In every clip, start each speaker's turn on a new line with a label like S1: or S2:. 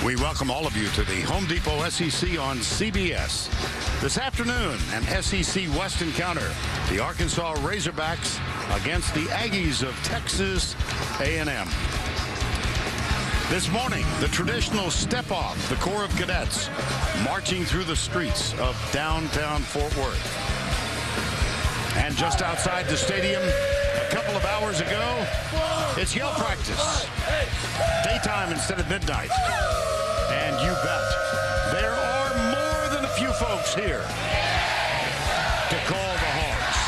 S1: We welcome all of you to the Home Depot SEC on CBS. This afternoon, an SEC West encounter. The Arkansas Razorbacks against the Aggies of Texas A&M. This morning, the traditional step-off, the Corps of Cadets, marching through the streets of downtown Fort Worth. And just outside the stadium, a couple of hours ago, it's yell practice. Daytime instead of midnight. And you bet, there are more than a few folks here to call the Hogs.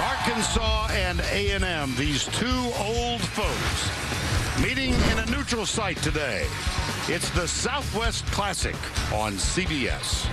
S1: Arkansas and A&M, these two old foes, meeting in a neutral site today. It's the Southwest Classic on CBS.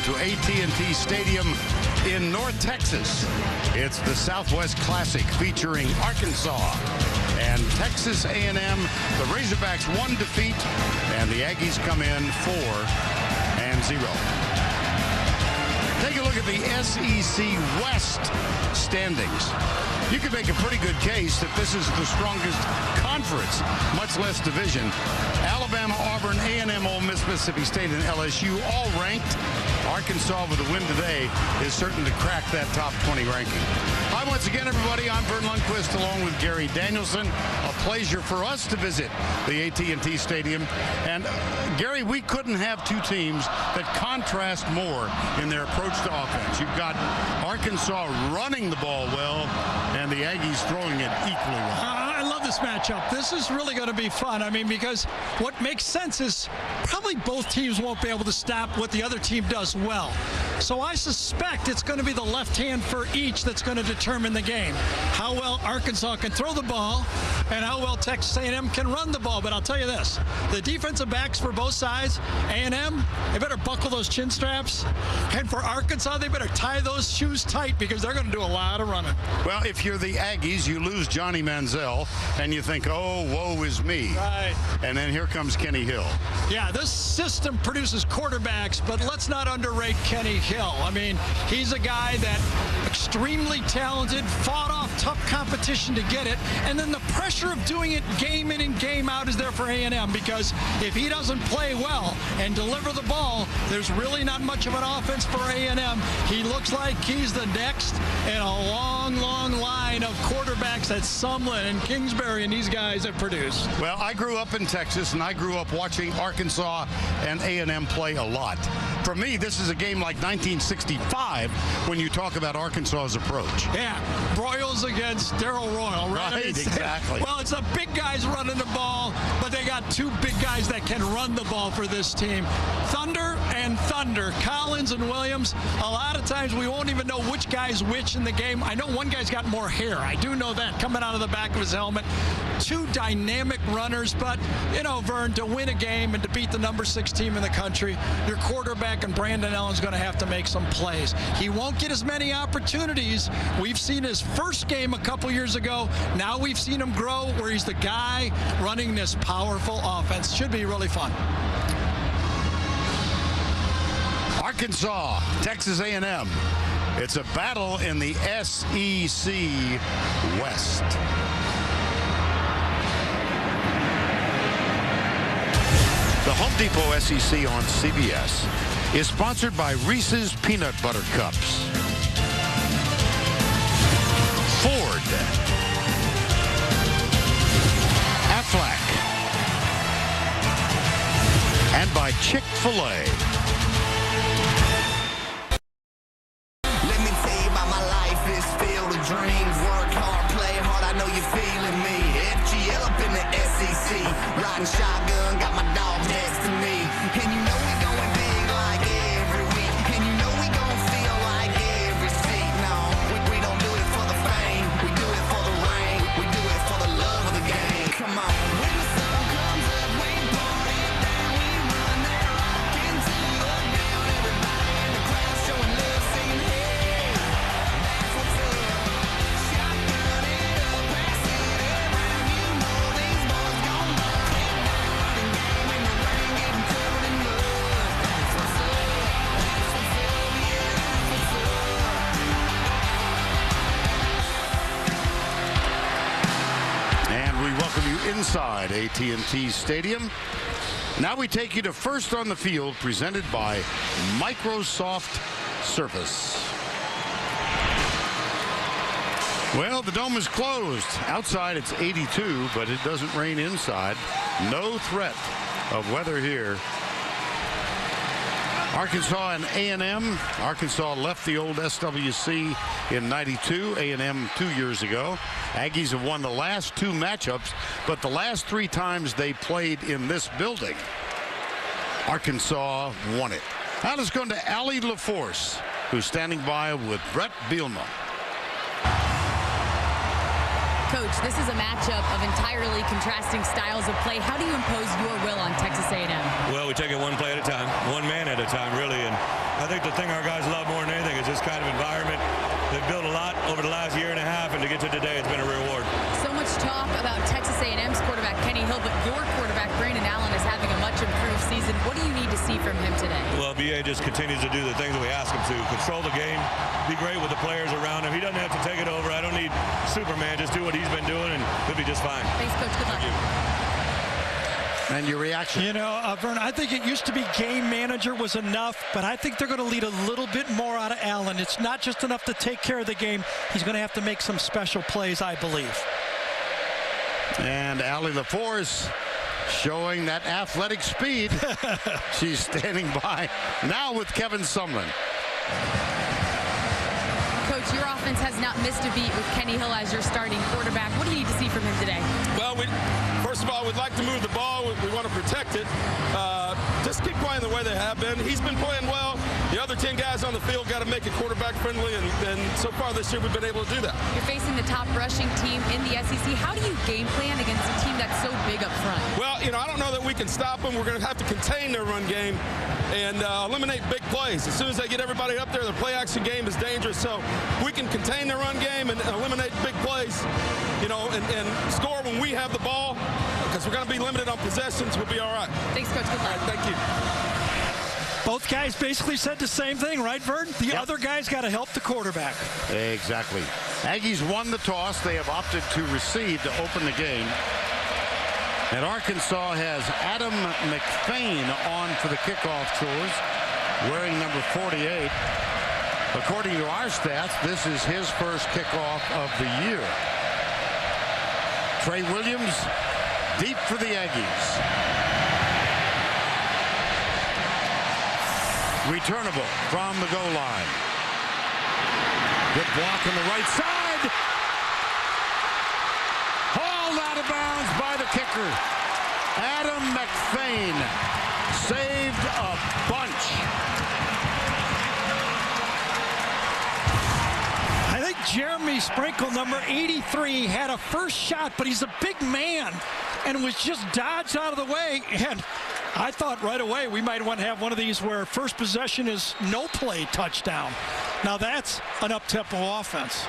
S1: To AT&T Stadium in North Texas. It's the Southwest Classic featuring Arkansas and Texas A&M. The Razorbacks 1 defeat, and the Aggies come in 4-0. Take a look at the SEC West standings. You could make a pretty good case that this is the strongest conference, much less division. Alabama, Auburn, A&M, Ole Miss, Mississippi State, and LSU all ranked. Arkansas, with a win today, is certain to crack that top 20 ranking. Hi once again, everybody. I'm Vern Lundquist along with Gary Danielson. A pleasure for us to visit the AT&T Stadium. And Gary, we couldn't have two teams that contrast more in their approach to offense. You've got Arkansas running the ball well, and the Aggies throwing it equally well.
S2: I love this matchup. This is really going to be fun. I mean, because what makes sense is probably both teams won't be able to stop what the other team does well. So I suspect it's going to be the left hand for each that's going to determine the game. How well Arkansas can throw the ball and how well Texas A&M can run the ball. But I'll tell you this, the defensive backs for both sides, A&M, they better buckle those chin straps. And for Arkansas, they better tie those shoes tight because they're going to do a lot of running.
S1: Well, if you're the Aggies, you lose Johnny Manziel, and you think, oh, woe is me.
S2: Right.
S1: And then here comes Kenny Hill.
S2: Yeah, this system produces quarterbacks, but let's not underrate Kenny Hill. I mean, he's a guy that extremely talented, fought off tough competition to get it, and then the pressure of doing it game in and game out is there for A&M, because if he doesn't play well and deliver the ball, there's really not much of an offense for A&M. He looks like he's the next in a long, long line of quarterbacks that Sumlin and Kingsbury and these guys have produced.
S1: Well, I grew up in Texas, and I grew up watching Arkansas and A&M play a lot. For me, this is a game like 1965 when you talk about Arkansas's approach.
S2: Yeah, Broyles against Darrell Royal, right?
S1: Right, exactly.
S2: Well, it's the big guys running the ball, but they got two big guys that can run the ball for this team. Thunder and Thunder, Collins and Williams. A lot of times we won't even know which guy's which in the game. I know one guy's got more hair. I do know that coming out of the back of his helmet. Two dynamic runners, but, you know, Vern, to win a game and to beat the number 6 team in the country, your quarterback and Brandon Allen's going to have to make some plays. He won't get as many opportunities. We've seen his first game a couple years ago. Now we've seen him grow where he's the guy running this powerful offense. Should be really fun.
S1: Arkansas, Texas A&M. It's a battle in the SEC West. The Home Depot SEC on CBS is sponsored by Reese's Peanut Butter Cups, Ford, Aflac, and by Chick-fil-A.
S3: Let me tell you about my life. It's filled with dreams. Work hard, play hard. I know you're feeling me. FGL up in the SEC. Riding shotgun, got my dog next to me. And you know we going big like every week. And you know we gon' feel like every seat. No, we don't do it for the fame. We do it for the rain. We do it for the love.
S1: inside AT&T Stadium. Now we take you to First on the Field, presented by Microsoft Surface. Well, the dome is closed. Outside it's 82, but it doesn't rain inside. No threat of weather here. Arkansas and A&M. Arkansas left the old SWC in '92, A&M 2 years ago. Aggies have won the last 2 matchups, but the last 3 times they played in this building, Arkansas won it. Now let's go to Allie LaForce, who's standing by with Brett Bielema.
S4: Coach, this is a matchup of entirely contrasting styles of play. How do you impose your will on Texas A&M?
S5: Well, we take it one play at a time, one man at a time, really. And I think the thing our guys love more than anything is this kind of environment. They've built a lot over the last year and a half, and to get to today, it's been a reward.
S4: So much talk about Texas A&M's quarterback, Kenny Hill, but your quarterback, Brandon Allen, is having a much improved season. What do you need to see from him today? Well,
S5: BA just continues to do the things that we ask him to. Control the game, be great with the players around him. He doesn't have to take it over. I don't need Superman. Just do what he's been doing, and he'll be just fine.
S4: Thanks, Coach. Good luck.
S5: Thank you.
S1: And your reaction?
S2: You know, Vern, I think it used to be game manager was enough, but I think they're going to lead a little bit more out of Allen. It's not just enough to take care of the game. He's going to have to make some special plays, I believe.
S1: And Allie LaForce showing that athletic speed. She's standing by now with Kevin Sumlin.
S4: Coach, your offense has not missed a beat with Kenny Hill as your starting quarterback. What do you need to see from him today?
S6: Well, first of all, we'd like to move the ball. We want to protect it. Just keep playing the way they have been. He's been playing well. The other 10 guys on the field got to make it quarterback friendly, and so far this year we've been able to do that.
S4: You're facing the top rushing team in the SEC. How do you game plan against a team that's so big up front?
S6: Well, you know, I don't know that we can stop them. We're going to have to contain their run game and eliminate big plays. As soon as they get everybody up there, the play action game is dangerous. So we can contain their run game and eliminate big plays, you know, and score when we have the ball, because we're going to be limited on possessions. We'll be all right.
S4: Thanks, Coach. Good luck.
S6: All right, thank you.
S2: Both guys basically said the same thing, right, Vern? The other guy's got to help the quarterback.
S1: Exactly. Aggies won the toss. They have opted to receive to open the game. And Arkansas has Adam McFain on for the kickoff chores, wearing number 48. According to our stats, this is his first kickoff of the year. Trey Williams deep for the Aggies. Returnable from the goal line. Good block on the right side. Hauled out of bounds by the kicker. Adam McFain saved a bunch.
S2: I think Jeremy Sprinkle, number 83, had a first shot, but he's a big man and was just dodged out of the way. And I thought right away we might want to have one of these where first possession is no play touchdown. Now that's an up-tempo offense.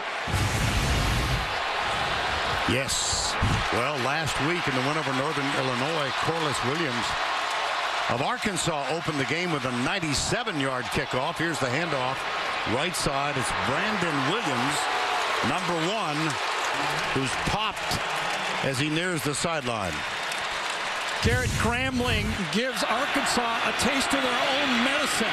S1: Yes. Well, last week in the win over Northern Illinois, Corliss Williams of Arkansas opened the game with a 97-yard kickoff. Here's the handoff. Right side, it's Brandon Williams, number 1, who's popped as he nears the sideline.
S2: Garrett Grambling gives Arkansas a taste of their own medicine.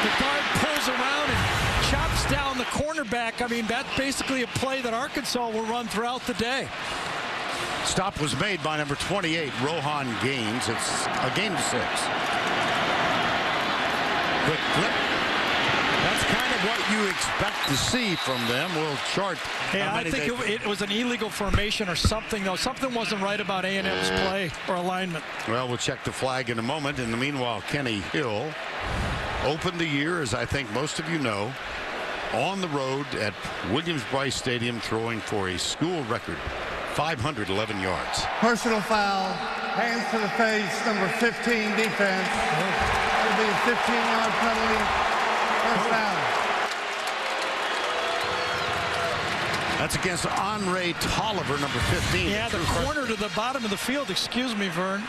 S2: The guard pulls around and chops down the cornerback. I mean, that's basically a play that Arkansas will run throughout the day.
S1: Stop was made by number 28, Rohan Gaines. It's a game to 6. Quick flip. That's kind of what you expect to see from them. We'll chart.
S2: Yeah, I think it was an illegal formation or something, though. Something wasn't right about A&M's play or alignment.
S1: Well, we'll check the flag in a moment. In the meanwhile, Kenny Hill opened the year, as I think most of you know, on the road at Williams-Brice Stadium, throwing for a school record 511 yards.
S7: Personal foul, hands to the face, number 15 defense. It'll be a 15-yard penalty. First down.
S1: That's against Andre Tolliver, number 15.
S2: Yeah, the corner to the bottom of the field. Excuse me, Vern.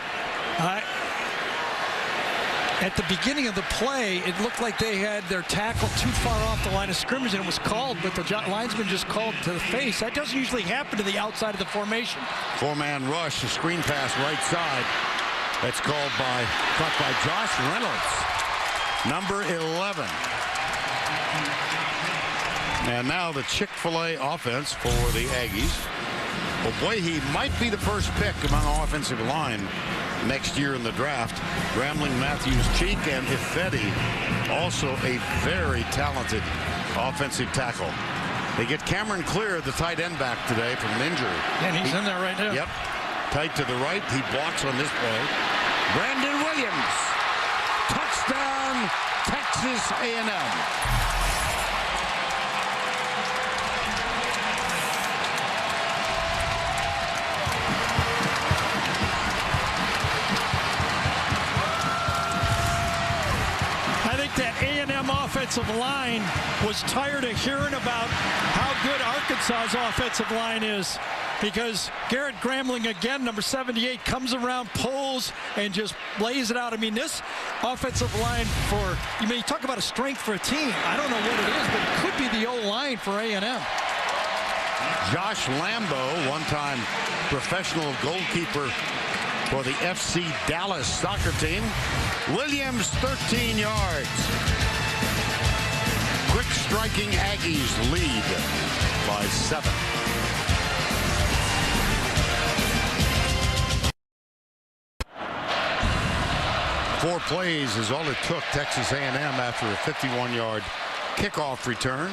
S2: At the beginning of the play, it looked like they had their tackle too far off the line of scrimmage, and it was called, but the linesman just called to the face. That doesn't usually happen to the outside of the formation.
S1: Four-man rush, a screen pass right side. That's caught by Josh Reynolds, number 11. And now the Chick-fil-A offense for the Aggies. Well, boy, he might be the first pick among offensive line next year in the draft. Grambling, Matthews, Cheek, and Ifedi, also a very talented offensive tackle. They get Cameron Clear, the tight end, back today from an injury.
S2: And he's in there right now.
S1: Yep. Tight to the right. He blocks on this play. Brandon Williams. Touchdown, Texas A&M.
S2: That A&M offensive line was tired of hearing about how good Arkansas's offensive line is, because Garrett Grambling, again, number 78, comes around, pulls, and just lays it out. I mean, this offensive line you talk about a strength for a team. I don't know what it is, but it could be the O-line for A&M.
S1: Josh Lambo, one-time professional goalkeeper for the FC Dallas soccer team. Williams, 13 yards. Quick striking Aggies lead by 7. Four plays is all it took Texas A&M after a 51-yard kickoff return.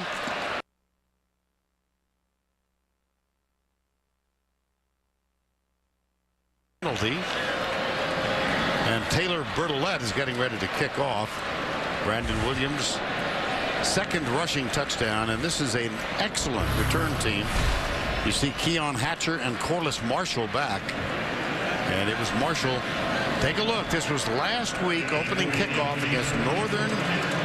S1: Penalty. And Taylor Bertolette is getting ready to kick off. Brandon Williams, second rushing touchdown, and this is an excellent return team. You see Keon Hatcher and Corliss Marshall back, and it was Marshall. Take a look. This was last week, opening kickoff against Northern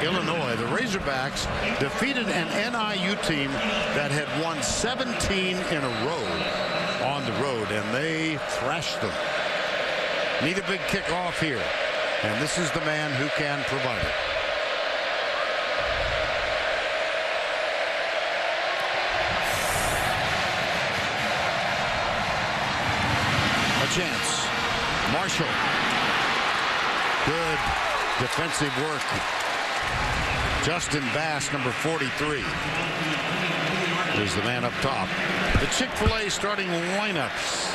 S1: Illinois. The Razorbacks defeated an NIU team that had won 17 in a row on the road, and they thrashed them. Need a big kickoff here, and this is the man who can provide it. A chance. Marshall. Good defensive work. Justin Bass, number 43, is the man up top. The Chick-fil-A starting lineups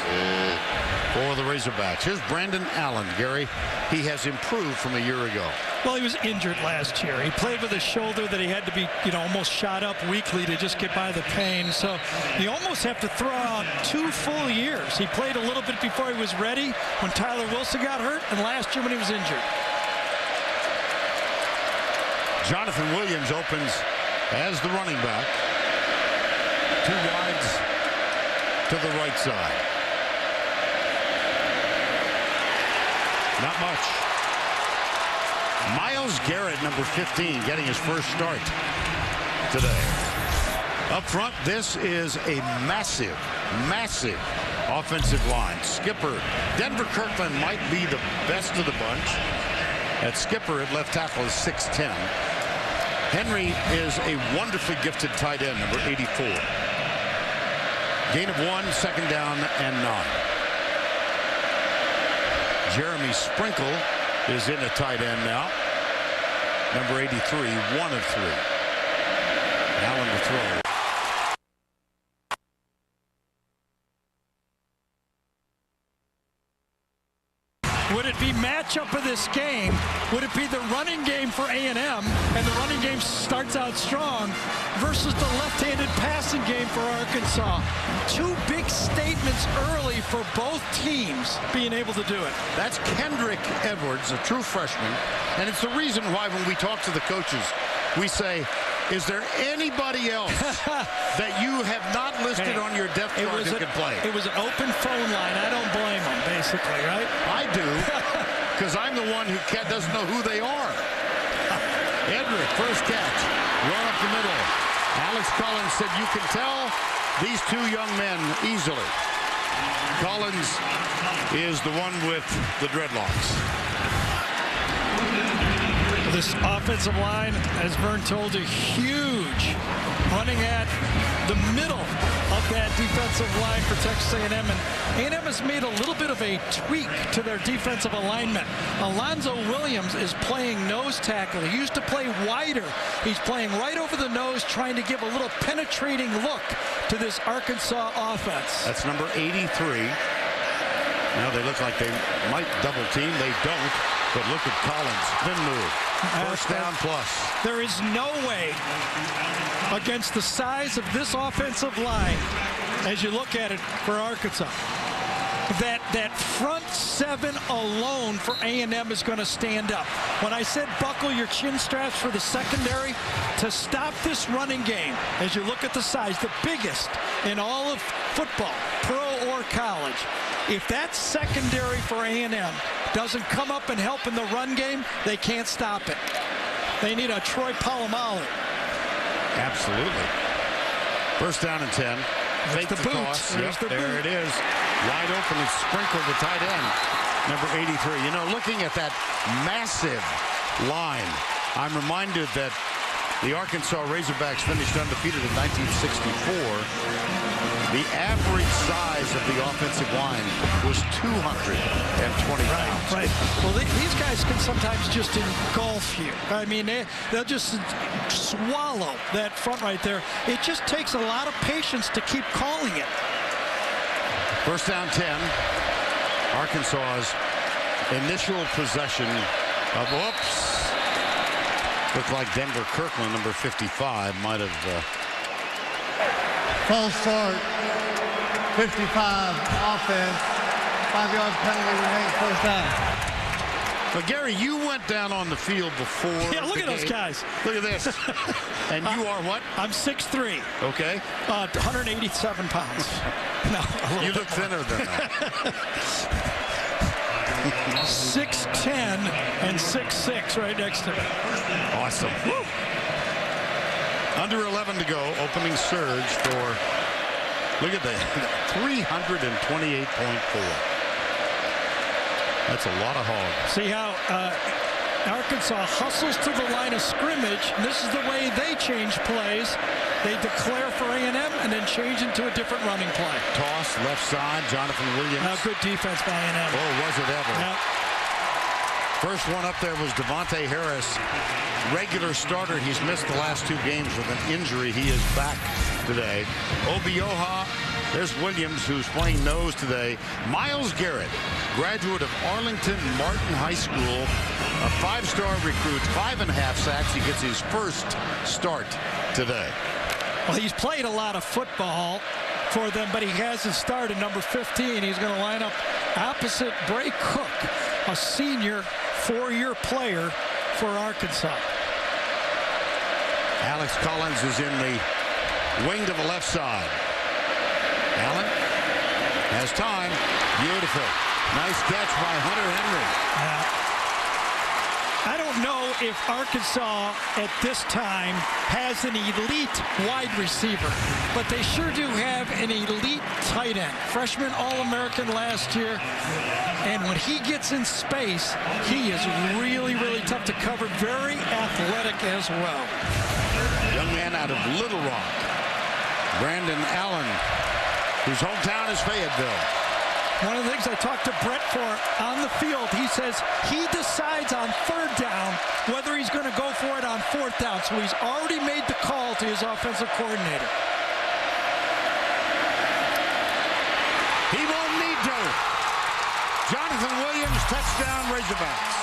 S1: for the Razorbacks. Here's Brandon Allen, Gary. He has improved from a year ago.
S2: Well, he was injured last year. He played with a shoulder that he had to be, almost shot up weekly to just get by the pain. So you almost have to throw out 2 full years. He played a little bit before he was ready when Tyler Wilson got hurt, and last year when he was injured.
S1: Jonathan Williams opens as the running back. 2 wides to the right side. Not much. Myles Garrett, number 15, getting his first start today. Up front, this is a massive, massive offensive line. Skipper, Denver Kirkland might be the best of the bunch. At skipper at left tackle is 6'10". Henry is a wonderfully gifted tight end, number 84. Gain of 1, second down and 9. Jeremy Sprinkle is in a tight end now. Number 83, 1 of 3. Allen to throw.
S2: Would it be matchup of this game? Would it be the running game for A&M, and the running game starts out strong, versus the left-handed passing game for Arkansas? 2 big statements early for both teams being able to do it.
S1: That's Kendrick Edwards, a true freshman, and it's the reason why when we talk to the coaches, we say, is there anybody else that you have not listed on your depth chart who can play?
S2: It was an open phone line. I don't blame them, basically, right?
S1: I do, because I'm the one who doesn't know who they are. Edrick, first catch, run up the middle. Alex Collins said you can tell these 2 young men easily. Collins is the one with the dreadlocks.
S2: This offensive line, as Vern told you, huge. Running at the middle of that defensive line for Texas A&M. And A&M has made a little bit of a tweak to their defensive alignment. Alonzo Williams is playing nose tackle. He used to play wider. He's playing right over the nose, trying to give a little penetrating look to this Arkansas offense.
S1: That's number 83. Now they look like they might double team. They don't. But look at Collins. Spin move. First down plus.
S2: There is no way against the size of this offensive line, as you look at it for Arkansas, that front seven alone for A&M is going to stand up. When I said buckle your chin straps for the secondary to stop this running game, as you look at the size, the biggest in all of football, pro or college, if that secondary for A&M doesn't come up and help in the run game, they can't stop it. They need a Troy Polamalu.
S1: Absolutely. First down and 10. Fake the toss. Yep, there it is. Wide open and sprinkled the tight end. Number 83. You know, looking at that massive line, I'm reminded that the Arkansas Razorbacks finished undefeated in 1964. The average size of the offensive line was 220 pounds.
S2: Right. Well, these guys can sometimes just engulf you. I mean, they'll just swallow that front right there. It just takes a lot of patience to keep calling it.
S1: First down 10. Arkansas's initial possession of, whoops. Looked like Denver Kirkland, number 55, might have...
S7: False start. 55 offense. 5-yard penalty remains first down.
S1: But Gary, you went down on the field before.
S2: Yeah, look at those guys.
S1: Look at this. And you are what?
S2: I'm 6'3".
S1: Okay.
S2: 187 pounds. No,
S1: you look thinner than that.
S2: 6'10" and 6'6" right next to me.
S1: Awesome. Woo. Under 11 to go. Opening surge for, look at that, 328.4. That's a lot of hog.
S2: See how Arkansas hustles to the line of scrimmage, and this is the way they change plays. They declare for A&M and then change into a different running play.
S1: Toss, left side, Jonathan Williams.
S2: Good defense by A&M.
S1: Oh, was it ever.
S2: Yep.
S1: First one up there was Devontae Harris. Regular starter. He's missed the last 2 games with an injury. He is back today. Obioha. There's Williams, who's playing nose today. Miles Garrett, graduate of Arlington Martin High School, a 5-star recruit, 5.5 sacks. He gets his first start today.
S2: Well, he's played a lot of football for them, but he hasn't started. Number 15, he's going to line up opposite Bray Cook, a senior 4-year player for Arkansas.
S1: Alex Collins is in the wing to the left side. Allen has time. Beautiful. Nice catch by Hunter Henry.
S2: I don't know if Arkansas at this time has an elite wide receiver, but they sure do have an elite tight end. Freshman All-American last year. And when he gets in space, he is really, really tough to cover. Very athletic as well.
S1: Young man out of Little Rock, Brandon Allen, whose hometown is Fayetteville.
S2: One of the things I talked to Brett for on the field, he says he decides on 3rd down whether he's going to go for it on 4th down. So he's already made the call to his offensive coordinator.
S1: He won't need to. Jonathan Williams, touchdown, Razorbacks.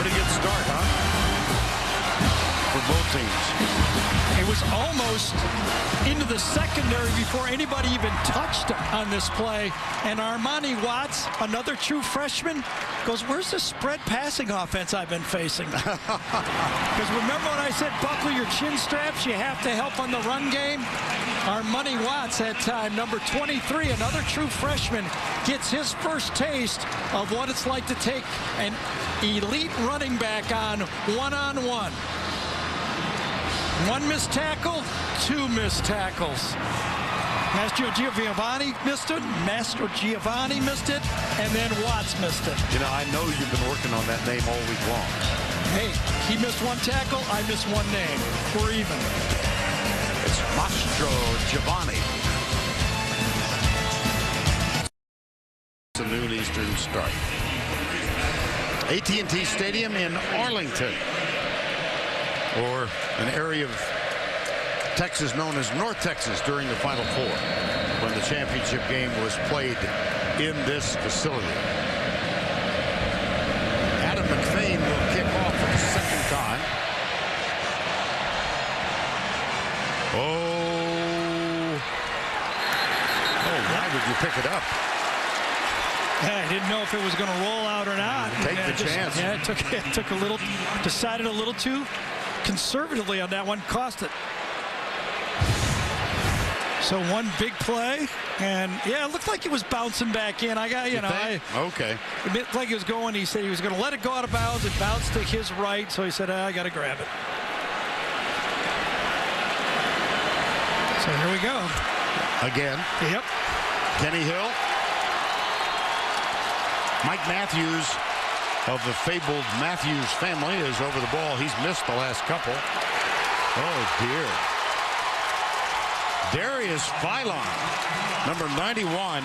S1: Pretty good start, huh? For both teams.
S2: It was almost into the secondary before anybody even touched on this play. And Armani Watts, another true freshman, goes, where's the spread passing offense I've been facing? Because remember when I said buckle your chin straps, you have to help on the run game? Armani Watts that time, number 23, another true freshman, gets his first taste of what it's like to take an elite running back on one-on-one. One missed tackle, two missed tackles. Mastro Giovanni missed it, and then Watts missed it.
S1: You know, I know you've been working on that name all week long.
S2: Hey, he missed one tackle, I missed one name. We're even.
S1: It's Mastro Giovanni. It's a noon Eastern start. AT&T Stadium in Arlington, or an area of Texas known as North Texas during the Final Four, when the championship game was played in this facility. Adam McFain will kick off for the second time. Why would you pick it up?
S2: Yeah, I didn't know if it was going to roll out or not.
S1: Take the chance.
S2: Yeah, it took a little, decided a little too conservatively on that one, cost it. So one big play, and yeah, it looked like it was bouncing back in.
S1: Okay.
S2: It looked like it was going. He said he was going to let it go out of bounds. It bounced to his right, so he said, I got to grab it. So here we go.
S1: Again.
S2: Yep.
S1: Kenny Hill. Mike Matthews of the fabled Matthews family is over the ball. He's missed the last couple. Oh, dear. Darius Philon, number 91,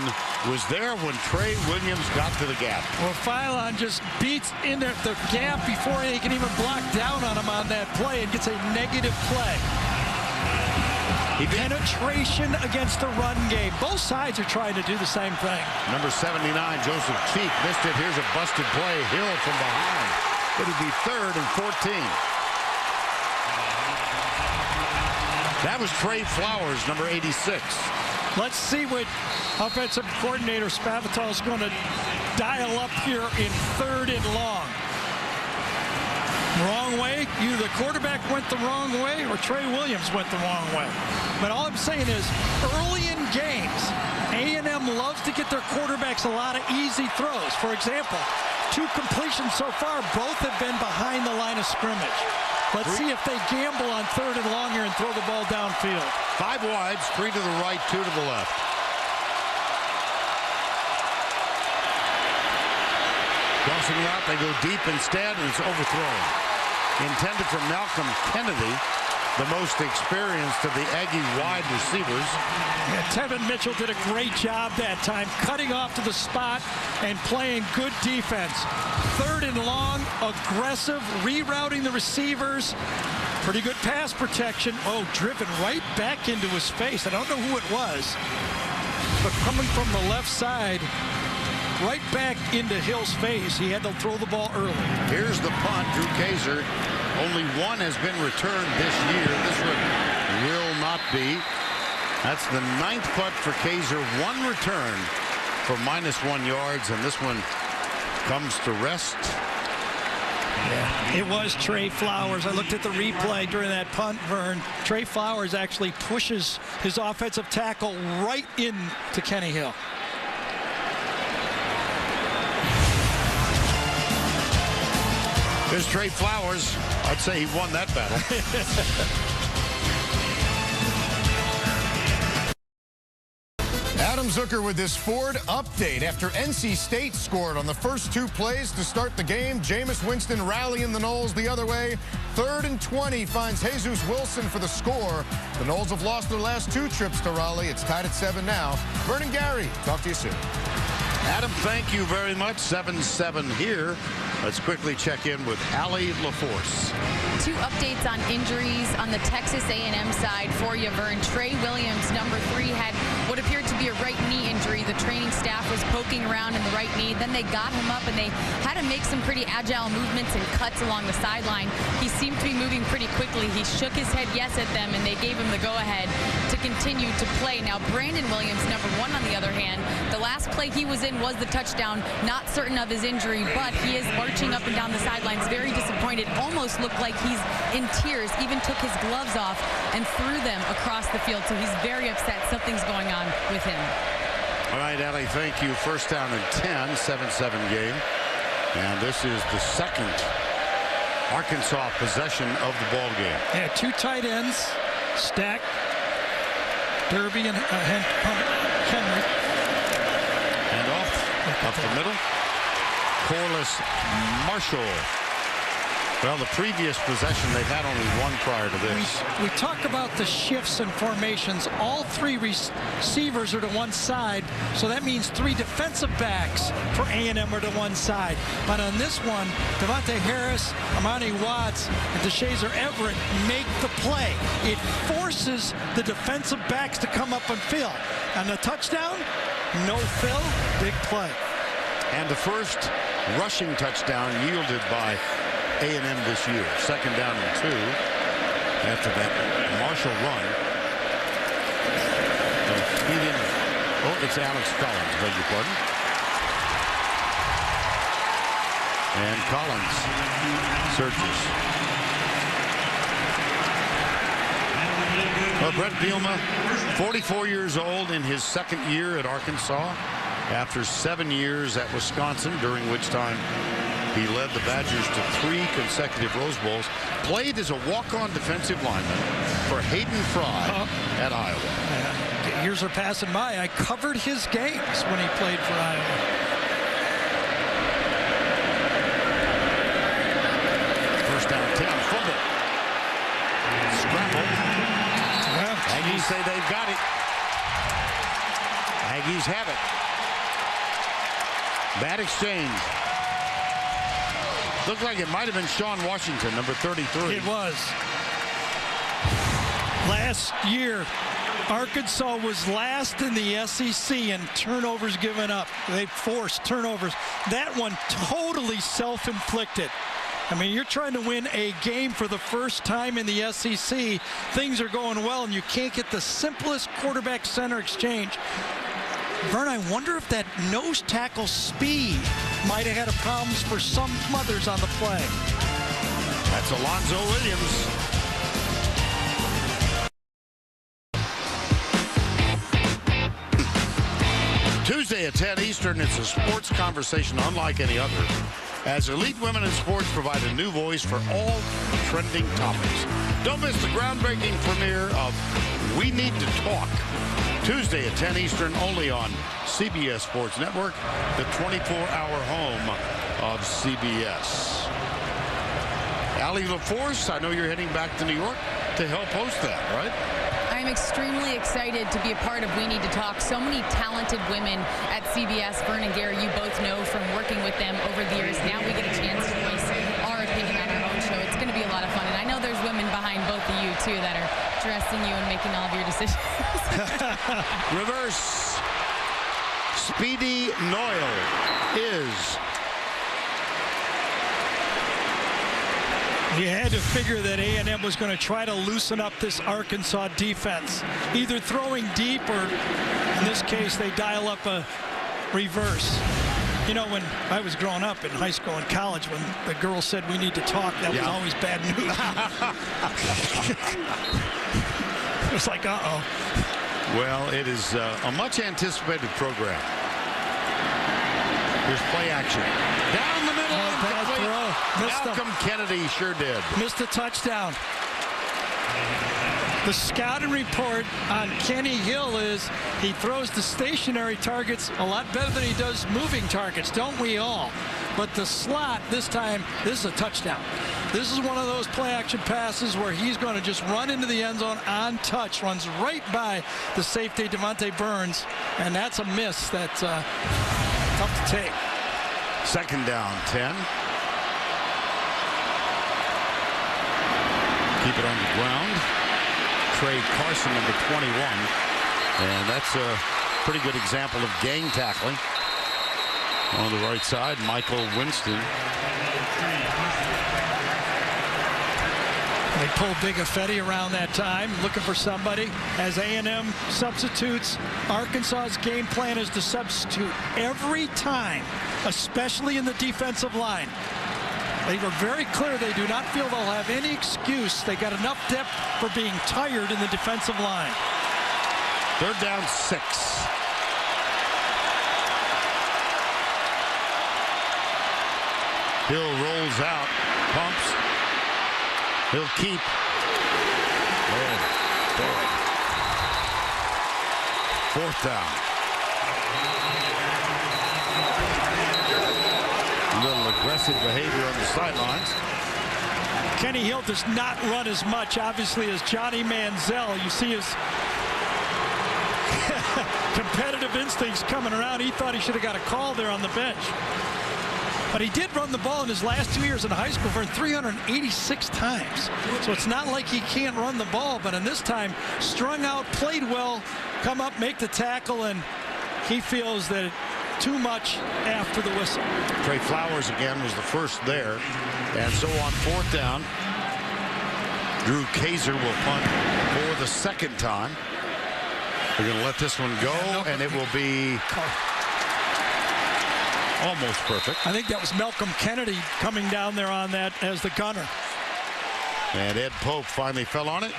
S1: was there when Trey Williams got to the gap.
S2: Well, Philon just beats in the gap before they can even block down on him on that play and gets a negative play. Penetration against the run game. Both sides are trying to do the same thing.
S1: Number 79, Joseph Cheek, missed it. Here's a busted play. Hill from behind. It'll be 3rd and 14. That was Trey Flowers, number 86.
S2: Let's see what offensive coordinator Spavital is going to dial up here in 3rd and long. Wrong way. Either the quarterback went the wrong way or Trey Williams went the wrong way. But all I'm saying is, early in games, A&M loves to get their quarterbacks a lot of easy throws. For example, 2 completions so far, both have been behind the line of scrimmage. Let's see if they gamble on 3rd and long here and throw the ball downfield.
S1: 5 wides, 3 to the right, 2 to the left. Crossing out, they go deep instead, and it's overthrown. Intended for Malcolm Kennedy, the most experienced of the Aggie wide receivers.
S2: Yeah, Tevin Mitchell did a great job that time, cutting off to the spot and playing good defense. 3rd and long, aggressive, rerouting the receivers. Pretty good pass protection. Oh, driven right back into his face. I don't know who it was, but coming from the left side, right back into Hill's face. He had to throw the ball early.
S1: Here's the punt. Drew Kaiser. Only 1 has been returned this year. This one will not be. That's the 9th punt for Kaiser. 1 return for -1 yards, and this one comes to rest.
S2: Yeah, it was Trey Flowers. I looked at the replay during that punt, Vern. Trey Flowers actually pushes his offensive tackle right into Kenny Hill.
S1: There's Trey Flowers. I'd say he won that battle.
S8: Adam Zucker with this Ford update. After NC State scored on the first 2 plays to start the game, Jameis Winston rallying the Noles the other way. 3rd and 20 finds Jesus Wilson for the score. The Noles have lost their last 2 trips to Raleigh. It's tied at 7 now. Vernon Gary, talk to you soon.
S1: Adam, thank you very much. 7-7 here. Let's quickly check in with Allie LaForce.
S4: 2 updates on injuries on the Texas A&M side for you, Vern. Trey Williams, number 3, had what appeared appeared to be a right knee injury. The training staff was poking around in the right knee. Then they got him up, and they had to make some pretty agile movements and cuts along the sideline. He seemed to be moving pretty quickly. He shook his head yes at them, and they gave him the go-ahead to continue to play. Now, Brandon Williams, number 1, on the other hand, the last play he was in was the touchdown. Not certain of his injury, but he is marching up and down the sidelines, very disappointed. Almost looked like he's in tears. Even took his gloves off and threw them across the field. So he's very upset. Something's going on with him.
S1: All right, Allie, thank you. First down and 10, 7-7 game. And this is the second Arkansas possession of the ball game.
S2: Yeah, 2 tight ends stacked. Derby and Henry.
S1: And off up the middle. Corliss Marshall. Well, the previous possession, they've had only one prior to this.
S2: We talk about the shifts and formations. All 3 receivers are to one side, so that means 3 defensive backs for A&M are to one side. But on this one, Devontae Harris, Amani Watts, and DeShazer Everett make the play. It forces the defensive backs to come up and fill. On the touchdown, no fill, big play.
S1: And the first rushing touchdown yielded by A&M this year. Second down and 2 after that Marshall run. It's Alex Collins, beg your pardon. And Collins searches. Well, Brett Bielema, 44 years old in his second year at Arkansas after 7 years at Wisconsin, during which time he led the Badgers to 3 consecutive Rose Bowls. Played as a walk-on defensive lineman for Hayden Fry at Iowa.
S2: Years are passing by. I covered his games when he played for Iowa.
S1: First down, 10, fumble. Scramble.
S2: Well,
S1: Aggies say they've got it. Aggies have it. Bad exchange. Looked like it might have been Sean Washington, number 33.
S2: It was. Last year, Arkansas was last in the SEC in turnovers given up. They forced turnovers. That one totally self-inflicted. I mean, you're trying to win a game for the first time in the SEC. Things are going well, and you can't get the simplest quarterback-center exchange. Vern, I wonder if that nose tackle speed might have had problems for some others on the play.
S1: That's Alonzo Williams. Tuesday at 10 Eastern, it's a sports conversation unlike any other, as elite women in sports provide a new voice for all trending topics. Don't miss the groundbreaking premiere of We Need to Talk, Tuesday at 10 Eastern, only on CBS Sports Network, the 24-hour home of CBS. Allie LaForce, I know you're heading back to New York to help host that, right?
S4: I'm extremely excited to be a part of We Need to Talk. So many talented women at CBS. Vern and Gary, you both know from working with them over the years. Now we get a chance to voice our opinion on our own show. It's going to be a lot of fun. And I know there's women behind both of you, too, that are dressing you and making all of your decisions.
S1: Reverse. Speedy Noyle is.
S2: You had to figure that A&M was going to try to loosen up this Arkansas defense, either throwing deep or, in this case, they dial up a reverse. You know, when I was growing up in high school and college, when the girls said we need to talk, that was always bad news. It was like, uh-oh.
S1: Well, it is a much anticipated program. Here's play action. Down the middle. Malcolm Kennedy sure did.
S2: Missed a touchdown. The scouting report on Kenny Hill is he throws the stationary targets a lot better than he does moving targets, don't we all? But the slot this time, this is a touchdown. This is one of those play action passes where he's going to just run into the end zone on touch, runs right by the safety Devontae Burns, and that's a miss that's tough to take.
S1: Second down, 10. Keep it on the ground. Trey Carson, number 21. And that's pretty good example of gang tackling. On the right side, Michael Winston.
S2: They pulled Big Affetti around that time, looking for somebody. As A&M substitutes, Arkansas's game plan is to substitute every time, especially in the defensive line. They were very clear they do not feel they'll have any excuse. They got enough depth for being tired in the defensive line.
S1: 3rd down 6. Hill rolls out, pumps. He'll keep. Good. 4th down. A little aggressive behavior on the sidelines.
S2: Kenny Hill does not run as much, obviously, as Johnny Manziel. You see his competitive instincts coming around. He thought he should have got a call there on the bench. But he did run the ball in his last 2 years in high school for 386 times. So it's not like he can't run the ball, but in this time, strung out, played well, come up, make the tackle, and he feels that too much after the whistle.
S1: Trey Flowers again was the first there. And so on 4th down, Drew Kaiser will punt for the 2nd time. We're going to let this one go, and it will be almost perfect.
S2: I think that was Malcolm Kennedy coming down there on that as the gunner.
S1: And Ed Pope finally fell on it.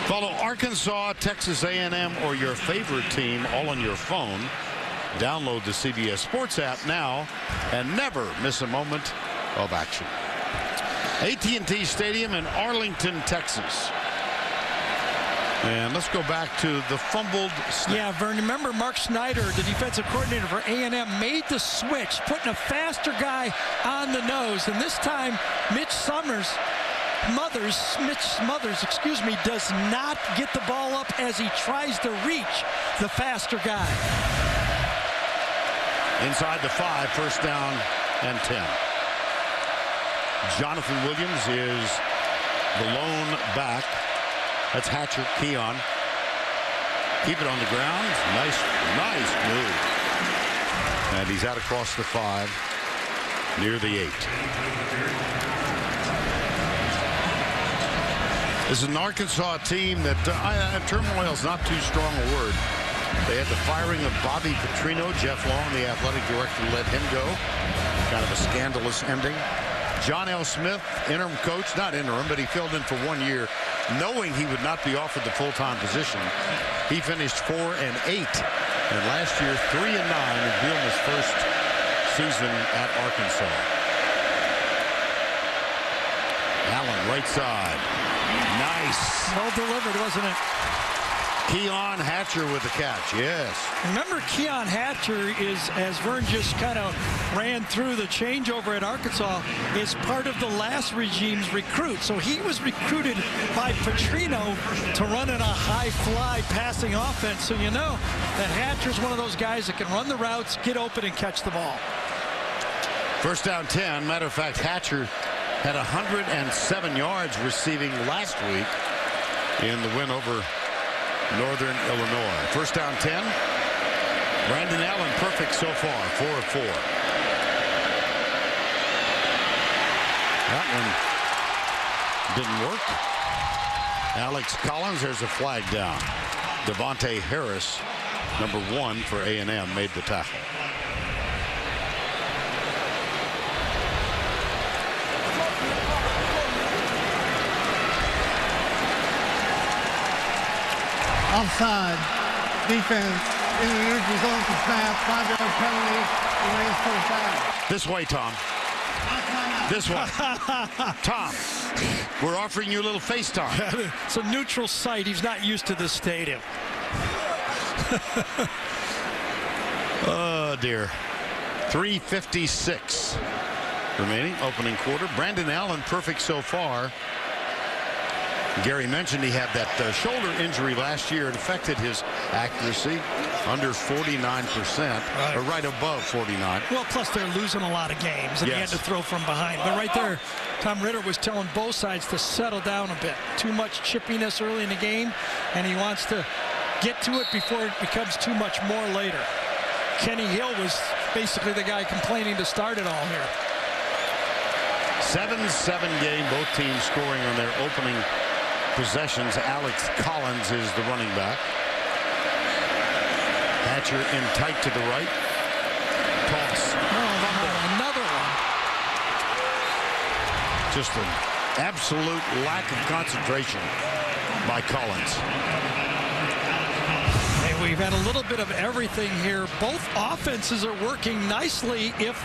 S1: Follow Arkansas, Texas A&M, or your favorite team all on your phone. Download the CBS Sports app now and never miss a moment of action. AT&T Stadium in Arlington, Texas. And let's go back to the fumbled snap.
S2: Yeah, Vern, remember Mark Snyder, the defensive coordinator for A&M, made the switch, putting a faster guy on the nose. And this time, Mitch Smothers, does not get the ball up as he tries to reach the faster guy.
S1: Inside the 5, 1st down and 10. Jonathan Williams is the lone back. That's Hatcher, Keon. Keep it on the ground. Nice move. And he's out across the 5, near the 8. This is an Arkansas team that turmoil is not too strong a word. They had the firing of Bobby Petrino. Jeff Long, the athletic director, let him go. Kind of a scandalous ending. John L. Smith, interim coach, not interim, but he filled in for 1 year, knowing he would not be offered the full-time position. He finished 4-8, and last year 3-9 in Bielema's first season at Arkansas. Allen, right side. Nice.
S2: Well delivered, wasn't it?
S1: Keon Hatcher with the catch, yes.
S2: Remember, Keon Hatcher is, as Vern just kind of ran through the changeover at Arkansas, is part of the last regime's recruit. So he was recruited by Petrino to run in a high-fly passing offense. So you know that Hatcher's one of those guys that can run the routes, get open, and catch the ball.
S1: 1st down 10. Matter of fact, Hatcher had 107 yards receiving last week in the win over Northern Illinois. 1st down 10. Brandon Allen perfect so far, 4 of 4. That one didn't work. Alex Collins, there's a flag down. Devontae Harris, number 1 for A&M, made the tackle.
S7: Offside. Defense in the neutral zone for snap. 5-yard penalty. Remains 1st down.
S1: This way, Tom. This way. Tom, we're offering you a little FaceTime.
S2: It's a neutral site. He's not used to this stadium.
S1: Oh, dear. 3:56 remaining, opening quarter. Brandon Allen perfect so far. Gary mentioned he had that shoulder injury last year. It affected his accuracy, under 49%, or right above 49.
S2: Well, plus they're losing a lot of games, and he had to throw from behind. But right there, Tom Ritter was telling both sides to settle down a bit. Too much chippiness early in the game, and he wants to get to it before it becomes too much more later. Kenny Hill was basically the guy complaining to start it all here.
S1: 7-7 game, both teams scoring on their opening possessions. Alex Collins is the running back. Hatcher in tight to the right. Toss.
S2: Another one.
S1: Just an absolute lack of concentration by Collins.
S2: And we've had a little bit of everything here. Both offenses are working nicely if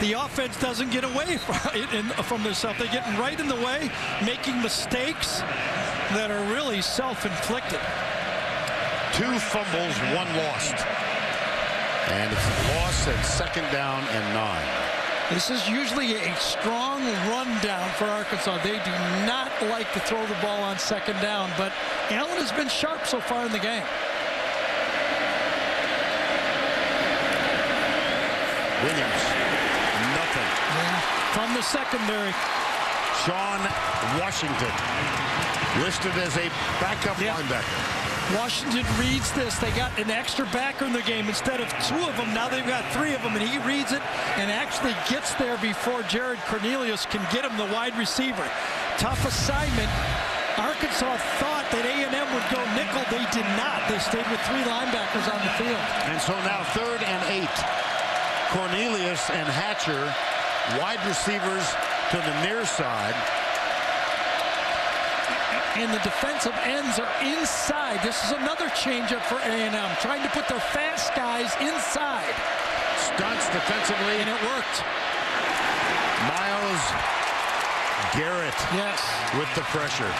S2: the offense doesn't get away from themselves. They're getting right in the way, making mistakes that are really self-inflicted.
S1: 2 fumbles, 1 lost. And it's a loss at 2nd down and 9.
S2: This is usually a strong run down for Arkansas. They do not like to throw the ball on 2nd down, but Allen has been sharp so far in the game.
S1: Williams, nothing.
S2: Yeah. From the secondary.
S1: Sean Washington, listed as a backup linebacker.
S2: Washington reads this. They got an extra backer in the game instead of 2 of them. Now they've got 3 of them, and he reads it and actually gets there before Jared Cornelius can get him, the wide receiver. Tough assignment. Arkansas thought that A&M would go nickel. They did not. They stayed with 3 linebackers on the field.
S1: And so now 3rd and 8. Cornelius and Hatcher, wide receivers to the near side.
S2: And the defensive ends are inside. This is another changeup for A&M, trying to put their fast guys inside.
S1: Stunts defensively.
S2: And it worked.
S1: Myles Garrett with the pressure.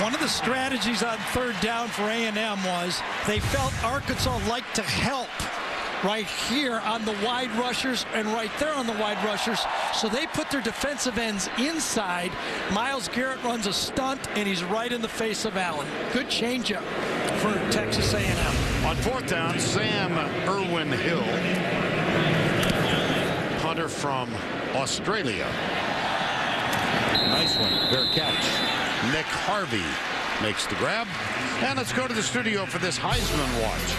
S2: One of the strategies on 3rd down for A&M was they felt Arkansas liked to help right here on the wide rushers and right there on the wide rushers. So they put their defensive ends inside. Myles Garrett runs a stunt, and he's right in the face of Allen. Good changeup for Texas A&M.
S1: On 4th down, Sam Irwin-Hill, punter from Australia. Nice one, fair catch. Nick Harvey makes the grab. And let's go to the studio for this Heisman Watch,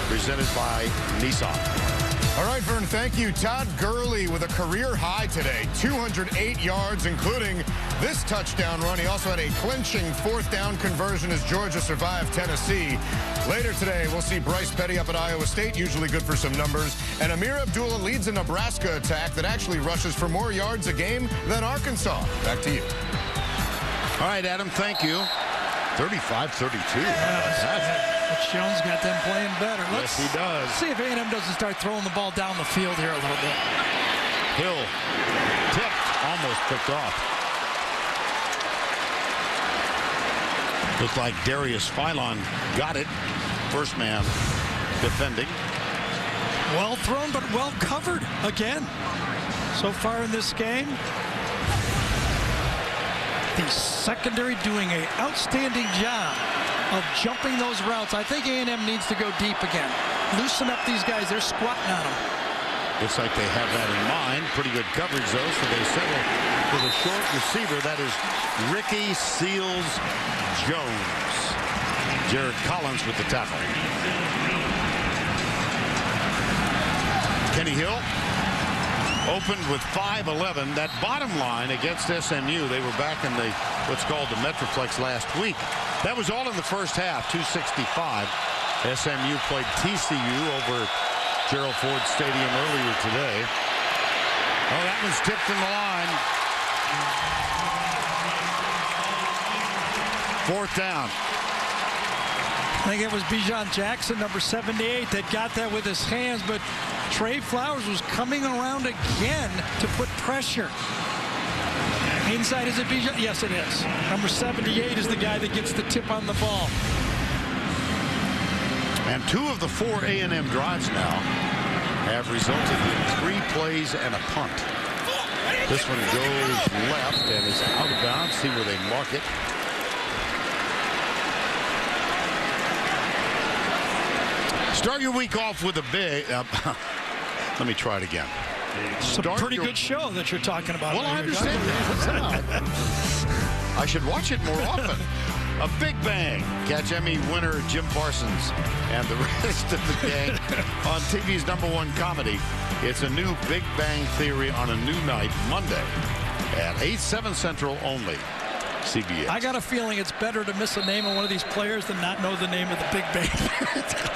S1: presented by Nissan.
S8: All right, Vern, thank you. Todd Gurley with a career high today, 208 yards, including this touchdown run. He also had a clinching 4th down conversion as Georgia survived Tennessee. Later today, we'll see Bryce Petty up at Iowa State, usually good for some numbers. And Amir Abdullah leads a Nebraska attack that actually rushes for more yards a game than Arkansas. Back to you.
S1: All right, Adam, thank you. 35-32.
S2: Coach Jones got them playing better.
S1: Yes, he does.
S2: See if A&M doesn't start throwing the ball down the field here a little bit.
S1: Hill tipped, almost picked off. Looked like Darius Philon got it. First man defending.
S2: Well thrown, but well covered again. So far in this game, the secondary doing an outstanding job of jumping those routes. I think A&M needs to go deep again. Loosen up these guys. They're squatting on them.
S1: Looks like they have that in mind. Pretty good coverage, though, so they settle for the short receiver. That is Ricky Seals-Jones. Jared Collins with the tackle. Kenny Hill opened with 5'11". That bottom line against SMU, they were back in the what's called the Metroplex last week. That was all in the first half, 265. SMU played TCU over Gerald Ford Stadium earlier today. Oh, that one's tipped in the line. 4th down.
S2: I think it was Bijan Jackson, number 78, that got that with his hands, but Trey Flowers was coming around again to put pressure. Inside, is it Bijan? Yes, it is. Number 78 is the guy that gets the tip on the ball.
S1: And 2 of the 4 A&M drives now have resulted in 3 plays and a punt. This one goes left and is out of bounds. See where they mark it. Start your week off with a big... let me try it again.
S2: It's a pretty good show that you're talking about.
S1: Well, I understand that. I should watch it more often. A Big Bang. Catch Emmy winner Jim Parsons and the rest of the gang on TV's #1 comedy. It's a new Big Bang Theory on a new night, Monday at 8/7 Central only. CBS.
S2: I got a feeling it's better to miss the name of one of these players than not know the name of the Big Bang.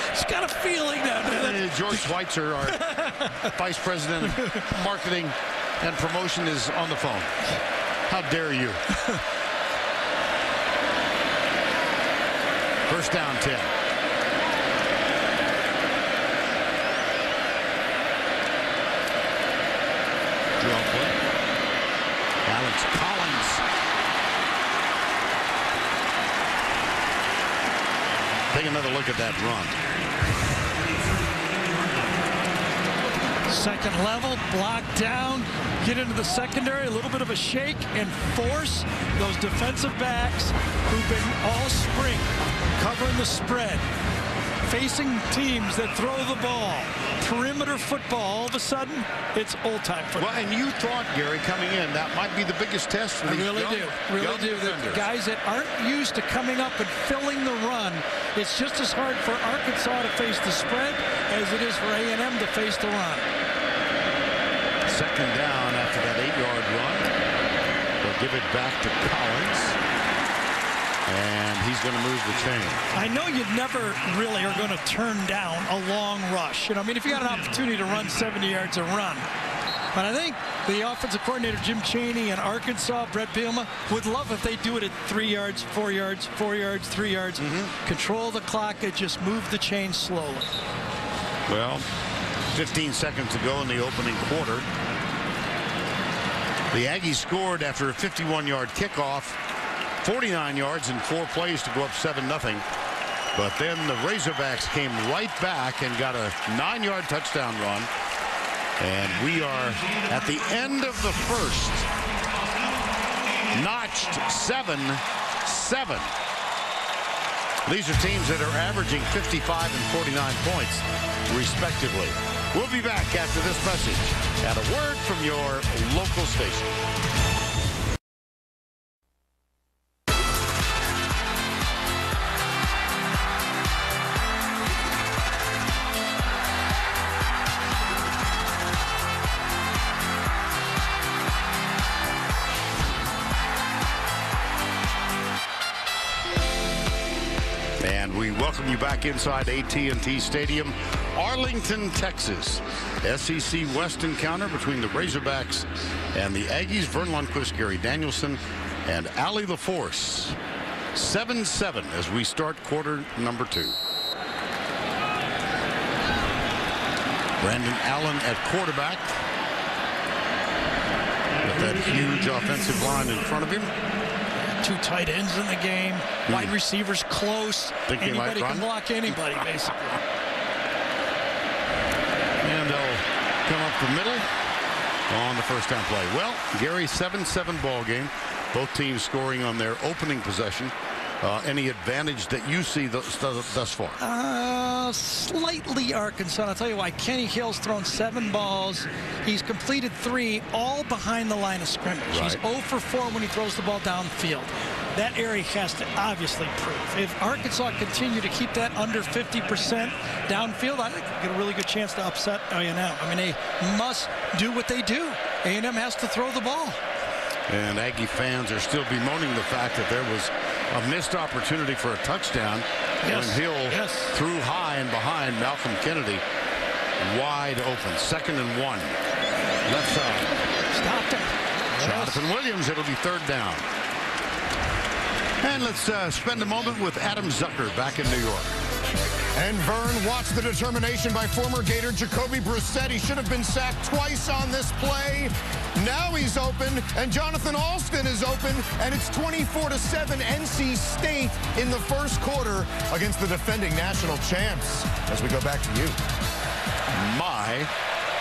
S2: Just got a feeling that.
S1: George Schweitzer, our Vice President of Marketing and Promotion, is on the phone. How dare you? First down, 10. Drill play. Alex Collins. Take another look at that run.
S2: Second level, block down, get into the secondary, a little bit of a shake, and force those defensive backs who've been all spring covering the spread, facing teams that throw the ball. Perimeter football, all of a sudden, it's old-time football.
S1: Well, and you thought, Gary, coming in, that might be the biggest test for these
S2: Really do. The guys that aren't used to coming up and filling the run, it's just as hard for Arkansas to face the spread as it is for A&M to face the run.
S1: Second down after that 8-yard run. They'll give it back to Collins. And he's going to move the chain.
S2: I know you never really are going to turn down a long rush. You know, I mean, if you got an opportunity to run 70 yards, a run. But I think the offensive coordinator, Jim Chaney, and Arkansas, Brett Bielema, would love if they do it at 3 yards, 4 yards, 4 yards, 3 yards. Control the clock and just move the chain slowly.
S1: Well, 15 seconds to go in the opening quarter. The Aggies scored after a 51-yard kickoff. 49 yards in 4 plays to go up 7-0. But then the Razorbacks came right back and got a 9-yard touchdown run. And we are at the end of the first. Notched 7-7. These are teams that are averaging 55 and 49 points, respectively. We'll be back after this message and a word from your local station. And we welcome you back inside AT&T Stadium, Arlington, Texas. SEC West encounter between the Razorbacks and the Aggies. Vern Lundquist, Gary Danielson, and Allie LaForce. 7-7 as we start quarter number 2. Brandon Allen at quarterback with that huge offensive line in front of him.
S2: 2 tight ends in the game. Wide receivers close.
S1: Think
S2: anybody can block anybody, basically.
S1: And they'll come up the middle on the first down play. Well, Gary, 7-7 ball game. Both teams scoring on their opening possession. Any advantage that you see thus far?
S2: Slightly Arkansas. I'll tell you why. Kenny Hill's thrown 7 balls. He's completed 3, all behind the line of scrimmage.
S1: Right.
S2: He's 0 for 4 when he throws the ball downfield. That area has to obviously prove. If Arkansas continue to keep that under 50% downfield, I think they get a really good chance to upset A&M. I mean, they must do what they do. A&M has to throw the ball.
S1: And Aggie fans are still bemoaning the fact that there was a missed opportunity for a touchdown when Hill threw high and behind Malcolm Kennedy. Wide open. 2nd and 1. Left side.
S2: Stopped him.
S1: Jonathan Williams. It'll be 3rd down. And let's spend a moment with Adam Zucker back in New York.
S8: And Vern, watch the determination by former Gator Jacoby Brissett. He should have been sacked twice on this play. Now he's open, and Jonathan Alston is open, and it's 24-7 NC State in the first quarter against the defending national champs. As we go back to you.
S1: My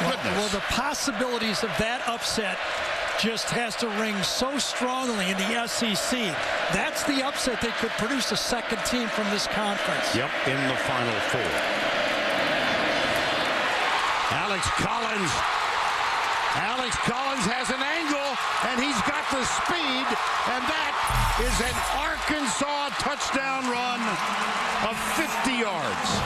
S1: goodness.
S2: Well, the possibilities of that upset just has to ring so strongly in the SEC. That's the upset that could produce a second team from this conference.
S1: Yep, in the Final Four. Alex Collins. Alex Collins has an angle, and he's got the speed, and that is an Arkansas touchdown run of 50 yards.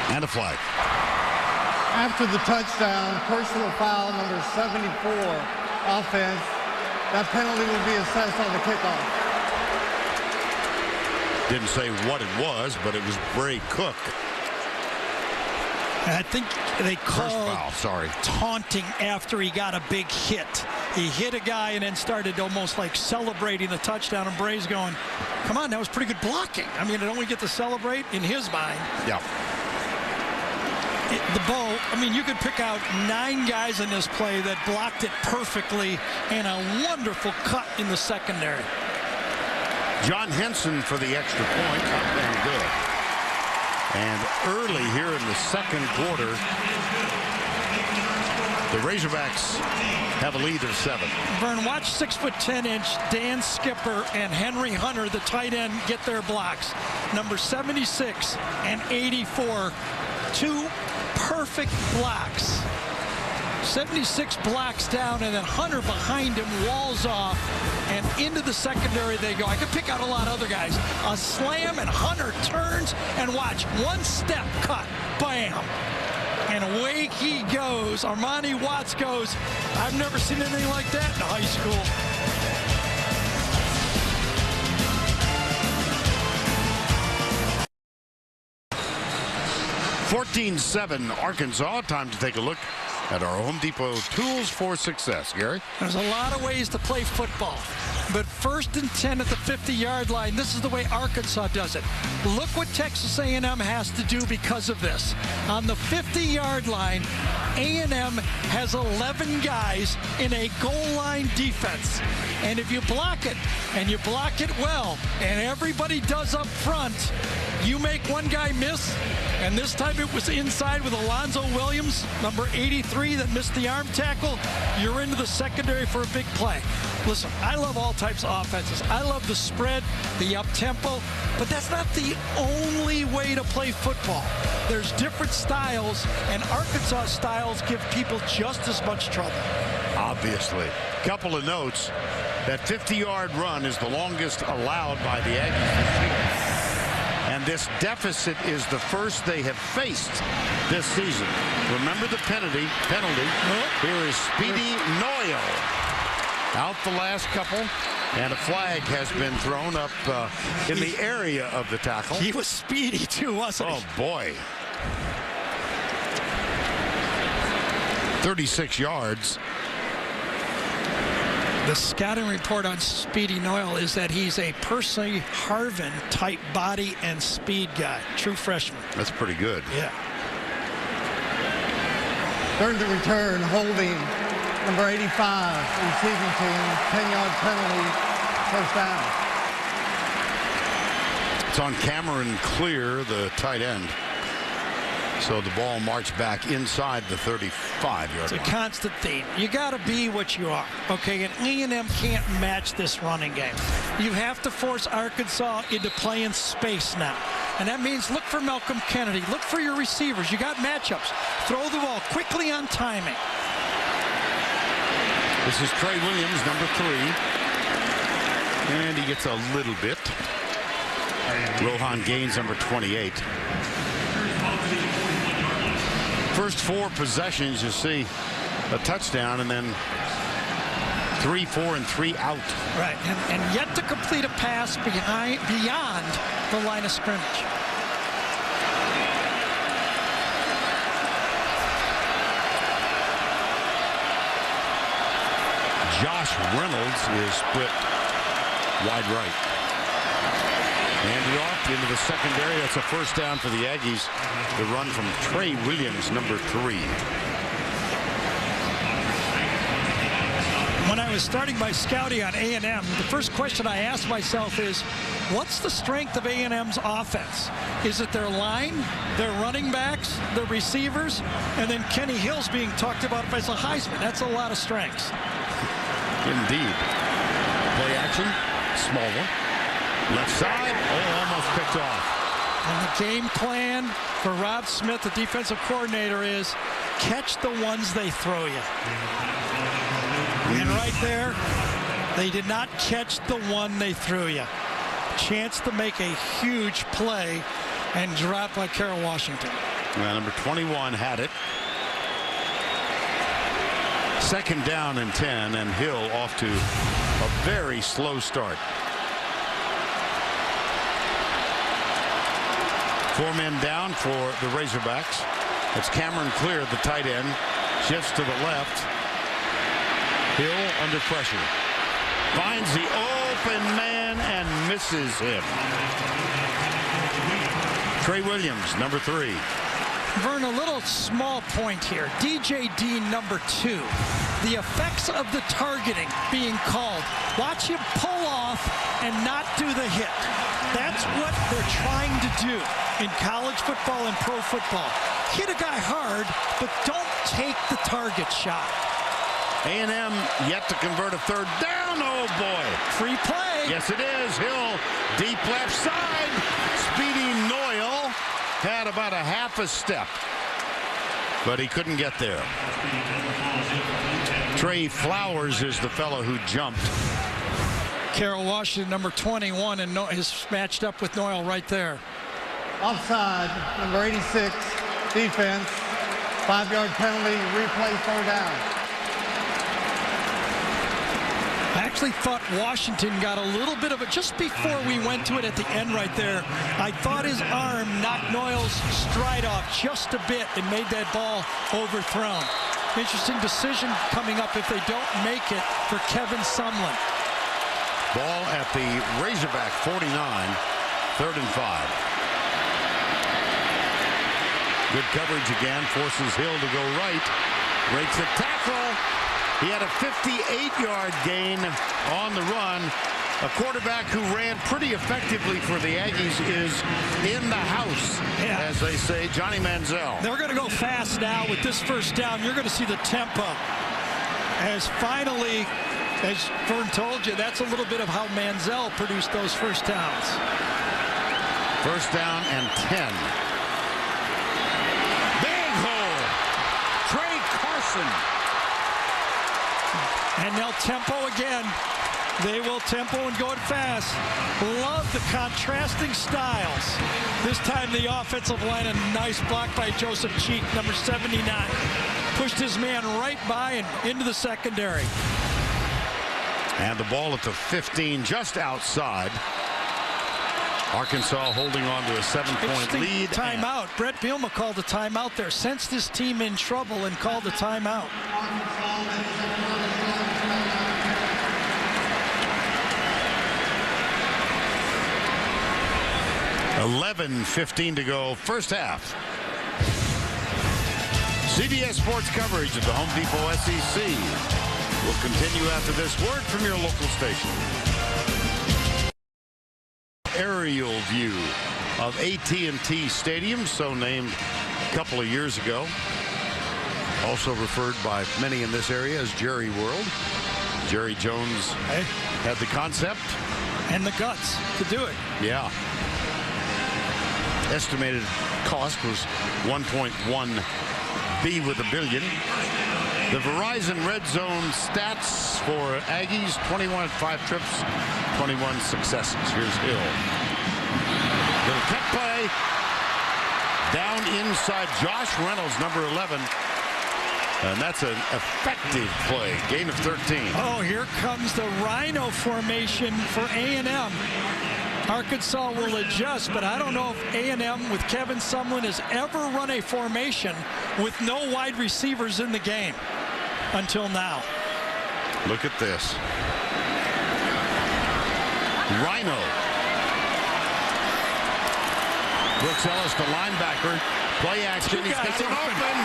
S1: And a flag.
S7: After the touchdown, personal foul number 74, offense. That penalty will be assessed on the kickoff.
S1: Didn't say what it was, but it was Bray Cook.
S2: I think they called
S9: taunting after he got a big hit. He hit a guy and then started almost like celebrating the touchdown, and Bray's going, come on, that was pretty good blocking. I mean, don't we get to celebrate in his mind?
S1: Yeah.
S9: The ball, I mean, you could pick out 9 guys in this play that blocked it perfectly, and a wonderful cut in the secondary.
S1: John Henson for the extra point, up and good. And early here in the second quarter, the Razorbacks have a lead of 7.
S9: Vern, watch 6'10" Dan Skipper and Henry Hunter, the tight end, get their blocks. Number 76 and 84, 2 perfect blocks. 76 blocks down, and then Hunter behind him walls off, and into the secondary they go. I could pick out a lot of other guys. A slam, and Hunter turns, and watch, one step cut, bam, and away he goes. Armani Watts goes. I've never seen anything like that in high school.
S1: 14-7 Arkansas. Time to take a look at our Home Depot tools for success. Gary?
S9: There's a lot of ways to play football, but 1st and 10 at the 50-yard line, this is the way Arkansas does it. Look what Texas A&M has to do because of this. On the 50-yard line, A&M has 11 guys in a goal line defense. And if you block it, and you block it well, and everybody does up front, you make one guy miss, and this time it was inside with Alonzo Williams, number 83, that missed the arm tackle. You're into the secondary for a big play. Listen, I love all types of offenses. I love the spread, the up-tempo, but that's not the only way to play football. There's different styles, and Arkansas styles give people just as much trouble.
S1: Obviously. Couple of notes. That 50-yard run is the longest allowed by the Aggies this year. And this deficit is the first they have faced this season. Remember the penalty. Here is Speedy Noyle. Out the last couple, and a flag has been thrown up in the area of the tackle.
S9: He was speedy too, wasn't he?
S1: Oh boy. 36 yards.
S9: The scouting report on Speedy Noyle is that he's a Percy Harvin type body and speed guy. True freshman.
S1: That's pretty good.
S9: Yeah.
S7: Third to return, holding number 85, receiving team, 10-yard penalty, first down.
S1: It's on Cameron Clear, the tight end. So the ball marched back inside the 35-yard line.
S9: It's a constant theme. You got to be what you are, okay? And A&M can't match this running game. You have to force Arkansas into playing space now. And that means look for Malcolm Kennedy. Look for your receivers. You got matchups. Throw the ball quickly on timing.
S1: This is Trey Williams, number 3. And he gets a little bit. Rohan Gaines, number 28. First 4 possessions, you see a touchdown, and then 3, 4, and 3 out.
S9: Right, and yet to complete a pass beyond the line of scrimmage.
S1: Josh Reynolds is split wide right. Handy off into the secondary. That's a first down for the Aggies. The run from Trey Williams, number 3.
S9: When I was starting my scouting on A&M, the first question I asked myself is, what's the strength of A&M's offense? Is it their line, their running backs, their receivers, and then Kenny Hill's being talked about as a Heisman? That's a lot of strengths.
S1: Indeed. Play action, small one. Left side, almost picked off.
S9: And the game plan for Rob Smith, the defensive coordinator, is catch the ones they throw you. And right there, they did not catch the one they threw you. Chance to make a huge play and drop by Carroll Washington.
S1: Number 21 had it. Second down and 10, and Hill off to a very slow start. 4 men down for the Razorbacks. It's Cameron Clear, the tight end. Shifts to the left. Hill under pressure. Finds the open man and misses him. Trey Williams, number 3.
S9: Vern, a little small point here. DJ Dean, number 2. The effects of the targeting being called. Watch him pull off and not do the hit. That's what they're trying to do in college football and pro football. Hit a guy hard, but don't take the target shot.
S1: A&M yet to convert a third down. Oh, boy.
S9: Free play.
S1: Yes, it is. Hill, deep left side. Speedy Noyle had about a half a step, but he couldn't get there. Trey Flowers is the fellow who jumped.
S9: Carroll Washington, number 21, and is matched up with Noyle right there.
S7: Offside, number 86, defense. 5-yard penalty, replay, third down.
S9: I actually thought Washington got a little bit of it just before we went to it at the end right there. I thought his arm knocked Noyle's stride off just a bit and made that ball overthrown. Interesting decision coming up if they don't make it for Kevin Sumlin.
S1: Ball at the Razorback 49, 3rd and 5. Good coverage again, forces Hill to go right. Breaks a tackle. He had a 58-yard gain on the run. A quarterback who ran pretty effectively for the Aggies is in the house, as they say, Johnny Manziel.
S9: They're going to go fast now with this first down. You're going to see the tempo. As finally, as Vern told you, that's a little bit of how Manziel produced those first downs.
S1: First down and 10. Big hole. Trey Carson.
S9: And they'll tempo again. They will tempo and go it fast. Love the contrasting styles. This time the offensive line, a nice block by Joseph Cheek, number 79. Pushed his man right by and into the secondary.
S1: And the ball at the 15, just outside. Arkansas holding on to a 7-point lead.
S9: Timeout. Brett Bielema called a timeout there. Sensed his team in trouble and called a timeout.
S1: 11:15 to go, first half. CBS Sports coverage at the Home Depot SEC will continue after this word from your local station. Aerial view of AT&T Stadium, so named a couple of years ago. Also referred by many in this area as Jerry World. Jerry Jones had the concept.
S9: And the guts to do it.
S1: Yeah. Estimated cost was 1.1 B with $1 billion. The Verizon Red Zone stats for Aggies: 21 5 trips, 21 successes. Here's Hill. Little cut play. Down inside Josh Reynolds, number 11. And that's an effective play. Gain of 13.
S9: Oh, here comes the Rhino formation for A&M. Arkansas will adjust, but I don't know if A&M with Kevin Sumlin has ever run a formation with no wide receivers in the game until now.
S1: Look at this. Rhino. Brooks Ellis, the linebacker. Play action. He's got it open.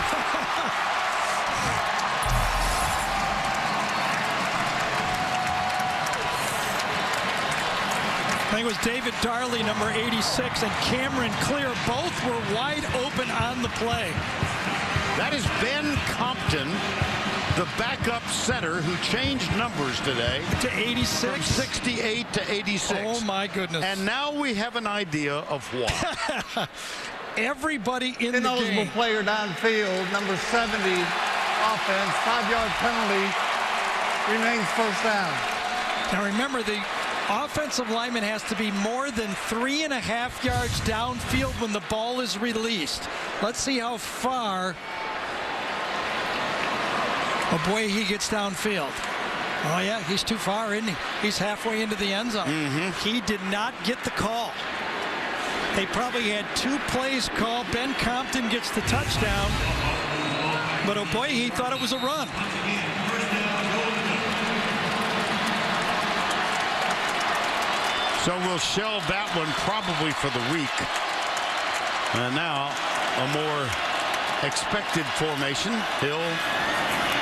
S9: I think it was David Darley, number 86, and Cameron Clear. Both were wide open on the play.
S1: That is Ben Compton, the backup center who changed numbers today.
S9: To 86?
S1: From 68 to 86.
S9: Oh, my goodness.
S1: And now we have an idea of why.
S9: Everybody in the
S7: Ineligible
S9: game.
S7: player downfield, number 70, offense, 5-yard penalty, remains first down.
S9: Now remember, the offensive lineman has to be more than 3.5 yards downfield when the ball is released. Let's see how far he gets downfield. Oh, yeah, he's too far, isn't he? He's halfway into the end zone. He did not get the call. They probably had 2 plays called. Ben Compton gets the touchdown, but oh boy, he thought it was a run.
S1: So we'll shelve that one probably for the week. And now a more expected formation. Hill,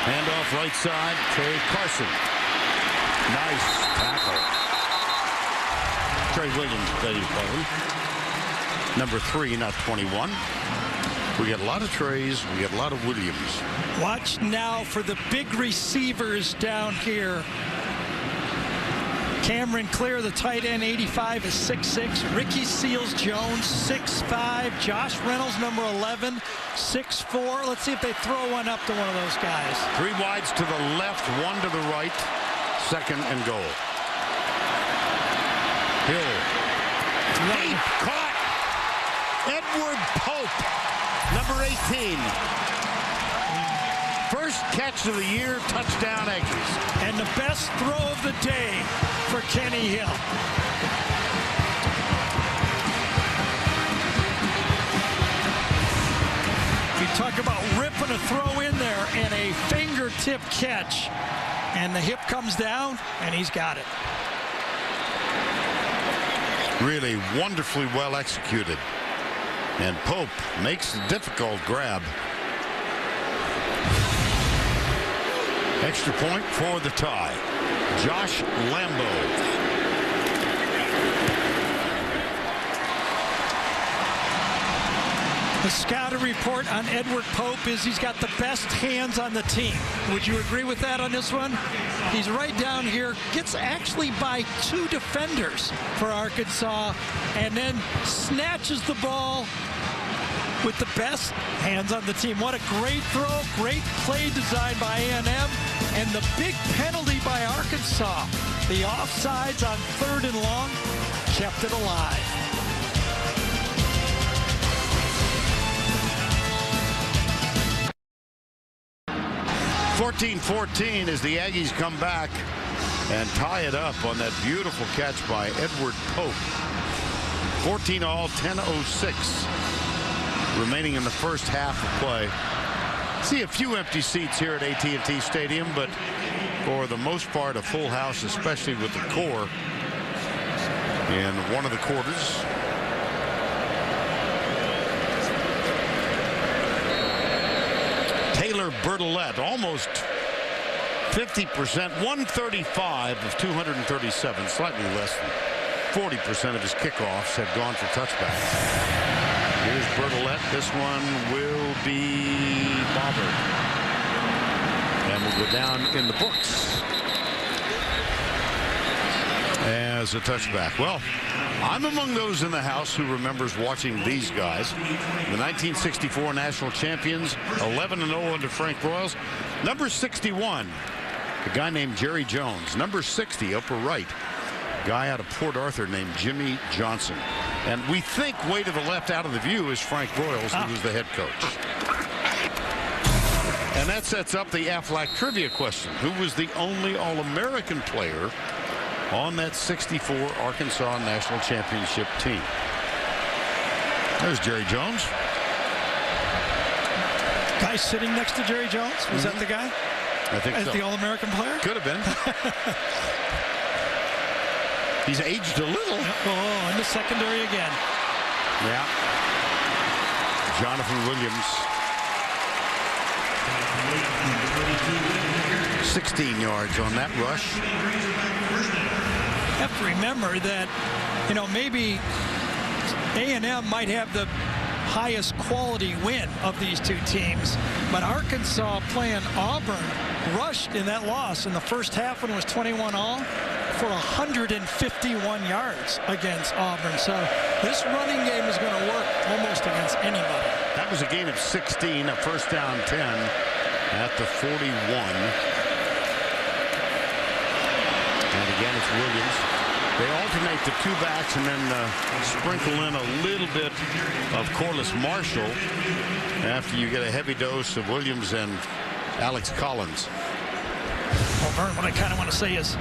S1: handoff right side to Carson. Nice tackle. Trey Williams, Betty Bowman. Number 3, not 21. We get a lot of Treys. We get a lot of Williams.
S9: Watch now for the big receivers down here. Cameron Clear, the tight end, 85, is 6'6". Ricky Seals-Jones, 6'5". Josh Reynolds, number 11, 6'4". Let's see if they throw one up to one of those guys.
S1: 3 wides to the left, 1 to the right. 2nd and goal. Hill. Deep caught. Edward Pope, number 18. First catch of the year, touchdown Aggies.
S9: And the best throw of the day for Kenny Hill. You talk about ripping a throw in there and a fingertip catch. And the hip comes down, and he's got it.
S1: Really wonderfully well executed. And Pope makes a difficult grab. Extra point for the tie. Josh Lambo.
S9: The scouting report on Edward Pope is he's got the best hands on the team. Would you agree with that on this one? He's right down here, gets actually by 2 defenders for Arkansas, and then snatches the ball with the best hands on the team. What a great throw, great play design by A&M, and the big penalty by Arkansas. The offsides on 3rd and long kept it alive.
S1: 14-14 as the Aggies come back and tie it up on that beautiful catch by Edward Pope. 14 all, 10:06 remaining in the first half of play. See a few empty seats here at AT&T Stadium, but for the most part a full house, especially with the core in one of the quarters. Taylor Bertolette, almost 50%, 135 of 237, slightly less than 40% of his kickoffs have gone for touchbacks. Here's Bertolette. This one will be bobbled and will go down in the books as a touchback. Well, I'm among those in the house who remembers watching these guys. The 1964 national champions, 11-0 under Frank Broyles. Number 61, a guy named Jerry Jones. Number 60, upper right, a guy out of Port Arthur named Jimmy Johnson. And we think way to the left out of the view is Frank Broyles, who was the head coach. And that sets up the Aflac trivia question. Who was the only All-American player on that 64 Arkansas national championship team? There's Jerry Jones.
S9: Guy sitting next to Jerry Jones? Was that the guy?
S1: I think so.
S9: As the All-American player?
S1: Could have been. He's aged a little.
S9: Oh, in the secondary again.
S1: Yeah. Jonathan Williams. 16 yards on that rush.
S9: have to remember that, you know, maybe A&M might have the highest quality win of these two teams, but Arkansas playing Auburn rushed in that loss in the first half when it was 21-all for 151 yards against Auburn. So this running game is going to work almost against anybody.
S1: That was a gain of 16, a first down 10 at the 41. And again, it's Williams. They alternate the two backs and then sprinkle in a little bit of Corliss Marshall after you get a heavy dose of Williams and Alex Collins.
S9: Well, Vern, what I kind of want to say is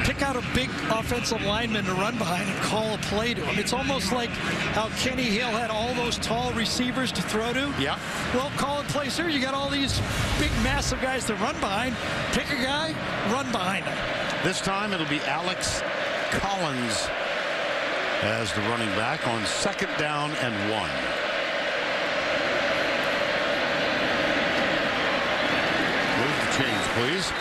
S9: pick out a big offensive lineman to run behind and call a play to him. It's almost like how Kenny Hill had all those tall receivers to throw to.
S1: Yeah.
S9: Well, call it plays here. You got all these big, massive guys to run behind. Pick a guy, run behind him.
S1: This time it'll be Alex Collins as the running back on 2nd down and 1. Move the chains, please.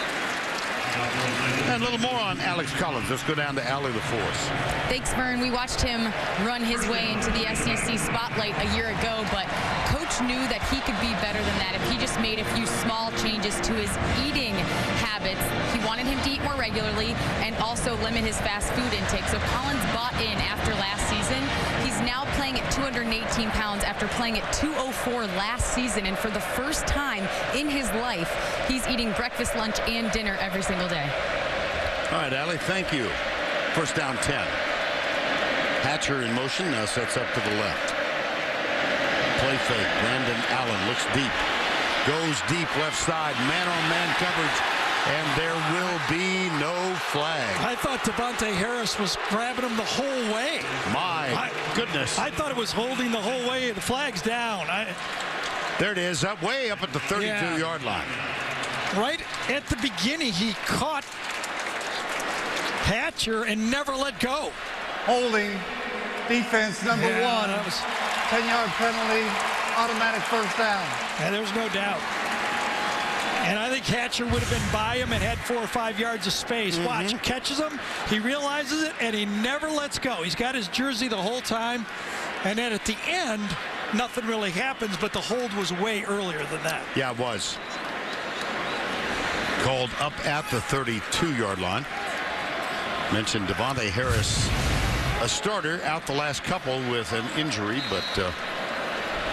S1: And a little more on Alex Collins. Let's go down to Allie LaForce.
S4: Thanks, Vern. We watched him run his way into the SEC spotlight a year ago, but Coach knew that he could be better than that if he just made a few small changes to his eating habits. He wanted him to eat more regularly and also limit his fast food intake. So Collins bought in after last season. He's now playing at 218 pounds after playing at 204 last season. And for the first time in his life, he's eating breakfast, lunch, and dinner every single day.
S1: All right, Allie, thank you. First down 10. Hatcher in motion, now sets up to the left. Play fake. Brandon Allen looks deep. Goes deep left side. Man-on-man coverage. And there will be no flag.
S9: I thought Devontae Harris was grabbing him the whole way.
S1: My goodness.
S9: I thought it was holding the whole way. The flag's down.
S1: There it is, way up at the 32-yard line.
S9: Right at the beginning, he caught Hatcher and never let go.
S7: Holding, defense number 1.
S9: That was
S7: 10-yard penalty, automatic first down.
S9: Yeah, there's no doubt. And I think Hatcher would have been by him and had 4 or 5 yards of space. Watch, he catches him, he realizes it, and he never lets go. He's got his jersey the whole time. And then at the end, nothing really happens, but the hold was way earlier than that.
S1: Yeah, it was. Called up at the 32-yard line. Mentioned Devontae Harris, a starter, out the last couple with an injury, but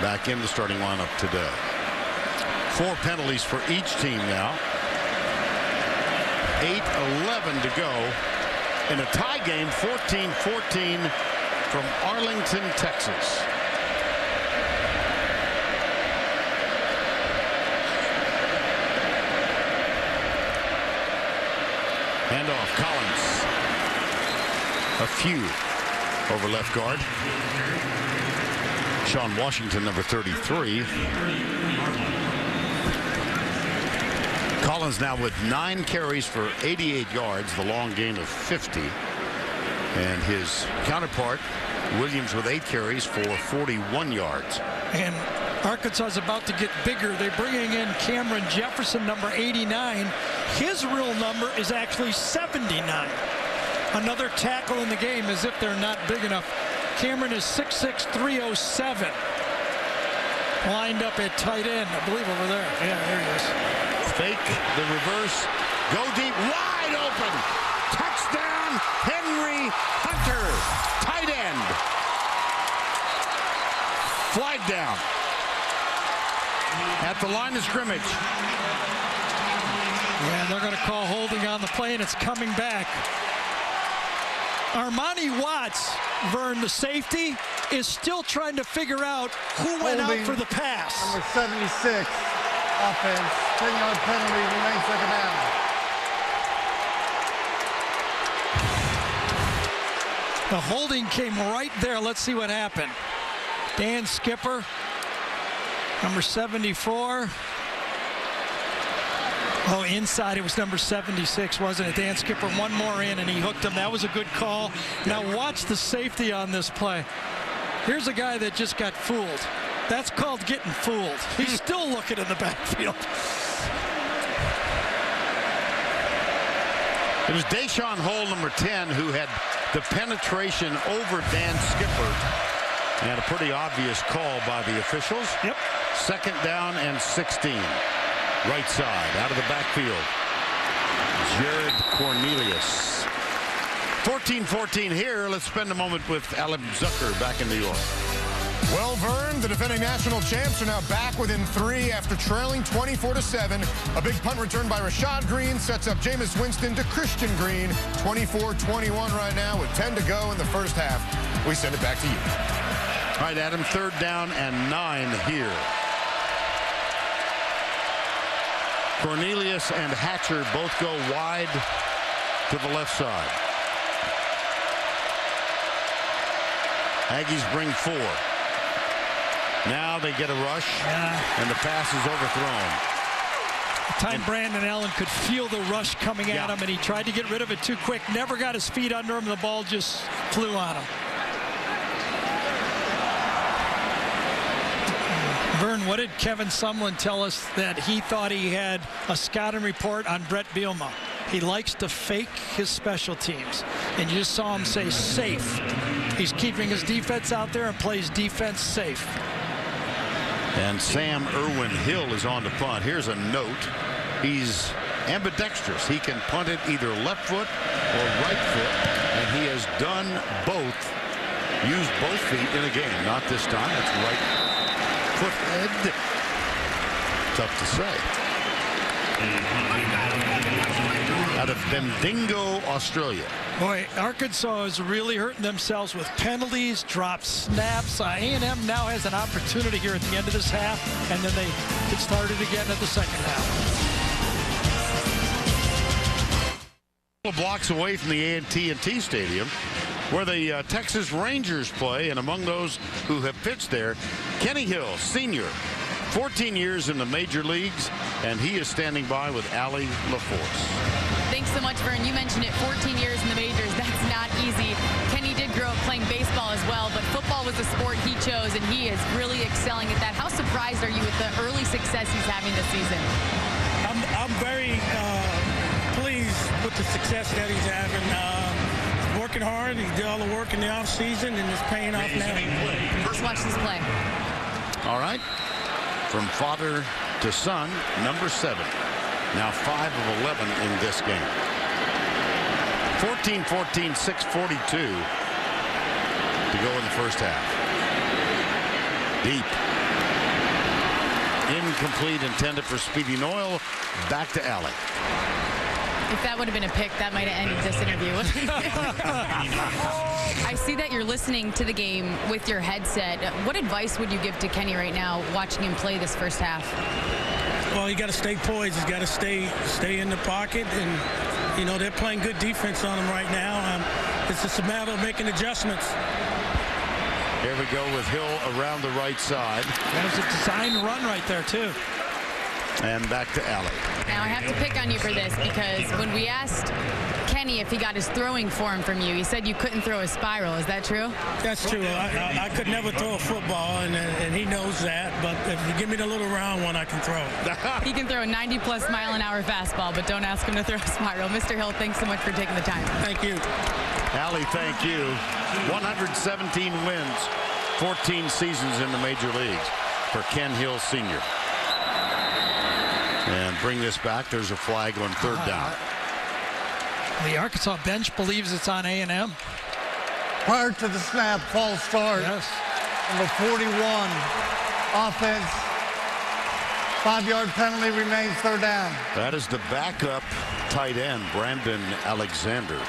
S1: back in the starting lineup today. 4 penalties for each team now. 8:11 to go in a tie game, 14-14 from Arlington, Texas. Handoff, Collins. A few over left guard. Sean Washington, number 33. Collins now with 9 carries for 88 yards, the long gain of 50. And his counterpart, Williams, with 8 carries for 41 yards.
S9: And Arkansas is about to get bigger. They're bringing in Cameron Jefferson, number 89. His real number is actually 79. Another tackle in the game, as if they're not big enough. Cameron is 6'6", 307. Lined up at tight end, I believe, over there. Yeah, there he is.
S1: Fake the reverse. Go deep, wide open. Touchdown, Henry Hunter. Tight end. Flag down at the line of scrimmage.
S9: Yeah, they're going to call holding on the play, and it's coming back. Armani Watts, Vern, the safety, is still trying to figure out who went out for the pass.
S7: Number 76, offense, 10-yard penalty, remains second down.
S9: The holding came right there. Let's see what happened. Dan Skipper, number 74. Oh, inside it was number 76, wasn't it? Dan Skipper, one more in, and he hooked him. That was a good call. Now watch the safety on this play. Here's a guy that just got fooled. That's called getting fooled. He's still looking in the backfield.
S1: It was Deshaun Hole, number 10, who had the penetration over Dan Skipper. And a pretty obvious call by the officials.
S9: Yep.
S1: Second down and 16. Right side, out of the backfield. Jared Cornelius. 14-14 here. Let's spend a moment with Alan Zucker back in New York.
S8: Well, Vern, the defending national champs are now back within 3 after trailing 24-7. A big punt return by Rashad Green sets up Jameis Winston to Christian Green. 24-21 right now with 10 to go in the first half. We send it back to you.
S1: All right, Adam, third down and 9 here. Cornelius and Hatcher both go wide to the left side. Aggies bring 4. Now they get a rush, and the pass is overthrown.
S9: Time Brandon Allen could feel the rush coming at him, and he tried to get rid of it too quick. Never got his feet under him. The ball just flew on him. Vern, what did Kevin Sumlin tell us that he thought he had a scouting report on Brett Bielema? He likes to fake his special teams, and you just saw him say safe. He's keeping his defense out there and plays defense safe.
S1: And Sam Irwin Hill is on to punt. Here's a note. He's ambidextrous. He can punt it either left foot or right foot, and he has done both. Used both feet in a game. Not this time. It's right foot head. Tough to say. Out of Bendigo, Australia.
S9: Boy, Arkansas is really hurting themselves with penalties, dropped snaps. A&M now has an opportunity here at the end of this half, and then they get started again at the second half.
S1: A couple blocks away from the AT&T Stadium, where the Texas Rangers play, and among those who have pitched there, Kenny Hill, senior, 14 years in the major leagues, and he is standing by with Allie LaForce.
S4: Thanks so much, Vern. You mentioned it, 14 years in the majors. That's not easy. Kenny did grow up playing baseball as well, but football was the sport he chose, and he is really excelling at that. How surprised are you with the early success he's having this season?
S10: I'm very pleased with the success that he's having. Working hard. He did all the work in the offseason, and it's paying off now.
S4: Let's watch this play.
S1: All right. From father to son, number 7. Now 5 of 11 in this game. 14-14, 6:42 to go in the first half. Deep. Incomplete, intended for Speedy Noyle. Back to Allie.
S4: If that would have been a pick, that might have ended this interview. I see that you're listening to the game with your headset. What advice would you give to Kenny right now, watching him play this first half?
S10: Well, you got to stay poised. He's got to stay in the pocket, and you know they're playing good defense on him right now. It's just a matter of making adjustments.
S1: Here we go with Hill around the right side.
S9: That was a design run right there, too.
S1: And back to Allie.
S4: Now, I have to pick on you for this, because when we asked Kenny if he got his throwing form from you, he said you couldn't throw a spiral. Is that true?
S10: That's true. I could never throw a football, and he knows that. But if you give me the little round one, I can throw it.
S4: He can throw a 90-plus mile-an-hour fastball, but don't ask him to throw a spiral. Mr. Hill, thanks so much for taking the time.
S10: Thank you.
S1: Allie, thank you. 117 wins, 14 seasons in the major leagues for Ken Hill Sr. And bring this back. There's a flag on third down.
S9: The Arkansas bench believes it's on A&M.
S7: Prior to the snap, false start.
S9: Yes.
S7: Number 41, offense. 5-yard penalty, remains third down.
S1: That is the backup tight end, Brandon Alexander.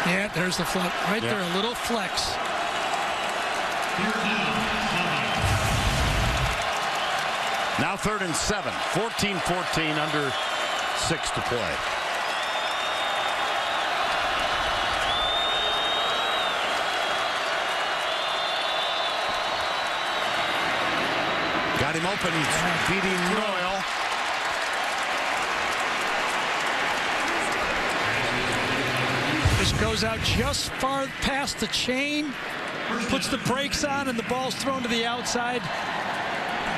S9: Yeah, there's the flex. Right there, a little flex.
S1: Now 3rd and 7, 14-14, under 6 to play. Got him open, beating Noyle.
S9: This goes out just far past the chain, puts the brakes on, and the ball's thrown to the outside.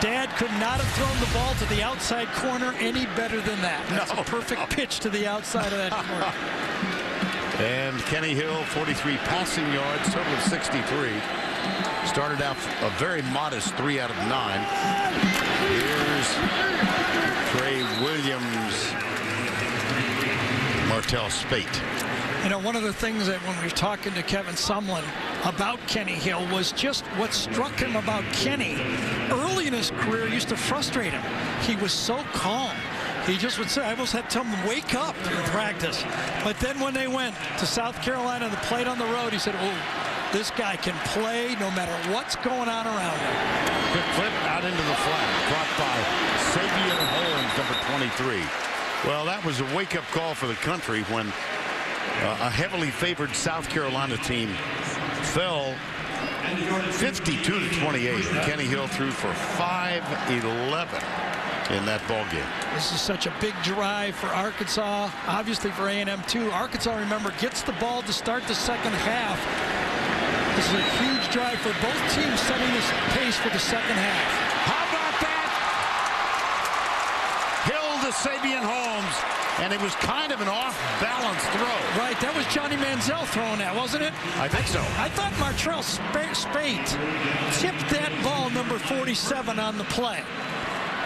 S9: Dad could not have thrown the ball to the outside corner any better than that. That's
S1: No.
S9: a perfect pitch to the outside of that corner.
S1: And Kenny Hill, 43 passing yards, total of 63. Started out a very modest 3 out of 9. Here's Trey Williams, Martell Spate.
S9: You know, one of the things that when we were talking to Kevin Sumlin about Kenny Hill was just what struck him about Kenny. Early in his career used to frustrate him. He was so calm. He just would say, I almost had to tell him, wake up in practice. But then when they went to South Carolina and played on the road, he said, oh, this guy can play no matter what's going on around him.
S1: Quick flip out into the flat, caught by Savion Holmes, number 23. Well, that was a wake-up call for the country when a heavily favored South Carolina team fell 52-28. And Kenny Hill threw for 511 in that ball game.
S9: This is such a big drive for Arkansas, obviously for A&M too. Arkansas, remember, gets the ball to start the second half. This is a huge drive for both teams, setting this pace for the second half.
S1: How about that? Hill to Savion Holmes, and it was kind of an off-balance throw.
S9: Right, that was Johnny Manziel throwing that, wasn't it?
S1: I think so.
S9: I thought Martrell Spate tipped that ball, number 47, on the play.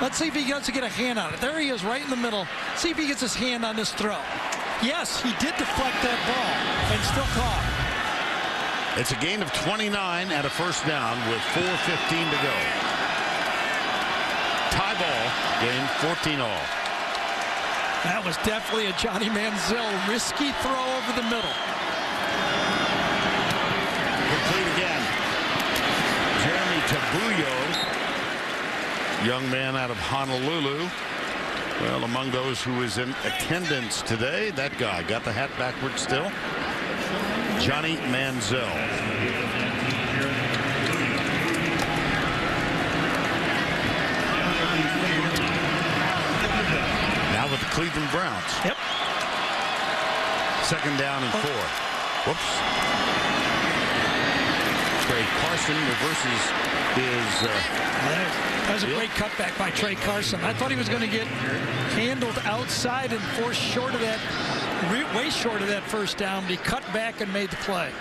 S9: Let's see if he gets to get a hand on it. There he is, right in the middle. See if he gets his hand on this throw. Yes, he did deflect that ball and still caught.
S1: It's a gain of 29 at a first down with 4:15 to go. Tie ball, game 14 all.
S9: That was definitely a Johnny Manziel risky throw over the middle.
S1: Complete again. Jeremy Tabuyo, young man out of Honolulu. Well, among those who is in attendance today, that guy got the hat backwards still. Johnny Manziel. Now with the Cleveland Browns.
S9: Yep.
S1: Second down and 4. Whoops. Trey Carson reverses his...
S9: That was a great cutback by Trey Carson. I thought he was going to get handled outside and forced short of that, way short of that first down, but he cut back and made the play.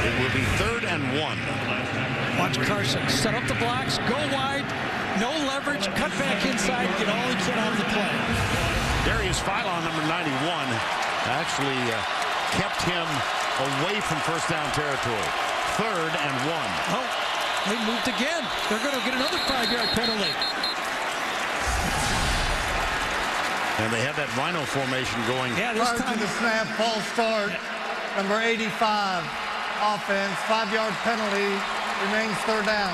S1: It will be 3rd and 1.
S9: Watch Carson set up the blocks, go wide, no leverage, cut back inside, get all he can out of the play.
S1: Darius Philon, number 91, actually kept him away from first down territory. 3rd and 1.
S9: Oh, they moved again. They're going to get another 5-yard penalty.
S1: And they had that rhino formation going.
S9: Yeah, this
S7: Prior
S9: time.
S7: to the snap, false start, number 85, offense, 5-yard penalty, remains 3rd down.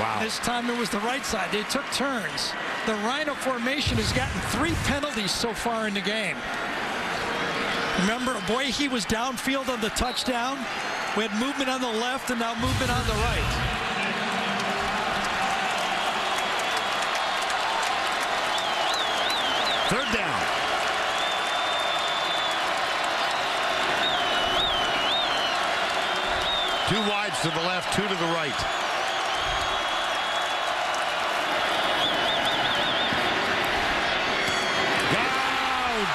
S1: Wow.
S9: This time it was the right side. They took turns. The rhino formation has gotten 3 penalties so far in the game. Remember, boy, he was downfield on the touchdown. We had movement on the left and now movement on the right.
S1: Third down. Two wides to the left, 2 to the right.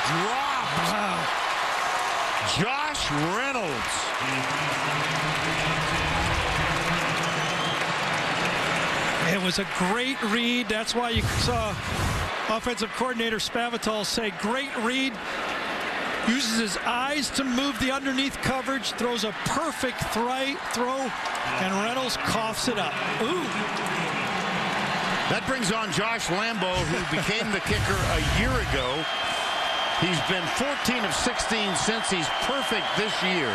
S1: Dropped.
S9: Wow.
S1: Josh Reynolds.
S9: It was a great read. That's why you saw offensive coordinator Spavital say, great read. Uses his eyes to move the underneath coverage, throws a perfect throw, and Reynolds coughs it up. Ooh.
S1: That brings on Josh Lambo, who became the kicker a year ago. He's been 14 of 16 since. He's perfect this year.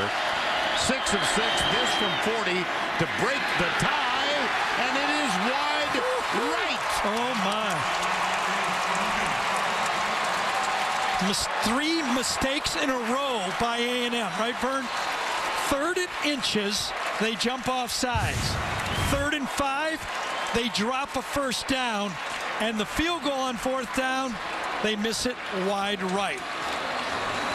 S1: 6 of 6, this from 40 to break the tie, and it is wide right.
S9: Oh, my. 3 mistakes in a row by A&M, right, Vern? 3rd and inches, they jump off sides. 3rd and 5, they drop a first down, and the field goal on 4th down, they miss it wide right.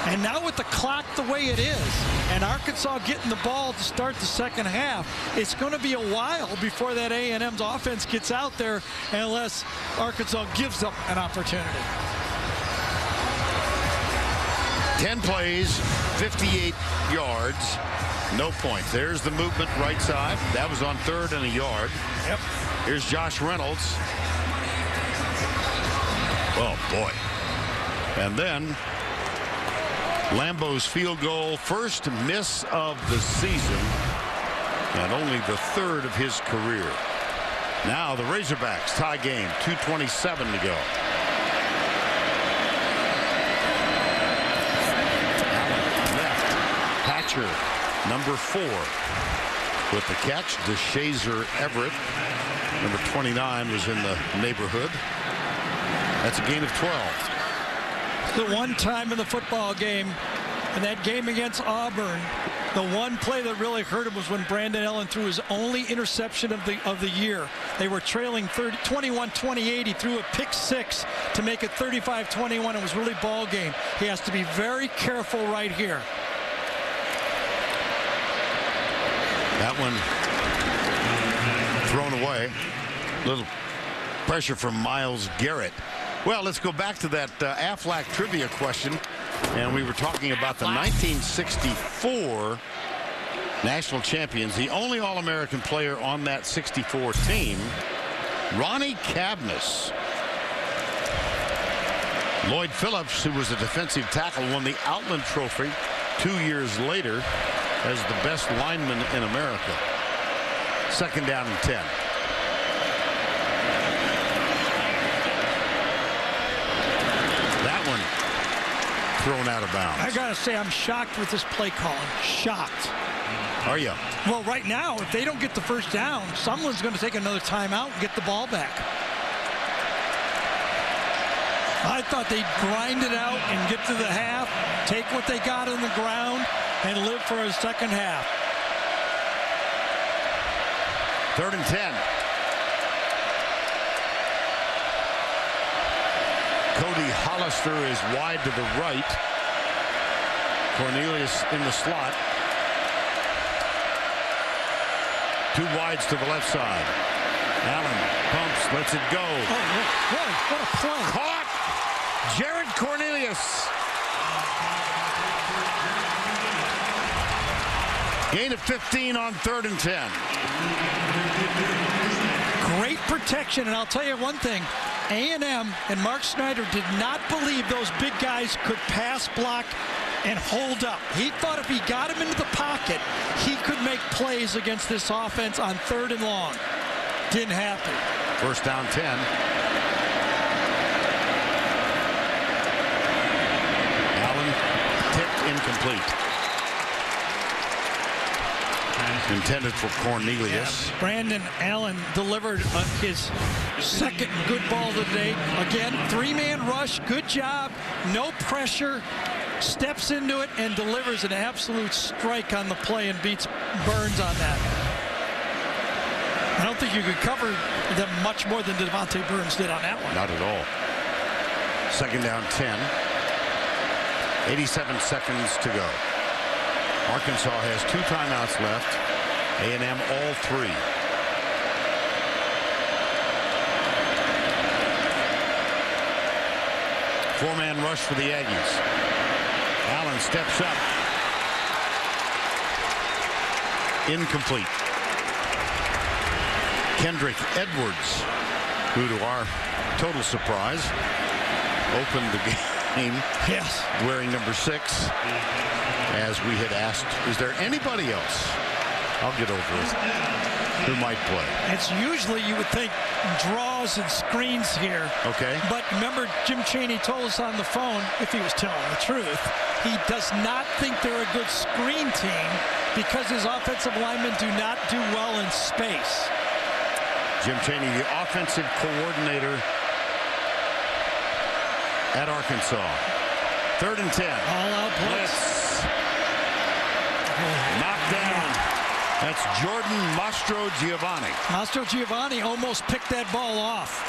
S9: And now with the clock the way it is, and Arkansas getting the ball to start the second half, it's going to be a while before that A&M's offense gets out there unless Arkansas gives them an opportunity.
S1: 10 plays, 58 yards, no points. There's the movement right side. That was on 3rd and a yard.
S9: Yep.
S1: Here's Josh Reynolds. Oh, boy. And then Lambeau's field goal, first miss of the season, and only the 3rd of his career. Now the Razorbacks tie game, 2:27 to go. Left, Hatcher, number 4, with the catch. DeShazer Everett, number 29, was in the neighborhood. That's a gain of 12.
S9: The one time in the football game, in that game against Auburn, the one play that really hurt him was when Brandon Allen threw his only interception of the year. They were trailing 21-28. He threw a pick 6 to make it 35-21. It was really ball game. He has to be very careful right here.
S1: That one thrown away. Little pressure from Myles Garrett. Well, let's go back to that Aflac trivia question. And we were talking about the 1964 national champions. The only All-American player on that 64 team, Ronnie Cabness. Lloyd Phillips, who was a defensive tackle, won the Outland Trophy 2 years later as the best lineman in America. 2nd down and 10. That one thrown out of bounds.
S9: I gotta say, I'm shocked with this play calling. Shocked.
S1: Are you?
S9: Well, right now, if they don't get the first down, someone's going to take another timeout and get the ball back. I thought they'd grind it out and get to the half, take what they got on the ground, and live for a second half.
S1: 3rd and 10. Cody Hollister is wide to the right. Cornelius in the slot. 2 wides to the left side. Allen pumps, lets it go.
S9: Oh, what a play.
S1: Caught! Jared Cornelius. Gain of 15 on 3rd and 10.
S9: Great protection, and I'll tell you one thing. A&M and Mark Snyder did not believe those big guys could pass block and hold up. He thought if he got him into the pocket, he could make plays against this offense on 3rd and long. Didn't happen.
S1: 1st down 10. Allen tipped incomplete. Intended for Cornelius.
S9: Yeah. Brandon Allen delivered his 2nd good ball of the day. Again, 3-man rush. Good job. No pressure. Steps into it and delivers an absolute strike on the play and beats Burns on that. I don't think you could cover them much more than Devontae Burns did on that one.
S1: Not at all. 2nd down 10. 87 seconds to go. Arkansas has 2 timeouts left. A&M all 3. Four-man rush for the Aggies. Allen steps up. Incomplete. Kendrick Edwards, who to our total surprise opened the game.
S9: Yes.
S1: Wearing number 6. As we had asked, is there anybody else? I'll get over it. Who might play?
S9: It's usually, you would think, draws and screens here.
S1: Okay.
S9: But remember, Jim Chaney told us on the phone, if he was telling the truth, he does not think they're a good screen team because his offensive linemen do not do well in space.
S1: Jim Chaney, the offensive coordinator at Arkansas. 3rd and 10.
S9: All-out blitz.
S1: Knocked down. That's Jordan Mastro-Giovanni.
S9: Mastro-Giovanni almost picked that ball off.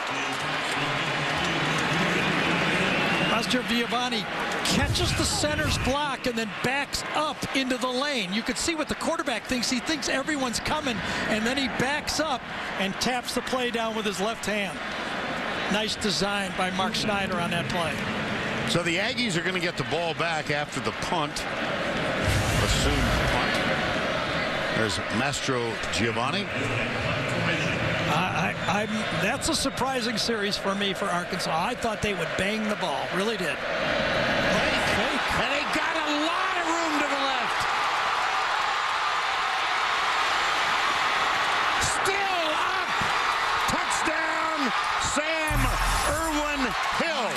S9: Giovanni catches the center's block and then backs up into the lane. You can see what the quarterback thinks. He thinks everyone's coming, and then he backs up and taps the play down with his left hand. Nice design by Mark Schneider on that play.
S1: So the Aggies are going to get the ball back after the punt. Assumed punt. There's Mastro Giovanni.
S9: That's a surprising series for me for Arkansas. I thought they would bang the ball. Really did.
S1: And they got a lot of room to the left. Still up. Touchdown, Sam Irwin Hill.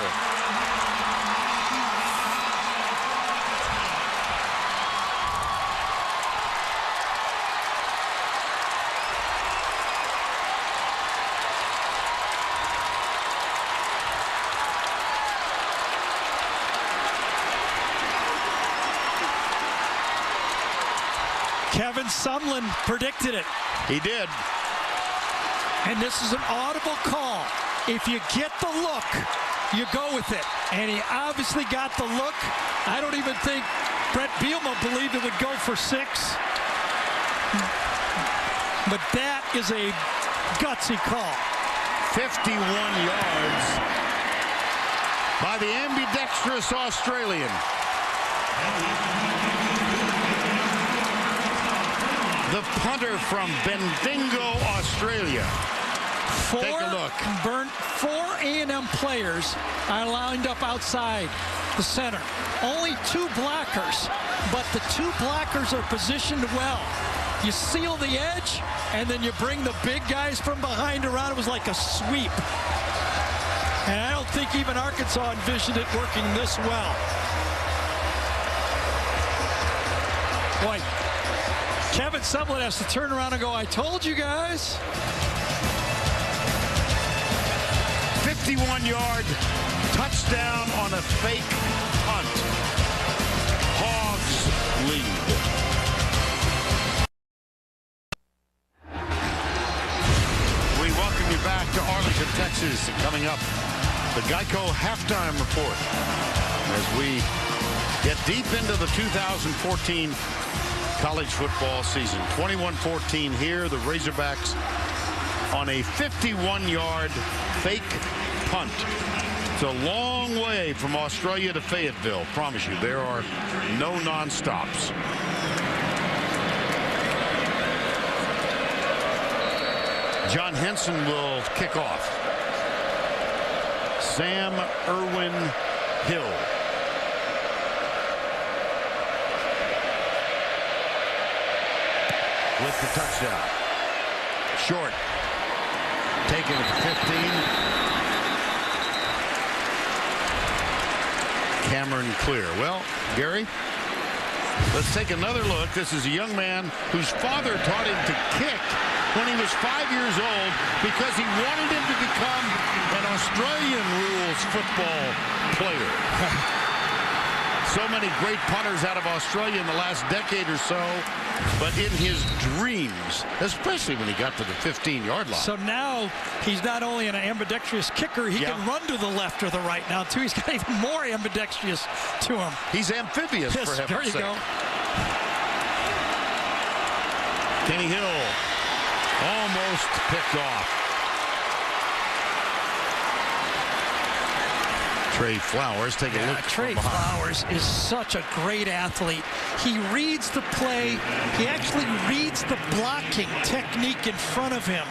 S9: Kevin Sumlin predicted it.
S1: He did.
S9: And this is an audible call. If you get the look, you go with it. And he obviously got the look. I don't even think Brett Bielema believed it would go for 6. But that is a gutsy call.
S1: 51 yards by the ambidextrous Australian. The punter from Bendigo, Australia. Take a look.
S9: 4 A&M players are lined up outside the center. Only 2 blockers, but the 2 blockers are positioned well. You seal the edge, and then you bring the big guys from behind around. It was like a sweep. And I don't think even Arkansas envisioned it working this well. Boy, Kevin Sumlin has to turn around and go, I told you guys.
S1: 51-yard touchdown on a fake punt. Hogs lead. We welcome you back to Arlington, Texas. And coming up, the Geico halftime report as we get deep into the 2014 college football season. 21-14 here. The Razorbacks on a 51-yard fake punt. It's a long way from Australia to Fayetteville. Promise you, there are no non-stops. John Henson will kick off. Sam Irwin Hill. With the touchdown. Short. Taken at 15. Cameron Clear. Well, Gary, let's take another look. This is a young man whose father taught him to kick when he was 5 years old because he wanted him to become an Australian rules football player. So many great punters out of Australia in the last decade or so, but in his dreams, especially when he got to the 15-yard line.
S9: So now he's not only an ambidextrous kicker, he can run to the left or the right now, too. He's got even more ambidextrous to him.
S1: He's amphibious,
S9: yes,
S1: for heaven's sake.
S9: There you go.
S1: Kenny Hill almost picked off. Trey Flowers, take a look.
S9: Trey Flowers is such a great athlete. He reads the play. He actually reads the blocking technique in front of him.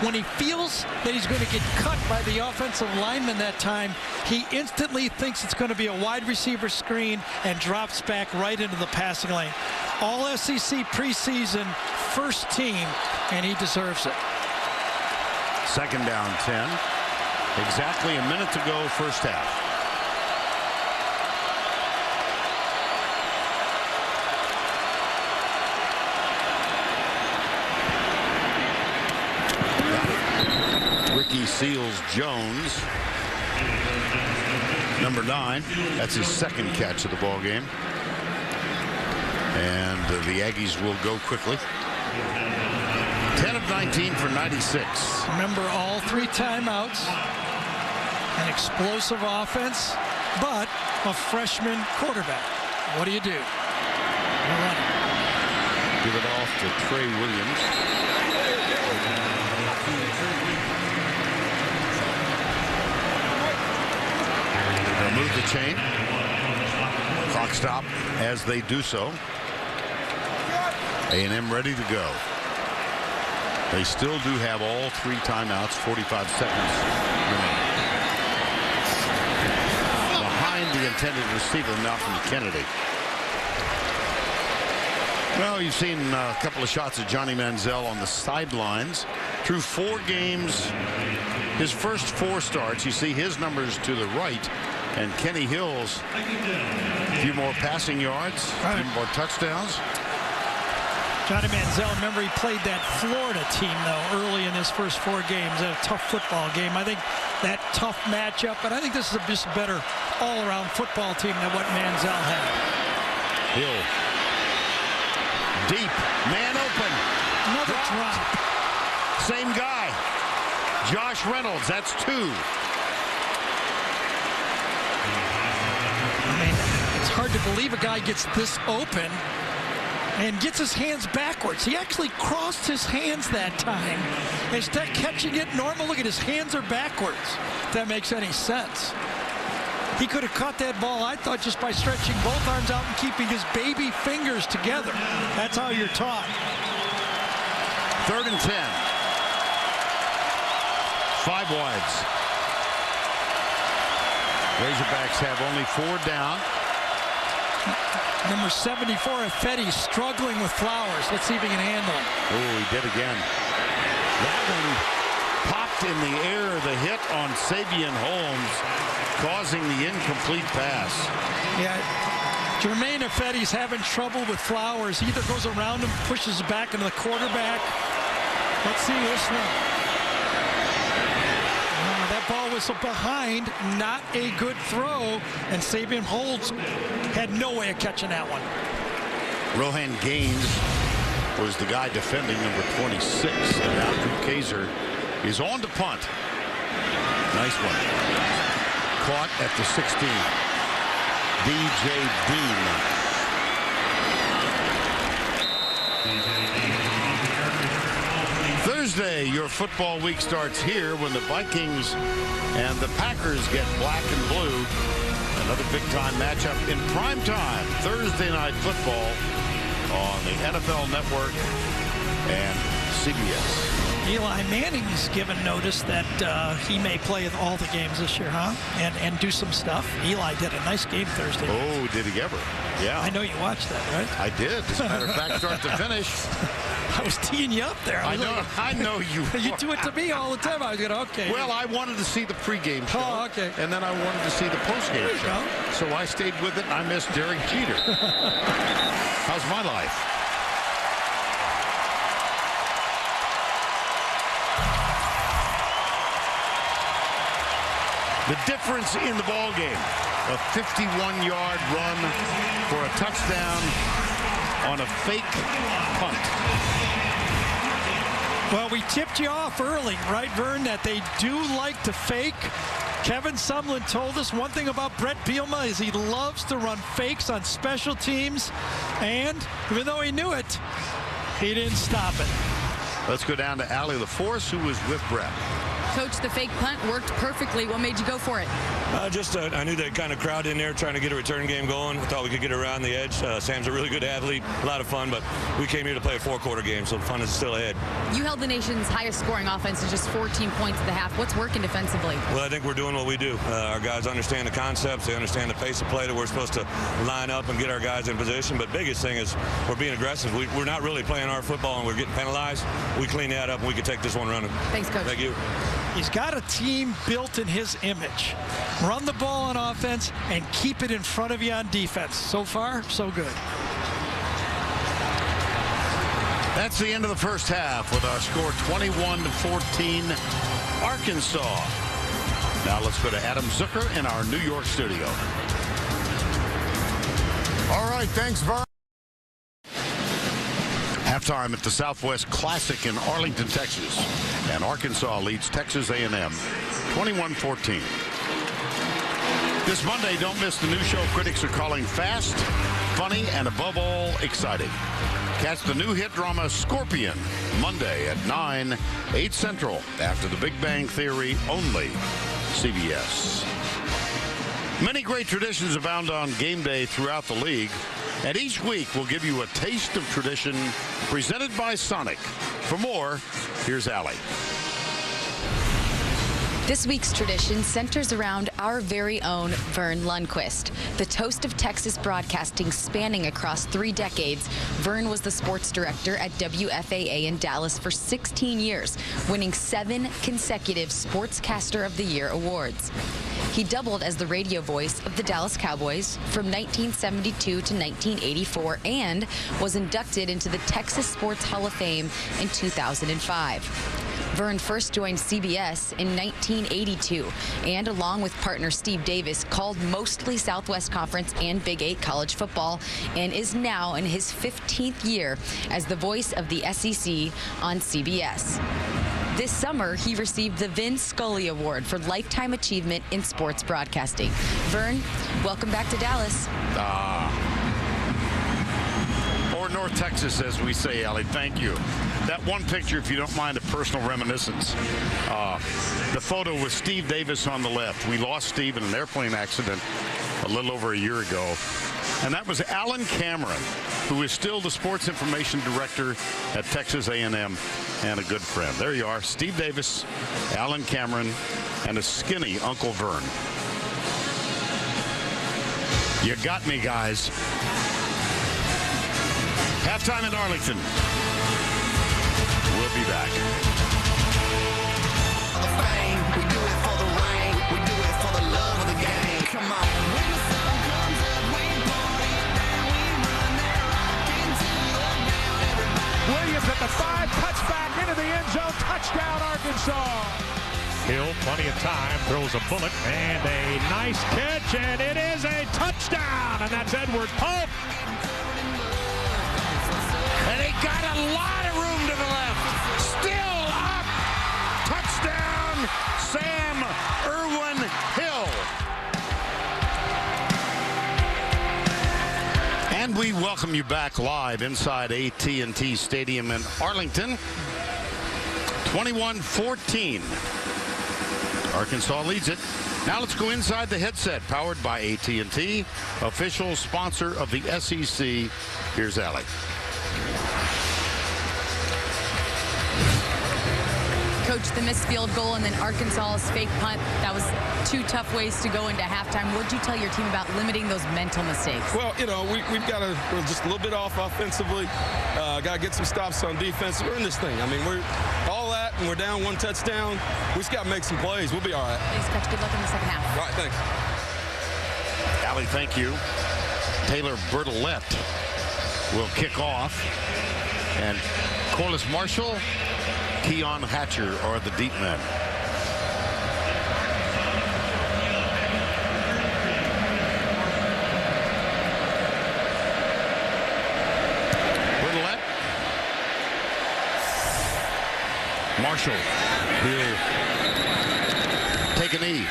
S9: When he feels that he's going to get cut by the offensive lineman that time, he instantly thinks it's going to be a wide receiver screen and drops back right into the passing lane. All SEC preseason, first team, and he deserves it.
S1: Second down 10. Exactly a minute to go, first half. Ricky Seals-Jones, number 9. That's his second catch of the ball game. And the Aggies will go quickly. 10 of 19 for 96.
S9: Remember all 3 timeouts. An explosive offense. but a freshman quarterback. What do you do?
S1: Give it off to Trey Williams. They'll move the chain. Clock stop as they do so. A&M ready to go. They still do have all 3 timeouts, 45 seconds remaining. Behind the intended receiver, Malcolm Kennedy. Well, you've seen a couple of shots of Johnny Manziel on the sidelines. Through 4 games, his first 4 starts, you see his numbers to the right. And Kenny Hills, a few more passing yards, a few more touchdowns.
S9: Johnny Manziel, remember he played that Florida team, though, early in his first 4 games. A tough football game. I think that tough matchup, but I think this is just a better all-around football team than what Manziel had.
S1: Hill. Deep. Man open.
S9: Another drop.
S1: Same guy. Josh Reynolds. That's 2.
S9: I mean, it's hard to believe a guy gets this open and gets his hands backwards. He actually crossed his hands that time. Instead of catching it normal, look at his hands are backwards. If that makes any sense. He could have caught that ball, I thought, just by stretching both arms out and keeping his baby fingers together. That's how you're taught.
S1: 3rd and 10. 5 wides. Razorbacks have only 4 down.
S9: Number 74, Fetty, struggling with Flowers. Let's see if he can handle it.
S1: Oh, he did again. That one popped in the air. The hit on Sabian Holmes, causing the incomplete pass.
S9: Yeah, Jermaine Ifedi's having trouble with Flowers. He either goes around him, pushes back into the quarterback. Let's see this one. That ball was behind, not a good throw, and Sabian Holmes had no way of catching that one.
S1: Rohan Gaines was the guy defending number 26, and now Drew Kaiser is on to punt. Nice one. Caught at the 16. DJ Dean. Thursday, your football week starts here when the Vikings and the Packers get black and blue. Another big-time matchup in prime time. Thursday night football on the NFL Network and CBS.
S9: Eli Manning's given notice that he may play in all the games this year, huh? And do some stuff. Eli did a nice game Thursday.
S1: Oh, did he ever? Yeah.
S9: I know you watched that, right?
S1: I did. As a matter of fact, start to finish.
S9: I was teeing you up there.
S1: I know you.
S9: You do it to me all the time. I was going, okay.
S1: Well, I wanted to see the pregame show.
S9: Oh, okay.
S1: And then I wanted to see the postgame show.
S9: Go.
S1: So I stayed with it, and I missed Derek Jeter. How's my life? The difference in the ball game, a 51-yard run for a touchdown on a fake punt.
S9: Well, we tipped you off early, right, Vern, that they do like to fake. Kevin Sumlin told us one thing about Brett Bielema is he loves to run fakes on special teams, and even though he knew it, he didn't stop it.
S1: Let's go down to Allie LaForce, who was with Brett.
S4: Coach, the fake punt worked perfectly. What made you go for it?
S5: I knew that kind of crowd in there trying to get a return game going. I thought we could get around the edge. Sam's a really good athlete, a lot of fun, but we came here to play a 4-quarter game, so the fun is still ahead.
S4: You held the nation's highest scoring offense to just 14 points at the half. What's working defensively?
S5: Well, I think we're doing what we do. Our guys understand the concepts. They understand the pace of play that we're supposed to line up and get our guys in position. But biggest thing is we're being aggressive. We're not really playing our football, and we're getting penalized. We clean that up, and we can take this one running.
S4: Thanks, Coach.
S5: Thank you.
S9: He's got a team built in his image. Run the ball on offense and keep it in front of you on defense. So far, so good.
S1: That's the end of the first half with our score 21-14 Arkansas. Now let's go to Adam Zucker in our New York studio.
S8: All right, thanks, Vern.
S1: Halftime at the Southwest Classic in Arlington, Texas. And Arkansas leads Texas A&M 21-14. This Monday, don't miss the new show critics are calling fast, funny, and above all, exciting. Catch the new hit drama Scorpion, Monday at 9, 8 Central, after The Big Bang Theory, only CBS. Many great traditions abound on game day throughout the league, and each week we'll give you a taste of tradition presented by Sonic. For more, here's Allie.
S4: This week's tradition centers around our very own Vern Lundquist. The toast of Texas broadcasting spanning across 3 decades, Vern was the sports director at WFAA in Dallas for 16 years, winning 7 consecutive Sportscaster of the Year awards. He doubled as the radio voice of the Dallas Cowboys from 1972 to 1984 and was inducted into the Texas Sports Hall of Fame in 2005. Vern first joined CBS in 1982 and, along with partner Steve Davis, called mostly Southwest Conference and Big 8 college football and is now in his 15th year as the voice of the SEC on CBS. This summer, he received the Vin Scully Award for Lifetime Achievement in Sports Broadcasting. Vern, welcome back to Dallas.
S1: Or North Texas, as we say, Allie. Thank you. That one picture, if you don't mind a personal reminiscence, the photo with Steve Davis on the left. We lost Steve in an airplane accident a little over a year ago. And that was Alan Cameron, who is still the sports information director at Texas A&M and a good friend. There you are, Steve Davis, Alan Cameron, and a skinny Uncle Vern. You got me, guys. Halftime in Arlington. We'll be back.
S3: We do it for the rain. We do it for the love of the game. Come on. When the sun comes up, we party down. We run that rock into the ground. Everybody.
S11: Williams at the 5, cuts back into the end zone. Touchdown, Arkansas. Hill, plenty of time, throws a bullet, and a nice catch, and it is a touchdown, and that's Edward Pope.
S1: And he got a lot of room to the left. Still up. Touchdown, Sam Irwin Hill. And we welcome you back live inside AT&T Stadium in Arlington. 21-14. Arkansas leads it. Now let's go inside the headset, powered by AT&T, official sponsor of the SEC. Here's Allie.
S4: Coach, the missed field goal and then Arkansas's fake punt, that was 2 tough ways to go into halftime. What did you tell your team about limiting those mental mistakes?
S6: Well, you know, we've got to, we're just a little bit off offensively. Got to get some stops on defense. We're in this thing. I mean, we're all that, and we're down 1 touchdown. We just got to make some plays. We'll be all right.
S4: Thanks, Coach. Good luck in the second half.
S6: All right, thanks.
S1: Allie, thank you. Taylor Bertolette will kick off. And Corliss Marshall, Keon Hatcher are the deep men. Bertolette. Marshall will take a knee.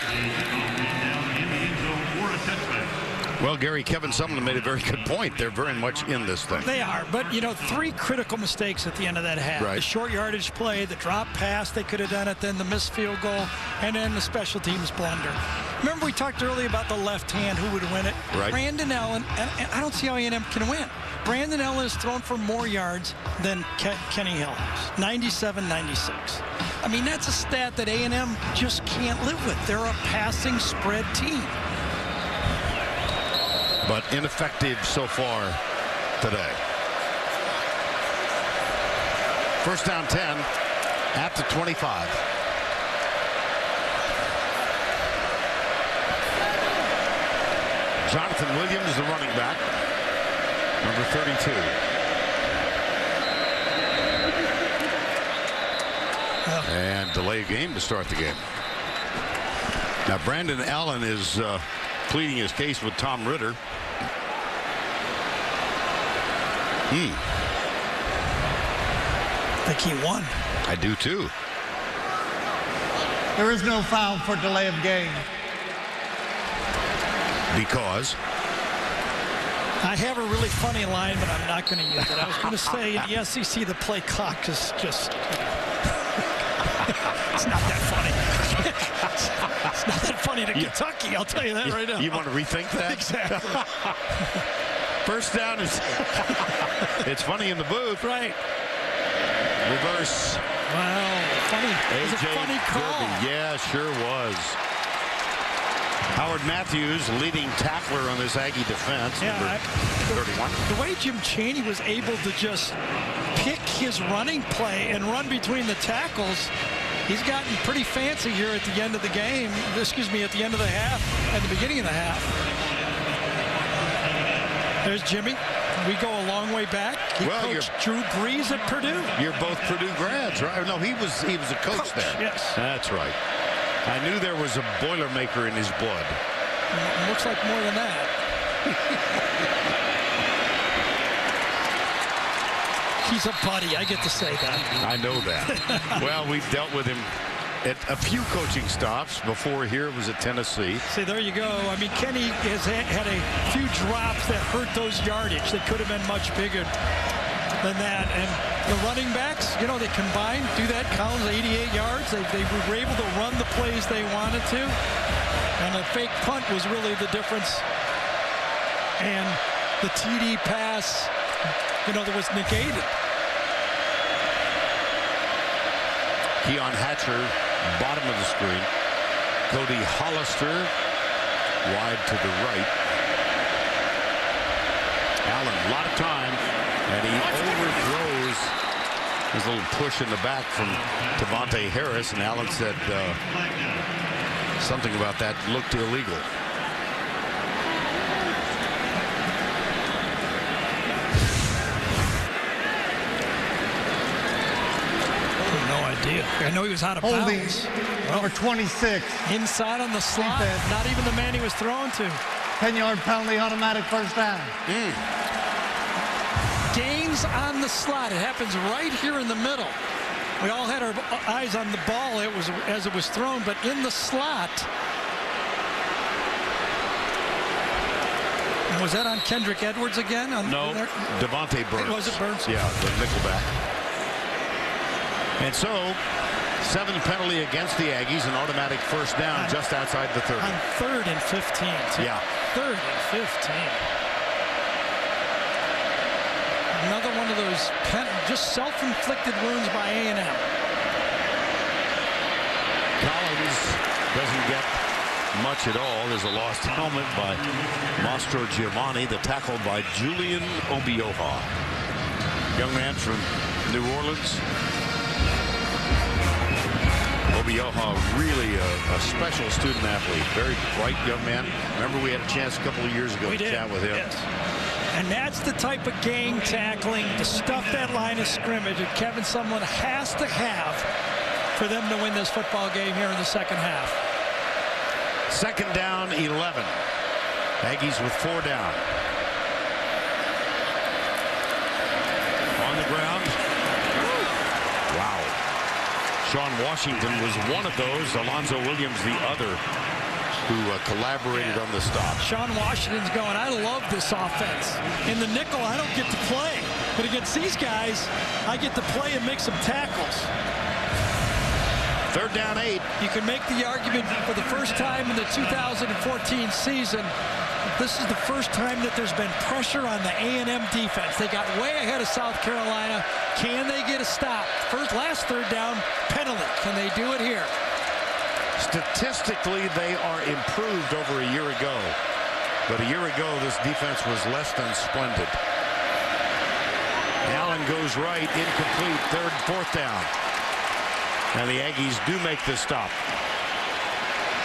S1: Well, Gary, Kevin Sumlin made a very good point. They're very much in this thing.
S9: They are, but, you know, 3 critical mistakes at the end of that half.
S1: Right.
S9: The short yardage play, the drop pass, they could have done it, then the missed field goal, and then the special teams blunder. Remember we talked earlier about the left hand, who would win it?
S1: Right.
S9: Brandon Allen, and I don't see how A&M can win. Brandon Allen has thrown for more yards than Kenny Hill has, 97-96. I mean, that's a stat that A&M just can't live with. They're a passing spread team.
S1: But ineffective so far today. First down 10 at the 25. Jonathan Williams, the running back, number 32. And delay game to start the game. Now Brandon Allen is pleading his case with Tom Ritter.
S9: I think he won.
S1: I do too.
S7: There is no foul for delay of game.
S1: Because?
S9: I have a really funny line, but I'm not going to use it. I was going to say in the SEC, the play clock is just... it's not that funny. It's not that funny to Kentucky, I'll tell you that right now.
S1: You want to rethink that?
S9: Exactly.
S1: First down is... it's funny in the booth.
S9: Right.
S1: Reverse.
S9: Wow, funny. It was a
S1: AJ
S9: funny call.
S1: Derby. Yeah, sure was. Howard Matthews, leading tackler on this Aggie defense.
S9: Yeah,
S1: 31.
S9: The way Jim Chaney was able to just pick his running play and run between the tackles, he's gotten pretty fancy here at the end of the game. Excuse me, at the end of the half, at the beginning of the half. There's Jimmy. We go a long way back. He coached Drew Brees at Purdue.
S1: You're both Purdue grads, right? No, he was a coach there.
S9: Yes.
S1: That's right. I knew there was a Boilermaker in his blood.
S9: Looks like more than that. He's a buddy. I get to say that.
S1: I know that. Well, we've dealt with him at a few coaching stops. Before here, it was at Tennessee.
S9: See, there you go. I mean, Kenny has had a few drops that hurt those yardage. They could have been much bigger than that. And the running backs, you know, they combined, do that. Collins, 88 yards. They were able to run the plays they wanted to. And a fake punt was really the difference. And the TD pass, you know, that was negated.
S1: Keon Hatcher, bottom of the screen. Cody Hollister, wide to the right. Allen, a lot of time, and he overthrows his little push in the back from Devontae Harris, and Allen said something about that looked illegal.
S9: I know he was out of bounds.
S7: Number 26.
S9: Inside on the slot.
S7: Defense.
S9: Not even the man he was thrown to.
S7: 10-yard penalty, automatic first down.
S9: Gains on the slot. It happens right here in the middle. We all had our eyes on the ball as it was thrown, but in the slot. And was that on Kendrick Edwards again?
S1: No, Devontae Burns.
S9: Was it Burns?
S1: Yeah, the nickelback. And so, 7th penalty against the Aggies, an automatic first down just outside the 30.
S9: On 3rd and 15. Too.
S1: Yeah.
S9: 3rd and 15. Another one of those just self-inflicted wounds by A&M.
S1: Collins doesn't get much at all. There's a lost helmet by Mastro Giovanni, the tackle by Julian Obioha. Young man from New Orleans. Obioha, really a special student athlete. Very bright young man. Remember, we had a chance a couple of years ago to chat with him.
S9: Yes. And that's the type of gang tackling to stuff that line of scrimmage that Kevin Sumlin has to have for them to win this football game here in the second half.
S1: 2nd down, 11. Aggies with 4 down. On the ground. Wow. Sean Washington was one of those. Alonzo Williams the other, who collaborated on the stop.
S9: Sean Washington's going, I love this offense. In the nickel, I don't get to play. But against these guys, I get to play and make some tackles.
S1: 3rd down, 8.
S9: You can make the argument for the first time in the 2014 season, this is the first time that there's been pressure on the A&M defense. They got way ahead of South Carolina. Can they get a stop? Last 3rd down, penalty. Can they do it here?
S1: Statistically, they are improved over a year ago. But a year ago, this defense was less than splendid. Allen goes right, incomplete, 3rd, 4th down. And the Aggies do make the stop.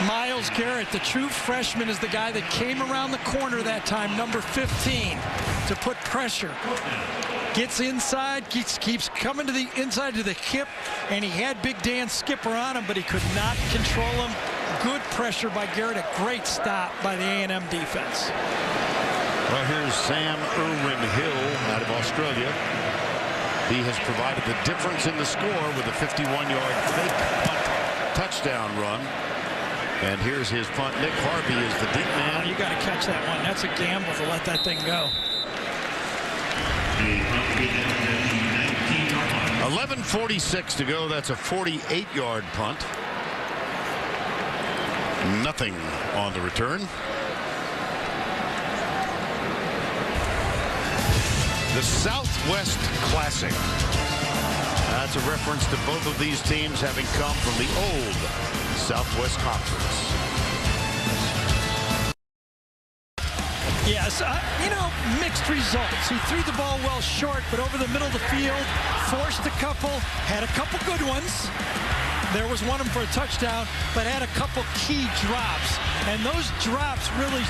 S9: Myles Garrett, the true freshman, is the guy that came around the corner that time, number 15, to put pressure. Gets inside, keeps coming to the inside to the hip, and he had Big Dan Skipper on him, but he could not control him. Good pressure by Garrett, a great stop by the A&M defense.
S1: Well, here's Sam Irwin-Hill out of Australia. He has provided the difference in the score with a 51-yard fake punt touchdown run. And here's his punt. Nick Harvey is the deep man.
S9: You got to catch that one. That's a gamble to let that thing go.
S1: 11:46 to go. That's a 48-yard punt. Nothing on the return. The Southwest Classic. That's a reference to both of these teams having come from the old Southwest Conference.
S9: Yes, mixed results. He threw the ball well short, but over the middle of the field, forced a couple, had a couple good ones. There was one of them for a touchdown, but had a couple key drops. And those drops really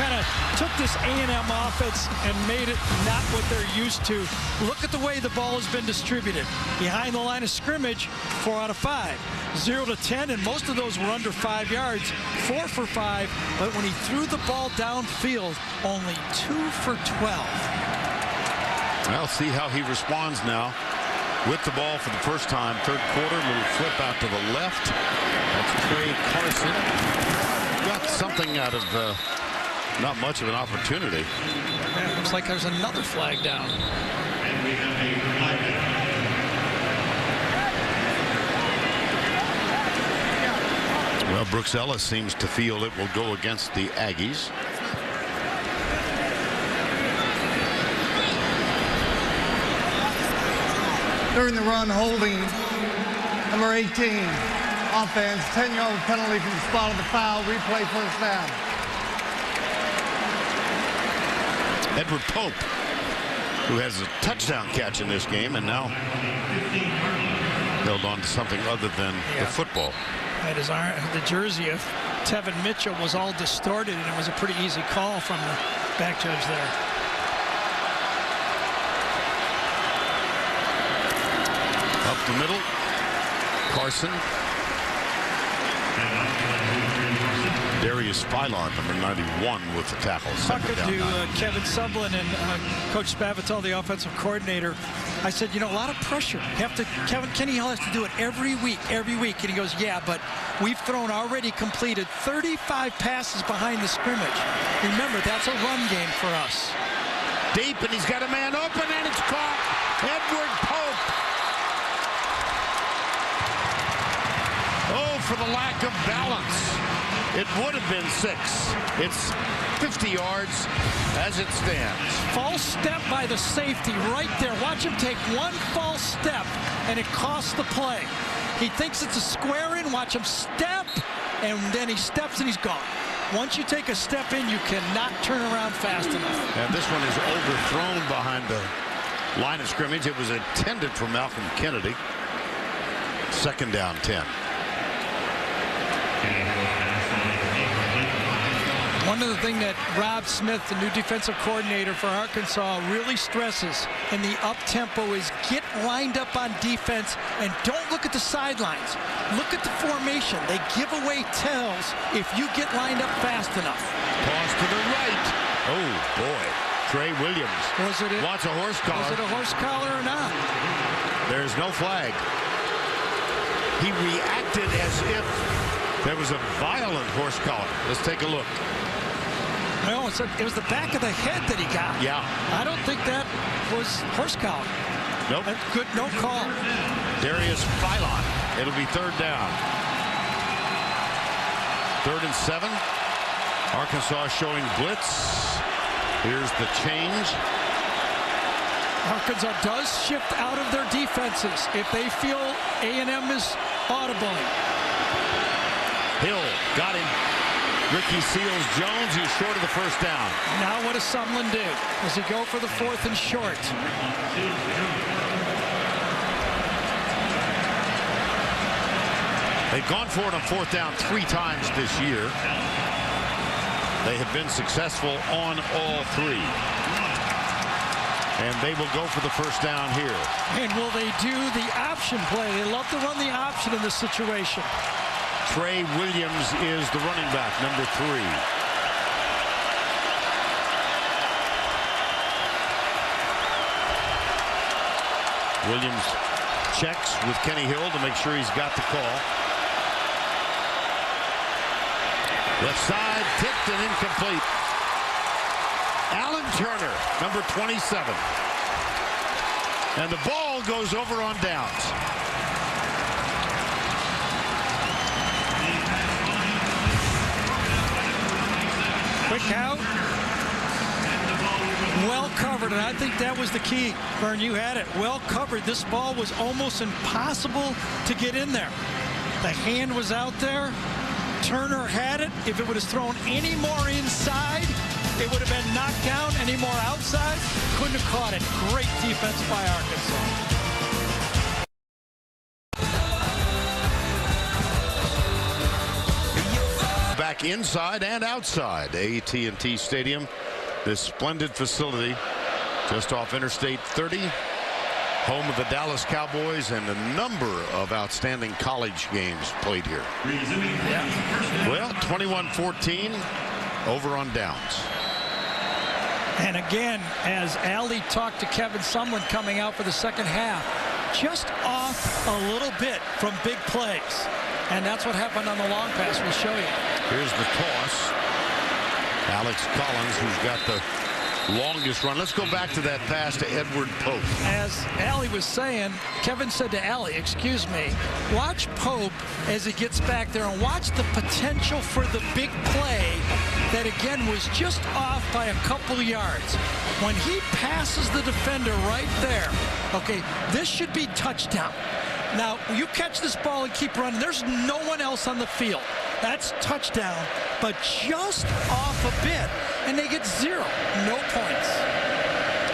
S9: kind of took this A&M offense and made it not what they're used to. Look at the way the ball has been distributed. Behind the line of scrimmage, 4 out of 5. 0 to 10, and most of those were under 5 yards. 4 for 5, but when he threw the ball downfield, only 2 for 12.
S1: Well, see how he responds now. With the ball for the first time, third quarter, little flip out to the left. That's Trey Carson. Got something out of not much of an opportunity.
S9: Yeah, it looks like there's another flag down.
S1: Well, Brooks Ellis seems to feel it will go against the Aggies.
S7: During the run, holding number 18, offense, 10-yard penalty from the spot of the foul, replay first down.
S1: Edward Pope, who has a touchdown catch in this game, and now held on to something other than the football.
S9: Had his arm, the jersey of Tevin Mitchell was all distorted, and it was a pretty easy call from the back judge there.
S1: Up the middle, Carson. Darius Phylon, number 91, with the tackle.
S9: Talking to Kevin Sublin and Coach Spavital, the offensive coordinator, I said, a lot of pressure. Kenny Hill has to do it every week. And he goes, yeah, but we've already completed 35 passes behind the scrimmage. Remember, that's a run game for us.
S1: Deep, and he's got a man open, and it's caught. Edward Pope. Oh, for the lack of balance. It would have been 6. It's 50 yards as it stands.
S9: False step by the safety right there. Watch him take one false step, and it costs the play. He thinks it's a square in. Watch him step, and then he steps, and he's gone. Once you take a step in, you cannot turn around fast enough.
S1: And this one is overthrown behind the line of scrimmage. It was intended for Malcolm Kennedy. Second down, 10.
S9: One of the things that Rob Smith, the new defensive coordinator for Arkansas, really stresses in the up-tempo is get lined up on defense and don't look at the sidelines. Look at the formation. They give away tells if you get lined up fast enough.
S1: Toss to the right. Oh, boy. Trey Williams wants a horse collar.
S9: Was it a horse collar or not?
S1: There's no flag. He reacted as if there was a violent horse collar. Let's take a look.
S9: No, it was the back of the head that he got.
S1: Yeah.
S9: I don't think that was horse collar.
S1: Nope.
S9: That's good, no call.
S1: Darius Phylon. It'll be third down. 3rd and 7. Arkansas showing blitz. Here's the change.
S9: Arkansas does shift out of their defenses if they feel A&M is audible.
S1: Hill got him. Ricky Seals-Jones, who's short of the first down.
S9: Now what does Sumlin do? Does he go for the 4th and short?
S1: They've gone for it on 4th down 3 times this year. They have been successful on all 3. And they will go for the first down here.
S9: And will they do the option play? They love to run the option in this situation.
S1: Trey Williams is the running back, number 3. Williams checks with Kenny Hill to make sure he's got the call. Left side, tipped and incomplete. Alan Turner, number 27. And the ball goes over on downs.
S9: Quick count. Well covered, and I think that was the key. Vern, you had it. Well covered. This ball was almost impossible to get in there. The hand was out there. Turner had it. If it would have thrown any more inside, it would have been knocked down. Any more outside, couldn't have caught it. Great defense by Arkansas.
S1: Back inside and outside AT&T Stadium, this splendid facility just off Interstate 30, home of the Dallas Cowboys, and a number of outstanding college games played here. Well, 21-14 over on downs.
S9: And again, as Allie talked to Kevin Sumlin coming out for the second half, just off a little bit from big plays. And that's what happened on the long pass. We'll show you.
S1: Here's the toss. Alex Collins, who's got the longest run. Let's go back to that pass to Edward Pope.
S9: As Allie was saying, Kevin said to Allie, excuse me, watch Pope as he gets back there and watch the potential for the big play that, again, was just off by a couple yards. When he passes the defender right there, okay, this should be touchdown. Now, you catch this ball and keep running. There's no one else on the field. That's touchdown, but just off a bit, and they get 0. No points.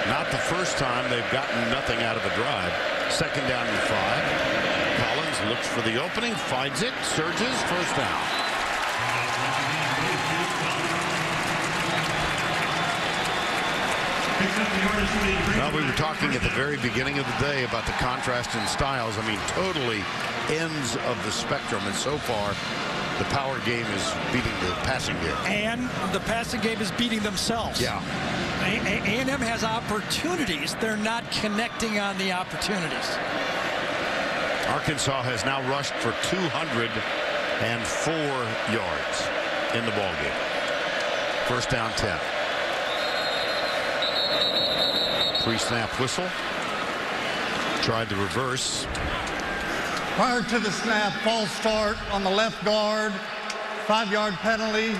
S1: Not the first time they've gotten nothing out of a drive. Second down and 5. Collins looks for the opening, finds it, surges, first down. Well, we were talking at the very beginning of the day about the contrast in styles. I mean, totally ends of the spectrum, and so far the power game is beating the passing game.
S9: And the passing game is beating themselves.
S1: Yeah.
S9: A&M has opportunities. They're not connecting on the opportunities.
S1: Arkansas has now rushed for 204 yards in the ballgame. First down 10. Pre-snap whistle. Tried the reverse.
S7: Prior to the snap, false start on the left guard. 5-yard penalty.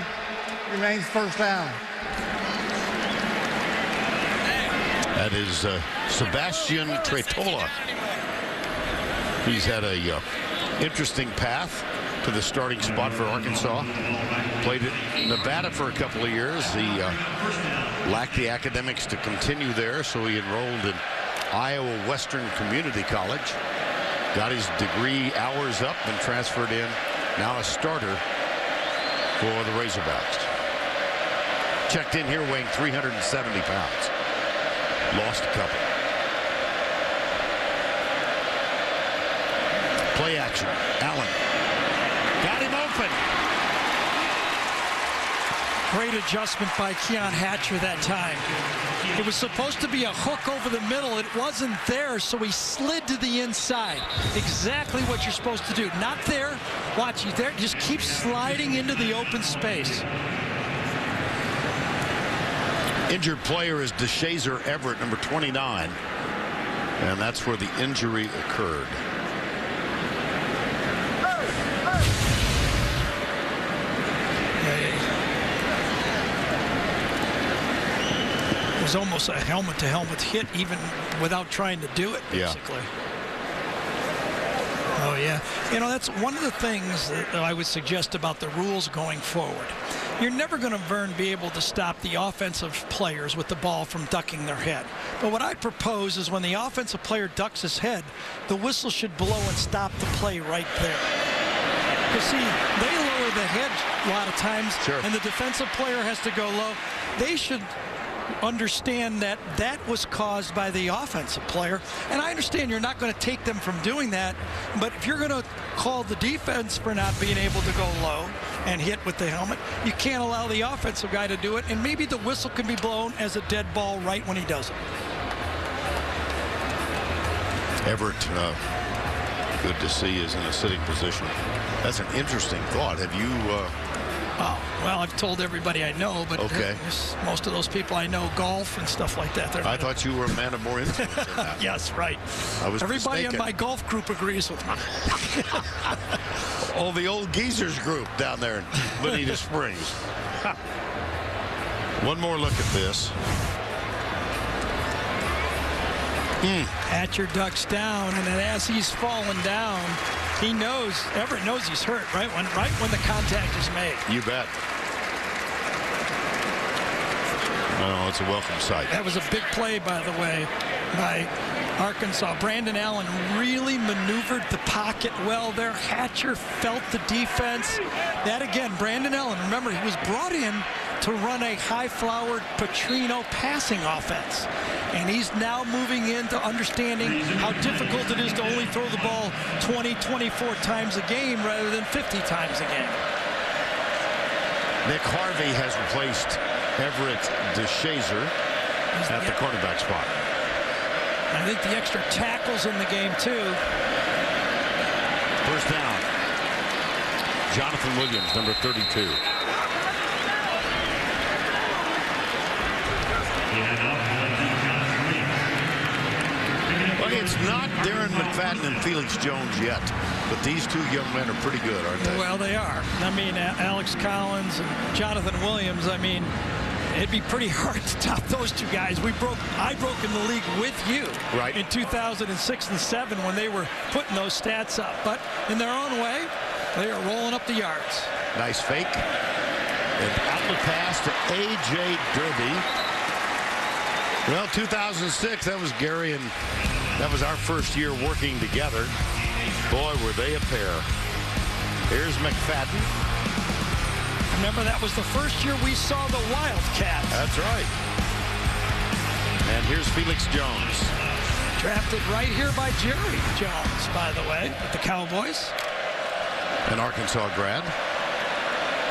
S7: Remains first down.
S1: That is Sebastian Tretola. He's had a interesting path to the starting spot for Arkansas. Played at Nevada for a couple of years. He lacked the academics to continue there, so he enrolled in Iowa Western Community College. Got his degree hours up and transferred in. Now a starter for the Razorbacks. Checked in here weighing 370 pounds. Lost a couple. Play action. Allen. Got him open.
S9: Great adjustment by Keon Hatcher that time. It was supposed to be a hook over the middle. It wasn't there, so he slid to the inside. Exactly what you're supposed to do. Not there. Watch, he's there. Just keep sliding into the open space.
S1: Injured player is DeShazer Everett, number 29. And that's where the injury occurred.
S9: It was almost a helmet-to-helmet hit, even without trying to do it, basically.
S1: Yeah.
S9: Oh, yeah. You know, that's one of the things that I would suggest about the rules going forward. You're never going to, Vern, be able to stop the offensive players with the ball from ducking their head. But what I propose is when the offensive player ducks his head, the whistle should blow and stop the play right there. Because, see, they lower the head a lot of times, and the defensive player has to go low. They should understand that that was caused by the offensive player. And I understand you're not going to take them from doing that, but if you're going to call the defense for not being able to go low and hit with the helmet, you can't allow the offensive guy to do it, and maybe the whistle can be blown as a dead ball right when he does it.
S1: Everett, good to see, is in a sitting position. That's an interesting thought. Have you
S9: Oh, well, I've told everybody I know, but
S1: Okay.
S9: Most of those people I know golf and stuff like that.
S1: I thought you were a man of more influence than that.
S9: Yes, right.
S1: I was
S9: Everybody
S1: mistaken.
S9: in my golf group agrees with me.
S1: Oh, the old Geezers group down there in Bonita Springs. One more look at this.
S9: Hatcher ducks down, and then as he's falling down, he knows, Everett knows he's hurt right when the contact is made.
S1: You bet. Oh, it's a welcome sight.
S9: That was a big play, by the way, by Arkansas. Brandon Allen really maneuvered the pocket well there. Hatcher felt the defense. That again, Brandon Allen, remember, he was brought in to run a high-flowered Petrino passing offense. And he's now moving into understanding how difficult it is to only throw the ball 20, 24 times a game rather than 50 times a game.
S1: Nick Harvey has replaced Everett DeShazer at the cornerback spot.
S9: I think the extra tackles in the game, too.
S1: First down. Jonathan Williams, number 32. Well, it's not Darren McFadden and Felix Jones yet, but these two young men are pretty good, aren't they?
S9: Well, they are. I mean, Alex Collins and Jonathan Williams, I mean, it'd be pretty hard to top those two guys. I broke in the league with you in 2006 and 7 when they were putting those stats up. But in their own way, they are rolling up the yards.
S1: Nice fake. And outlet pass to A.J. Derby. Well, 2006, that was Gary, and that was our first year working together. Boy, were they a pair. Here's McFadden.
S9: Remember, that was the first year we saw the Wildcats.
S1: That's right. And here's Felix Jones.
S9: Drafted right here by Jerry Jones, by the way, at the Cowboys.
S1: An Arkansas grad.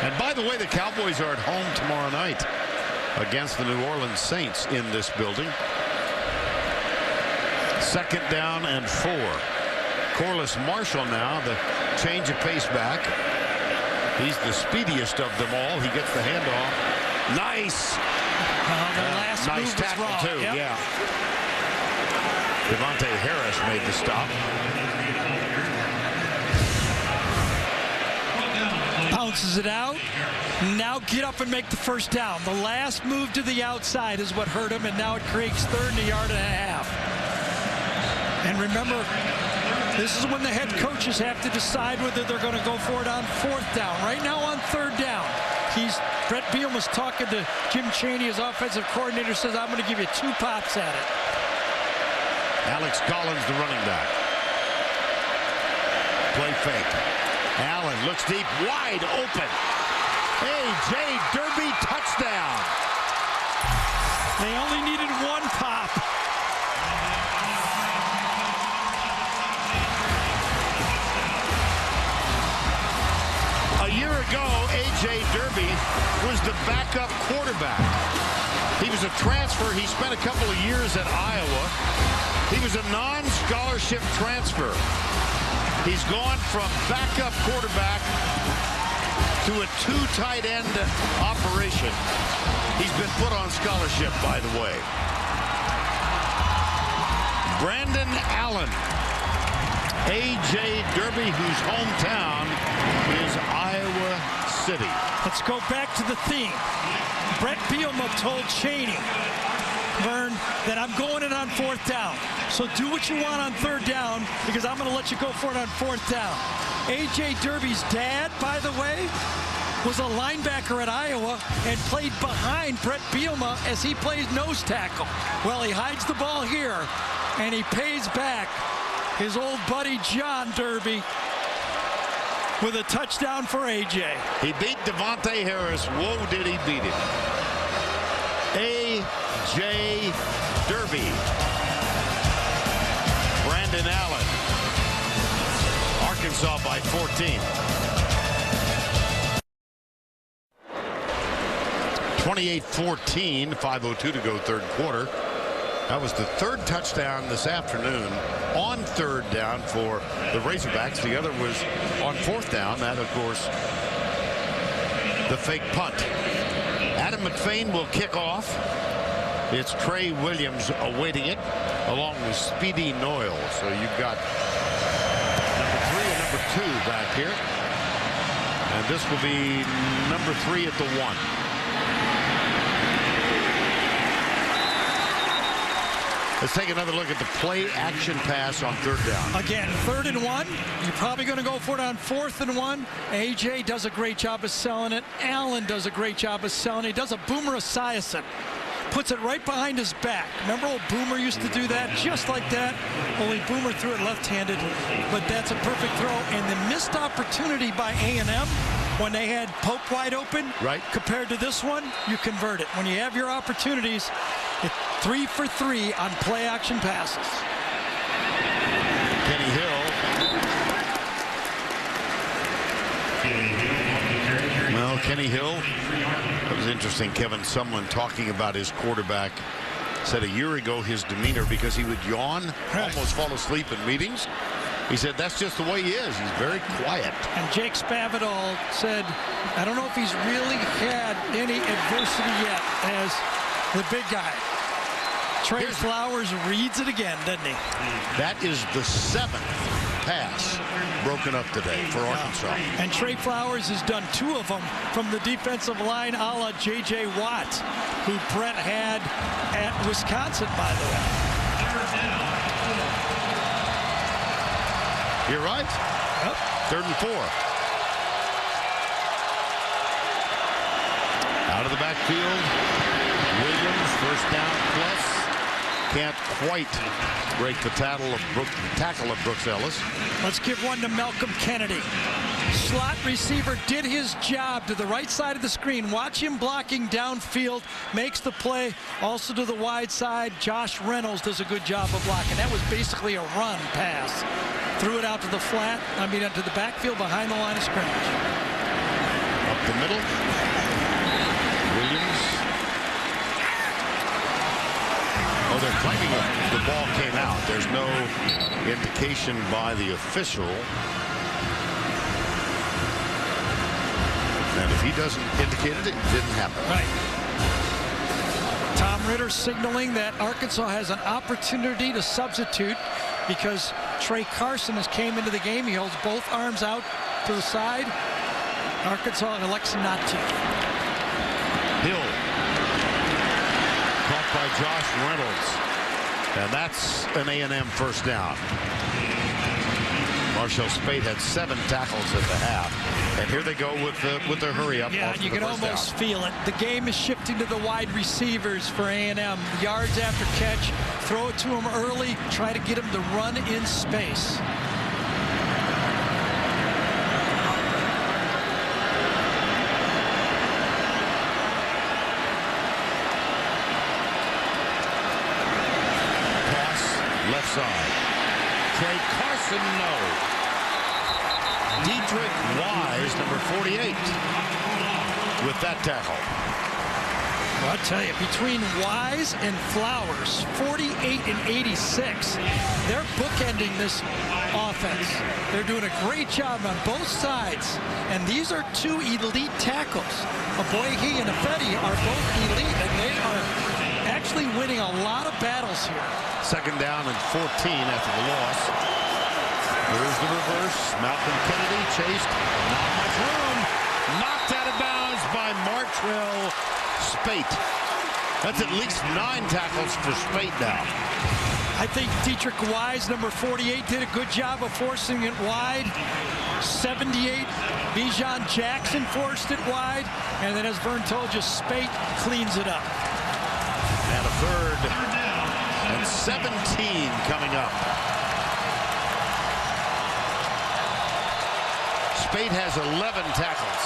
S1: And by the way, the Cowboys are at home tomorrow night against the New Orleans Saints in this building. Second down and 4. Corliss Marshall now, the change of pace back. He's the speediest of them all. He gets the handoff. Nice.
S9: The last
S1: nice
S9: move
S1: tackle,
S9: was wrong.
S1: too.
S9: Yep.
S1: Yeah. Devontae Harris made the stop.
S9: Bounces it out. Now get up and make the first down. The last move to the outside is what hurt him, and now it creates third and a yard and a half. And remember, this is when the head coaches have to decide whether they're going to go for it on fourth down. Right now on third down, Brett Bielema's talking to Jim Chaney, his offensive coordinator, says, I'm going to give you 2 pops at it.
S1: Alex Collins, the running back. Play fake. Allen looks deep, wide open. A.J. Derby, touchdown.
S9: They only needed 1 pop.
S1: A year ago, A.J. Derby was the backup quarterback. He was a transfer. He spent a couple of years at Iowa. He was a non-scholarship transfer. He's gone from backup quarterback to a 2 tight end operation. He's been put on scholarship, by the way. Brandon Allen. A.J. Derby, whose hometown is Iowa City.
S9: Let's go back to the theme. Brett Bielema told Chaney, Vern, that I'm going in on fourth down. So do what you want on third down because I'm going to let you go for it on fourth down. A.J. Derby's dad, by the way, was a linebacker at Iowa and played behind Brett Bielema as he plays nose tackle. Well, he hides the ball here, and he pays back his old buddy John Derby with a touchdown for A.J.
S1: He beat Devontae Harris. Whoa, did he beat him. A.J. Derby. Brandon Allen. Arkansas by 14. 28-14, 5:02 to go third quarter. That was the third touchdown this afternoon on third down for the Razorbacks. The other was on fourth down. That, of course, the fake punt. Adam McFain will kick off. It's Trey Williams awaiting it, along with Speedy Noyle. So you've got number 3 and number 2 back here. And this will be number 3 at the 1. Let's take another look at the play action pass on 3rd down.
S9: Again, 3rd and 1. You're probably going to go for it on 4th and 1. AJ does a great job of selling it. Allen does a great job of selling it. He does a Boomer Esiason. Puts it right behind his back. Remember old Boomer used to do that? Just like that. Only Boomer threw it left-handed. But that's a perfect throw. And the missed opportunity by A&M when they had Pope wide open,
S1: right,
S9: compared to this one, you convert it. When you have your opportunities, it's 3 for 3 on play action passes.
S1: Kenny Hill. Well, Kenny Hill, that was interesting. Kevin Sumlin talking about his quarterback said a year ago his demeanor, because he would yawn, almost fall asleep in meetings. He said that's just the way he is. He's very quiet.
S9: And Jake Spavital said, I don't know if he's really had any adversity yet as the big guy. Trey Flowers reads it again, doesn't he?
S1: That is the 7th pass broken up today for Arkansas.
S9: And Trey Flowers has done 2 of them from the defensive line, a la J.J. Watt, who Brett had at Wisconsin, by the way.
S1: You're right.
S9: Yep.
S1: 3rd and 4. Out of the backfield. Williams, 1st down plus. Can't quite break the tackle of Brooks Ellis.
S9: Let's give one to Malcolm Kennedy. Slot receiver did his job to the right side of the screen. Watch him blocking downfield, makes the play. Also to the wide side, Josh Reynolds does a good job of blocking. That was basically a run pass. Threw it out to the flat, to the backfield behind the line of scrimmage.
S1: Up the middle. Williams. Oh, they're claiming the ball came out. There's no indication by the official. And if he doesn't indicate it, it didn't happen.
S9: Right. Tom Ritter signaling that Arkansas has an opportunity to substitute because Trey Carson has came into the game. He holds both arms out to the side. Arkansas elects not to.
S1: Hill. Caught by Josh Reynolds. And that's an A&M 1st down. Marshall Spate had 7 tackles at the half. And here they go with the hurry up.
S9: Yeah, you can almost feel it. The game is shifting to the wide receivers for A&M. Yards after catch. Throw it to him early. Try to get him to run in space.
S1: Left side. Trey Carson, no. Dietrich Wise, number 48, with that tackle.
S9: Well, I'll tell you, between Wise and Flowers, 48 and 86, they're bookending this offense. They're doing a great job on both sides, and these are 2 elite tackles. Aboyhi and Afedi are both elite, and they are actually winning a lot of battles here.
S1: 2nd down and 14 after the loss. There's the reverse. Malcolm Kennedy chased. Not much room. Knocked out of bounds by Martrell Spate. That's at least 9 tackles for Spate now.
S9: I think Dietrich Wise, number 48, did a good job of forcing it wide. 78, Bijan Jackson forced it wide. And then, as Vern told you, Spate cleans it up.
S1: And a 3rd and 17 coming up. Spate has 11 tackles.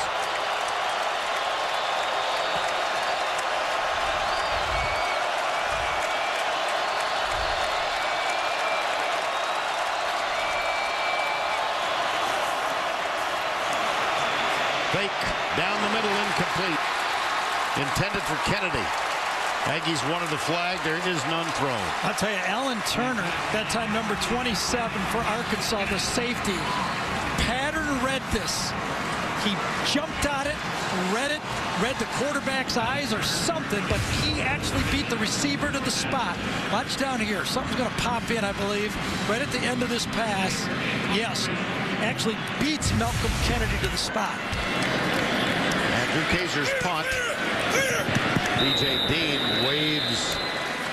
S1: Fake down the middle, incomplete. Intended for Kennedy. Aggies wanted the flag. There is none thrown.
S9: I'll tell you, Alan Turner, that time number 27 for Arkansas, the safety, pattern read this. He jumped on it, read the quarterback's eyes or something, but he actually beat the receiver to the spot. Watch down here. Something's going to pop in, I believe, right at the end of this pass. Yes, actually beats Malcolm Kennedy to the spot.
S1: Andrew Kaiser's punt. DJ Dean waves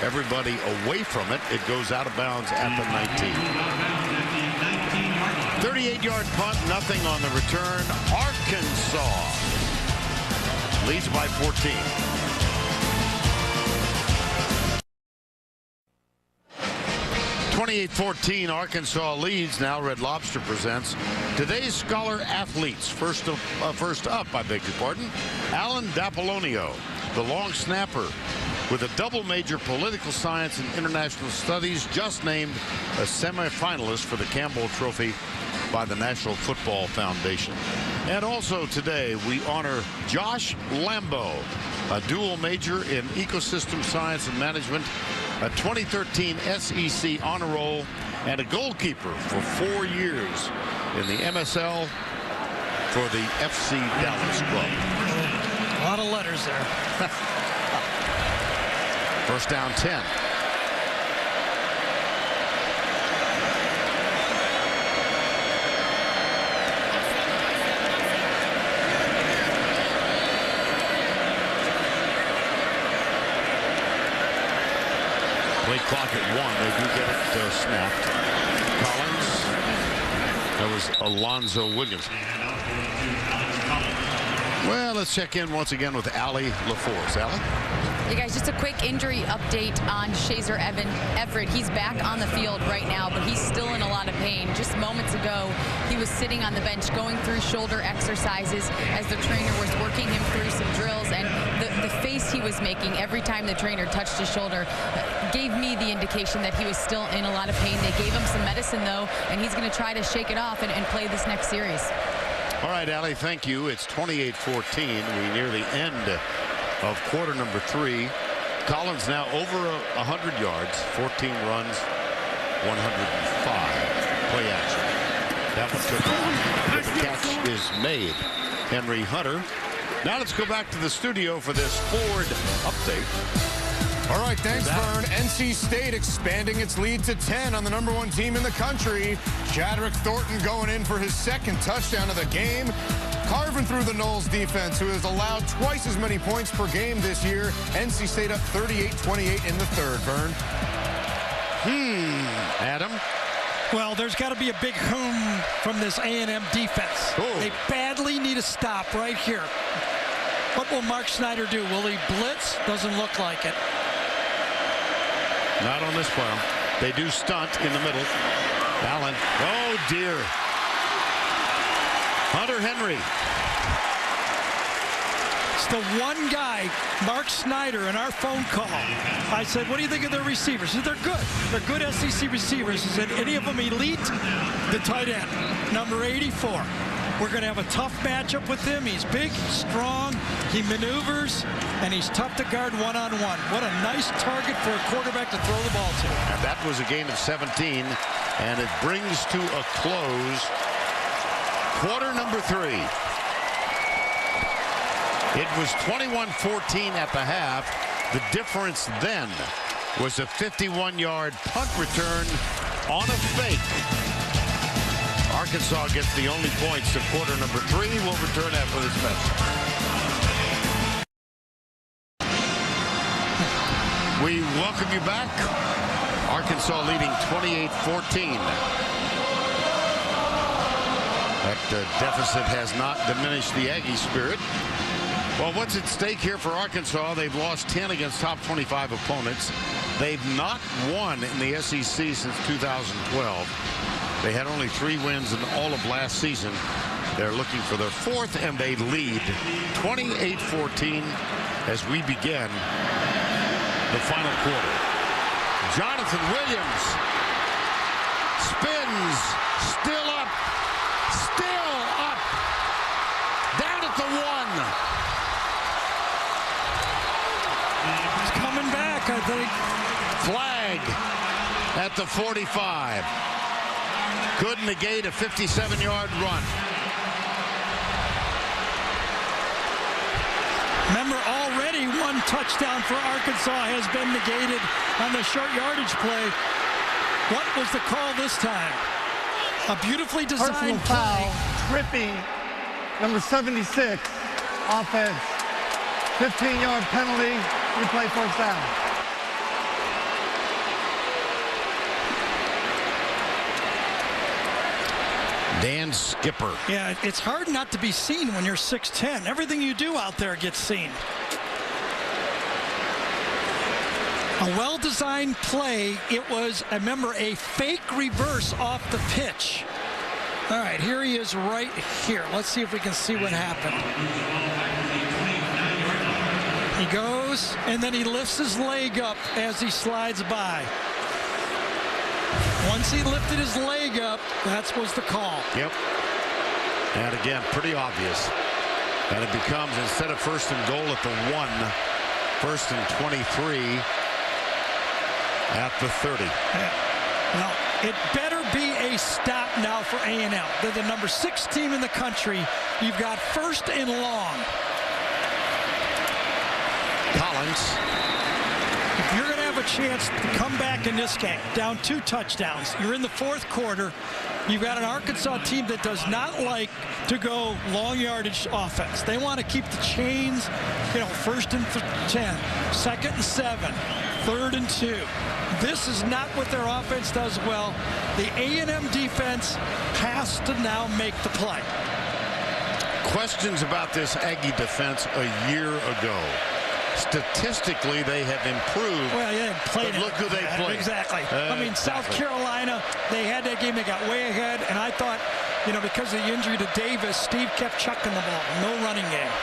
S1: everybody away from it. It goes out of bounds at the 19. 38-yard punt, nothing on the return. Arkansas leads by 14. 28-14, Arkansas leads. Now Red Lobster presents today's Scholar Athletes. First up, I beg your pardon, Alan D'Apollonio, the long snapper with a double major, political science and international studies, just named a semifinalist for the Campbell Trophy by the National Football Foundation. And also today we honor Josh Lambo, a dual major in ecosystem science and management, a 2013 SEC honor roll, and a goalkeeper for 4 years in the MSL for the FC Dallas Club.
S9: A lot of letters there.
S1: First down 10. Play clock at 1. They do get it snapped. Collins. That was Alonzo Williams. Well, let's check in once again with Allie LaForce. Allie?
S4: Hey guys, just a quick injury update on Shazer Everett. He's back on the field right now, but he's still in a lot of pain. Just moments ago, he was sitting on the bench going through shoulder exercises as the trainer was working him through some drills, and the face he was making every time the trainer touched his shoulder gave me the indication that he was still in a lot of pain. They gave him some medicine, though, and he's going to try to shake it off and play this next series.
S1: All right, Allie, thank you. It's 28-14. We near the end of quarter number 3. Collins now over 100 yards, 14 runs, 105. Play action. That one took off. The catch is made. Henry Hunter. Now let's go back to the studio for this Ford update.
S8: All right, thanks, Vern. NC State expanding its lead to 10 on the #1 team in the country. Chadrick Thornton going in for his second touchdown of the game, carving through the Noles defense, who has allowed twice as many points per game this year. NC State up 38-28 in the third, Vern.
S1: Adam?
S9: Well, there's got to be a big from this A&M defense.
S1: Ooh.
S9: They badly need a stop right here. What will Mark Snyder do? Will he blitz? Doesn't look like it.
S1: Not on this play. They do stunt in the middle. Allen. Oh, dear. Hunter Henry.
S9: It's the one guy, Mark Snyder, in our phone call. I said, what do you think of their receivers? He said, they're good. They're good SEC receivers. He said, any of them elite? The tight end, number 84. We're going to have a tough matchup with him. He's big, strong, he maneuvers, and he's tough to guard one-on-one. What a nice target for a quarterback to throw the ball to.
S1: And that was a gain of 17, and it brings to a close quarter number 3. It was 21-14 at the half. The difference then was a 51-yard punt return on a fake. Arkansas gets the only points of quarter number 3. We'll return after this message. We welcome you back. Arkansas leading 28-14. That deficit has not diminished the Aggie spirit. Well, what's at stake here for Arkansas? They've lost 10 against top 25 opponents. They've not won in the SEC since 2012. They had only 3 wins in all of last season. They're looking for their 4th, and they lead 28-14 as we begin the final quarter. Jonathan Williams spins, still up, down at the 1.
S9: He's coming back, I think.
S1: Flag at the 45. Could negate a 57-yard run.
S9: Remember, already one touchdown for Arkansas has been negated on the short yardage play. What was the call this time? A beautifully designed
S7: foul,
S9: play.
S7: tripping, number 76, offense. 15-yard penalty, replay first down.
S1: Dan Skipper.
S9: Yeah, it's hard not to be seen when you're 6'10". Everything you do out there gets seen. A well-designed play. It was, I remember, a fake reverse off the pitch. All right, here he is right here. Let's see if we can see what happened. He goes, and then he lifts his leg up as he slides by. Once he lifted his leg up, that was the call.
S1: Yep. And again, pretty obvious. And it becomes, instead of 1st and goal at the 1, 1st and 23 at the 30.
S9: Now, it better be a stop now for A&M. They're the number 6 team in the country. You've got 1st and long.
S1: Collins.
S9: If you're going to have a chance to come back in this game, down 2 touchdowns, you're in the 4th quarter, you've got an Arkansas team that does not like to go long yardage offense. They want to keep the chains, 1st and 10, 2nd and 7, 3rd and 2. This is not what their offense does well. The A&M defense has to now make the play.
S1: Questions about this Aggie defense a year ago. Statistically, they have improved.
S9: Well, yeah, played.
S1: But look who they played.
S9: Exactly. I mean, South Carolina, they had that game. They got way ahead, and I thought, because of the injury to Davis, Steve kept chucking the ball. No running game.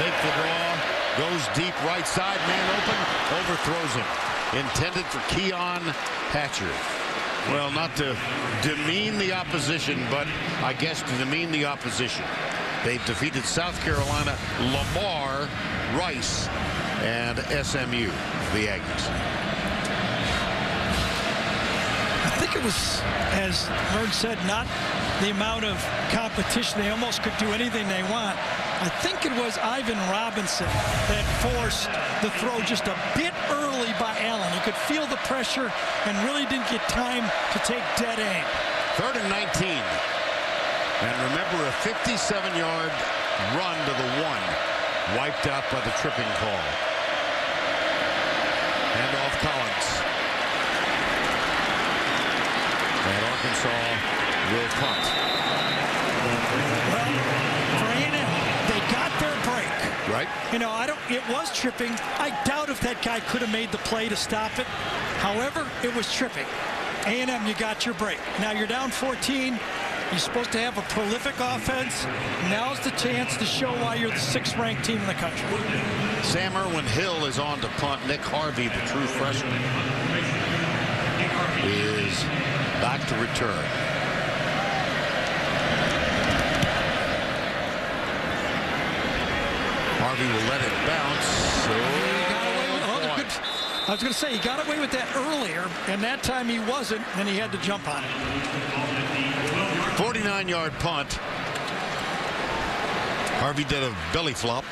S1: Fake the draw, goes deep right side, man open, overthrows him. Intended for Keon Hatcher. Well, not to demean the opposition, but I guess to demean the opposition. They've defeated South Carolina, Lamar, Rice, and SMU, the Aggies.
S9: I think it was, as Vern said, not the amount of competition. They almost could do anything they want. I think it was Ivan Robinson that forced the throw just a bit early by Allen. He could feel the pressure and really didn't get time to take dead aim.
S1: 3rd and 19. And remember, a 57-yard run to the 1, wiped out by the tripping call. Hand off Collins. And Arkansas will punt.
S9: Well, for A&M, they got their break.
S1: Right.
S9: It was tripping. I doubt if that guy could have made the play to stop it. However, it was tripping. A&M, you got your break. Now you're down 14. You're supposed to have a prolific offense. Now's the chance to show why you're the 6th-ranked team in the country.
S1: Sam Irwin-Hill is on to punt. Nick Harvey, the true freshman, is back to return. Harvey will let it bounce.
S9: I was going to say, he got away with that earlier, and that time he wasn't, and he had to jump on it.
S1: 49-yard punt. Harvey did a belly flop.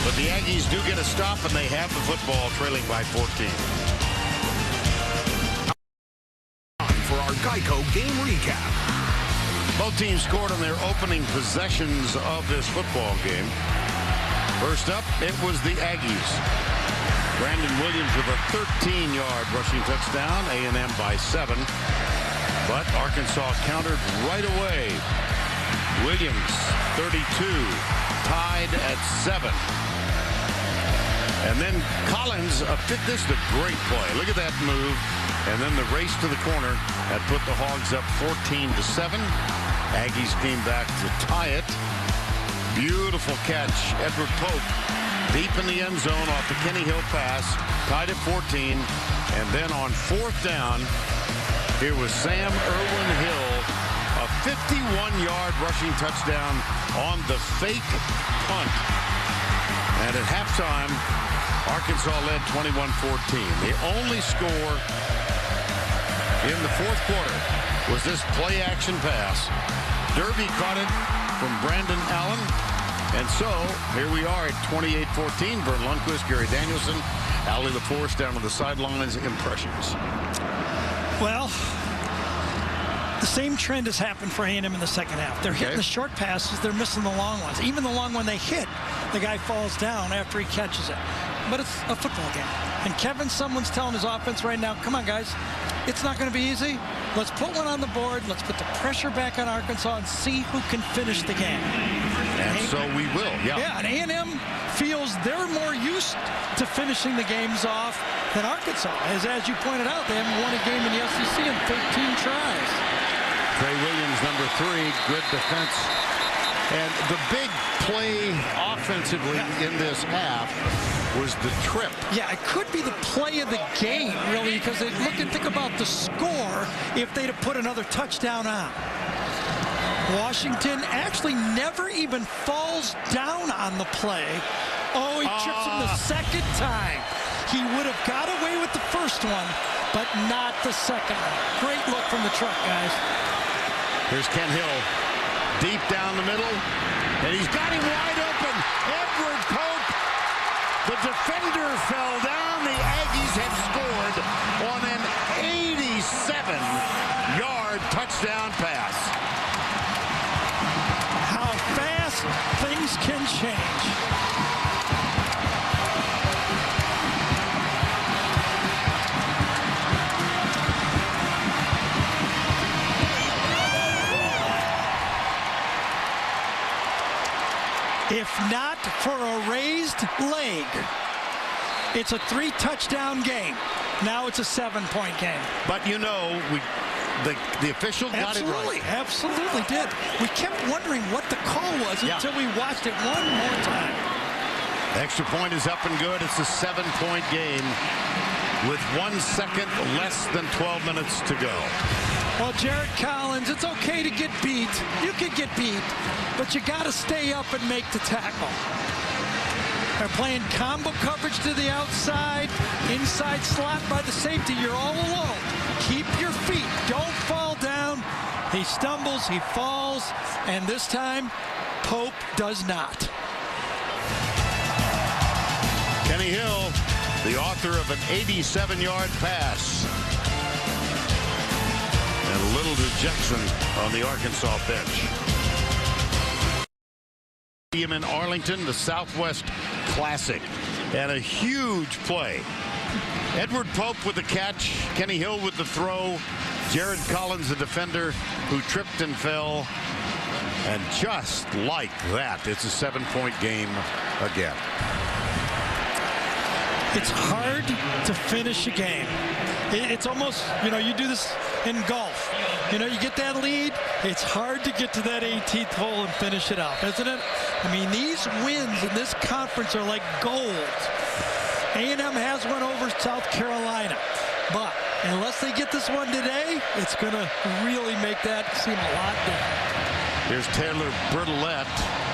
S1: But the Aggies do get a stop, and they have the football, trailing by 14.
S12: For our Geico game recap.
S1: Both teams scored on their opening possessions of this football game. First up, it was the Aggies. Brandon Williams with a 13-yard rushing touchdown, A&M by 7. But Arkansas countered right away. Williams, 32, tied at 7. And then Collins, this is a great play. Look at that move. And then the race to the corner that put the Hogs up 14-7. Aggies came back to tie it. Beautiful catch. Edward Pope deep in the end zone off the Kenny Hill pass. Tied at 14. And then on 4th down, here was Sam Irwin-Hill. A 51-yard rushing touchdown on the fake punt. And at halftime, Arkansas led 21-14. The only score in the 4th quarter was this play-action pass Derby caught it from Brandon Allen. And so, here we are at 28-14. Vern Lundquist, Gary Danielson, Allie LaForce down to the sidelines. Impressions?
S9: Well, the same trend has happened for A&M in the second half. They're hitting the short passes. They're missing the long ones. Even the long one they hit, the guy falls down after he catches it. But it's a football game. And Kevin Sumlin's telling his offense right now, come on, guys. It's not going to be easy. Let's put one on the board. Let's put the pressure back on Arkansas and see who can finish the game.
S1: And so we will,
S9: Yeah, and A&M feels they're more used to finishing the games off than Arkansas. As you pointed out, they haven't won a game in the SEC in 13 tries.
S1: Trey Williams, number 3, good defense. And the big play offensively in this half was the trip.
S9: Yeah, it could be the play of the game, really, because they look and think about the score if they'd have put another touchdown on. Washington actually never even falls down on the play. Oh, he trips him the second time. He would have got away with the first one, but not the second one. Great look from the truck, guys.
S1: Here's Ken Hill, deep down the middle, and he's got him wide open. Edward Pope, the defender fell down. The Aggies have scored on an 87-yard touchdown pass.
S9: How fast things can change. If not for a raised leg, it's a 3-touchdown game. Now it's a 7-point game.
S1: But you know, the official got it right.
S9: Absolutely did. We kept wondering what the call was until we watched it one more time.
S1: Extra point is up and good. It's a 7-point game with 1 second less than 12 minutes to go.
S9: Well, Jared Collins, it's okay to get beat. You can get beat, but you got to stay up and make the tackle. They're playing combo coverage to the outside, inside slot by the safety. You're all alone. Keep your feet. Don't fall down. He stumbles, he falls, and this time, Pope does not.
S1: Kenny Hill, the author of an 87-yard pass. And a little dejection on the Arkansas bench. In Arlington, the Southwest Classic, and a huge play. Edward Pope with the catch, Kenny Hill with the throw, Jared Collins, the defender, who tripped and fell. And just like that, it's a 7-point game again.
S9: It's hard to finish a game. It's almost, you do this in golf. You get that lead, it's hard to get to that 18th hole and finish it out, isn't it? I mean, these wins in this conference are like gold. A&M has one over South Carolina, but unless they get this one today, it's going to really make that seem a lot different.
S1: Here's Taylor Bertolette,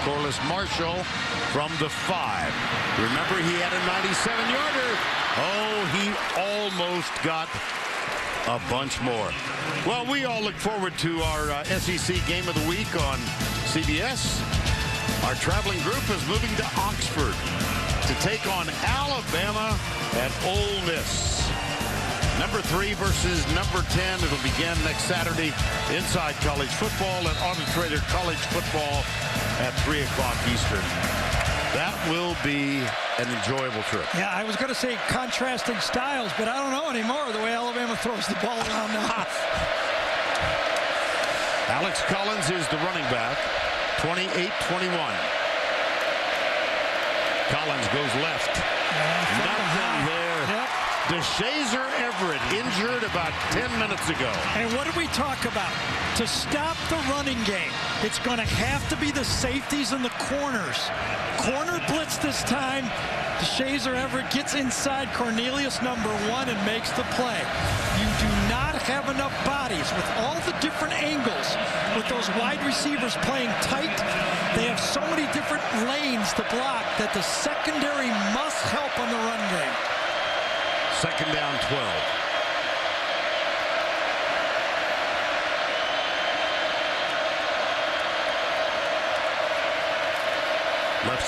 S1: Corliss Marshall from the 5. Remember, he had a 97-yarder. Oh, he almost got a bunch more. Well, we all look forward to our SEC Game of the Week on CBS. Our traveling group is moving to Oxford to take on Alabama at Ole Miss. Number 3 versus number 10. It'll begin next Saturday inside college football at Auto-Trader College Football at 3 o'clock Eastern. That will be an enjoyable trip.
S9: Yeah, I was going to say contrasting styles, but I don't know anymore the way Alabama throws the ball around now.
S1: Alex Collins is the running back, 28-21. Collins goes left. Nothing there.
S9: Yep.
S1: DeShazer Everett injured about 10 minutes ago.
S9: And what did we talk about? To stop the running game, it's going to have to be the safeties and the corners. Corner blitz this time. DeShazer Everett gets inside Cornelius, number 1, and makes the play. You do not have enough bodies with all the different angles, with those wide receivers playing tight. They have so many different lanes to block that the secondary must help on the run game.
S1: Second down, 12.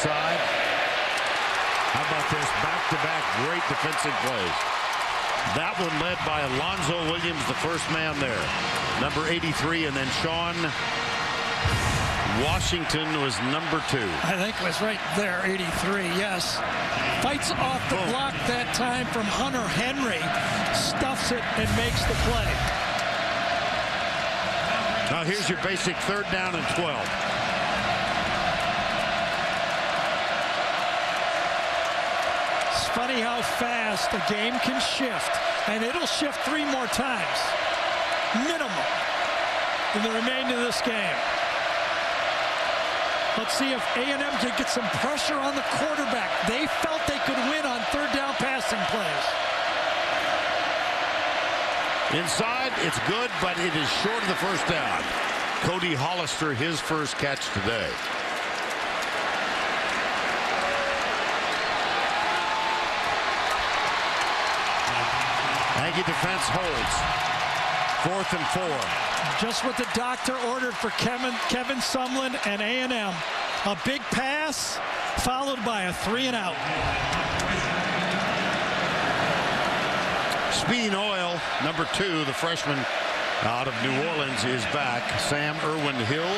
S1: side. How about this? Back-to-back great defensive plays. That one led by Alonzo Williams, the first man there. Number 83, and then Sean Washington was number 2.
S9: I think it was right there, 83, yes. Fights off the block that time from Hunter Henry. Stuffs it and makes the play.
S1: Now here's your basic 3rd down and 12.
S9: It's funny how fast a game can shift, and it'll shift 3 more times, minimum, in the remainder of this game. Let's see if A&M can get some pressure on the quarterback. They felt they could win on 3rd down passing plays.
S1: Inside, it's good, but it is short of the first down. Cody Hollister, his first catch today. Aggie defense holds. 4th and 4.
S9: Just what the doctor ordered for Kevin Sumlin and A&M. A big pass followed by a 3-and-out.
S1: Speeding Oil, number 2, the freshman out of New Orleans, is back. Sam Irwin Hill.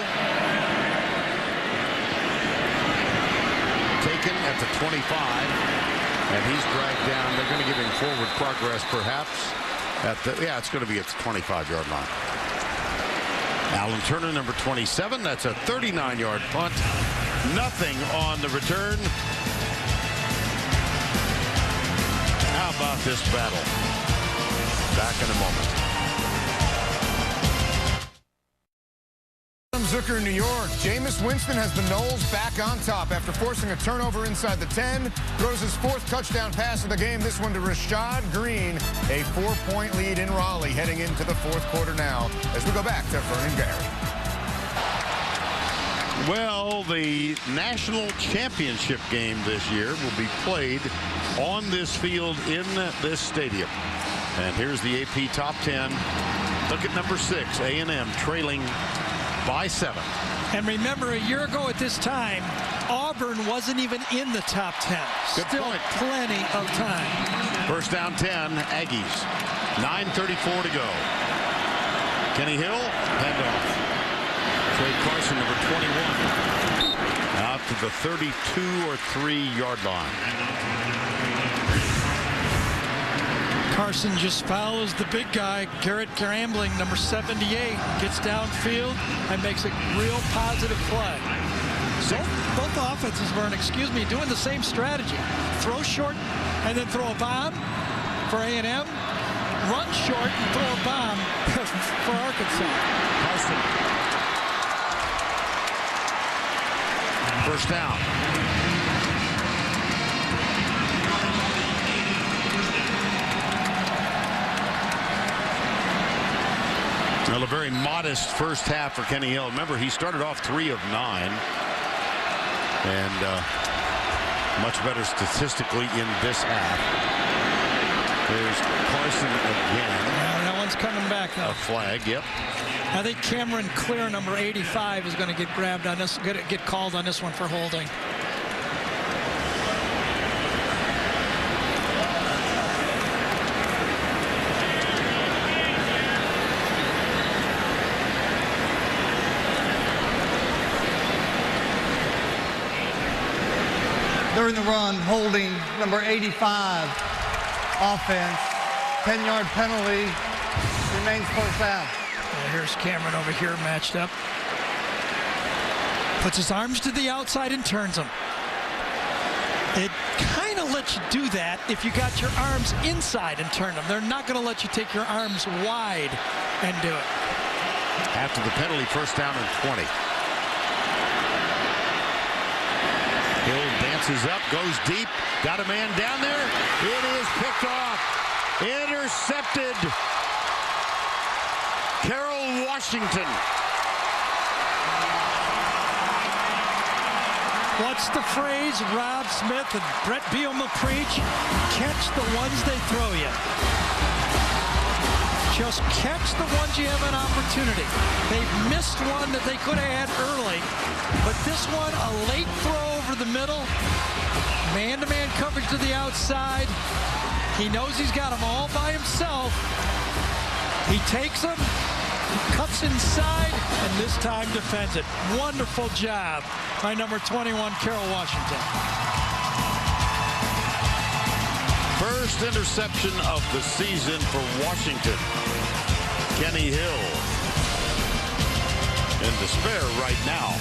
S1: Taken at the 25. And he's dragged down. They're going to give him forward progress, perhaps. Yeah, it's going to be at the 25-yard line. Alan Turner, number 27. That's a 39-yard punt. Nothing on the return. How about this battle? Back in a moment.
S8: Zucker, New York. Jameis Winston has the Noles back on top after forcing a turnover inside the 10. Throws his 4th touchdown pass of the game. This one to Rashad Green. A 4-point lead in Raleigh heading into the 4th quarter now as we go back to Vernon Gary.
S1: Well, the national championship game this year will be played on this field in this stadium. And here's the AP top 10. Look at number 6, A&M trailing by 7.
S9: And remember, a year ago at this time, Auburn wasn't even in the top 10.
S1: Good
S9: Still
S1: point.
S9: Plenty of time.
S1: First down 10, Aggies. 9:34 to go. Kenny Hill, handoff. Trey Carson, number 21. Out to the 32 or 3-yard line.
S9: Carson just follows the big guy, Garrett Grambling, number 78, gets downfield and makes a real positive play. So both offenses, Vern, doing the same strategy. Throw short and then throw a bomb for A&M. Run short and throw a bomb for Arkansas.
S1: Carson. First down. Well, a very modest first half for Kenny Hill. Remember, he started off 3 of 9. And much better statistically in this half. There's Carson again.
S9: That one's coming back up.
S1: A flag, yep.
S9: I think Cameron Clear, number 85, is going to get grabbed on this, get called on this one for holding.
S7: During the run, holding number 85, offense, 10-yard penalty, remains first down.
S9: Here's Cameron over here matched up. Puts his arms to the outside and turns them. It kind of lets you do that if you got your arms inside and turn them. They're not going to let you take your arms wide and do it.
S1: After the penalty, first down and 20. Hill dances up, goes deep, got a man down there. It is picked off. Intercepted. Carroll Washington.
S9: What's the phrase Rob Smith and Brett Bielema preach? Catch the ones they throw you. Just catch the ones you have an opportunity. They've missed one that they could have had early, but this one, a late throw over the middle, man-to-man coverage to the outside. He knows he's got them all by himself. He takes them, cuts inside, and this time defends it. Wonderful job by number 21, Carroll Washington.
S1: First interception of the season for Washington. Kenny Hill in despair right now.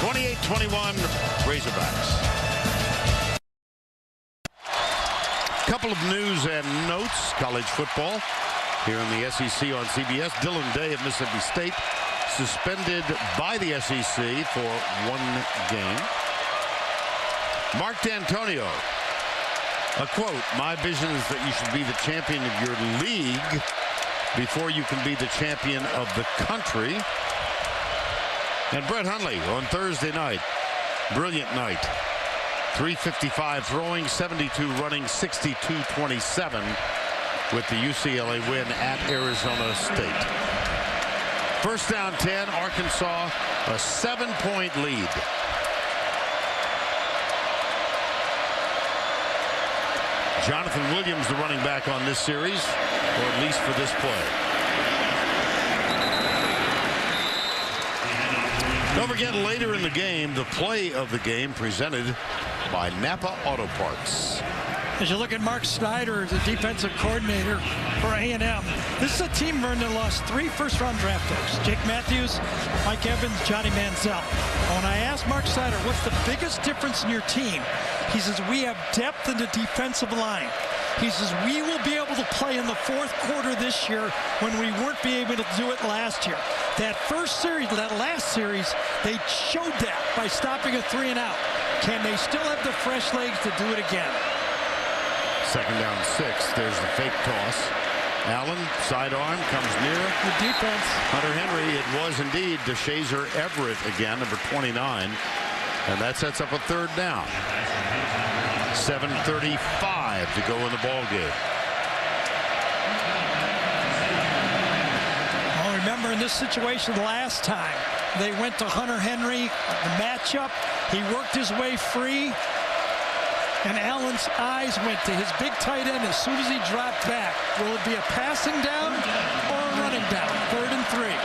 S1: 28-21 Razorbacks. Couple of news and notes. College football here in the SEC on CBS. Dylan Day of Mississippi State suspended by the SEC for 1 game. Mark D'Antonio, a quote, "My vision is that you should be the champion of your league before you can be the champion of the country." And Brett Hundley on Thursday night, brilliant night. 355 throwing, 72 running, 62-27 with the UCLA win at Arizona State. First down 10, Arkansas, a 7-point lead. Jonathan Williams, the running back on this series, or at least for this play. Don't forget, later in the game, the play of the game presented by Napa Auto Parts.
S9: As you look at Mark Snyder, the defensive coordinator for A&M, this is a team, Vernon, lost 3 first-round draft picks. Jake Matthews, Mike Evans, Johnny Manziel. When I asked Mark Snyder, what's the biggest difference in your team? He says, we have depth in the defensive line. He says, we will be able to play in the 4th quarter this year when we weren't be able to do it last year. That first series, that last series, they showed that by stopping a 3-and-out. Can they still have the fresh legs to do it again?
S1: Second down 6. There's the fake toss. Allen, sidearm, comes near.
S9: Good defense.
S1: Hunter Henry, it was indeed DeShazer Everett again, number 29. And that sets up a 3rd down. 7:35 to go in the ball game.
S9: Well, remember in this situation last time, they went to Hunter Henry, the matchup. He worked his way free, and Allen's eyes went to his big tight end as soon as he dropped back. Will it be a passing down or a running down? 3rd and 3.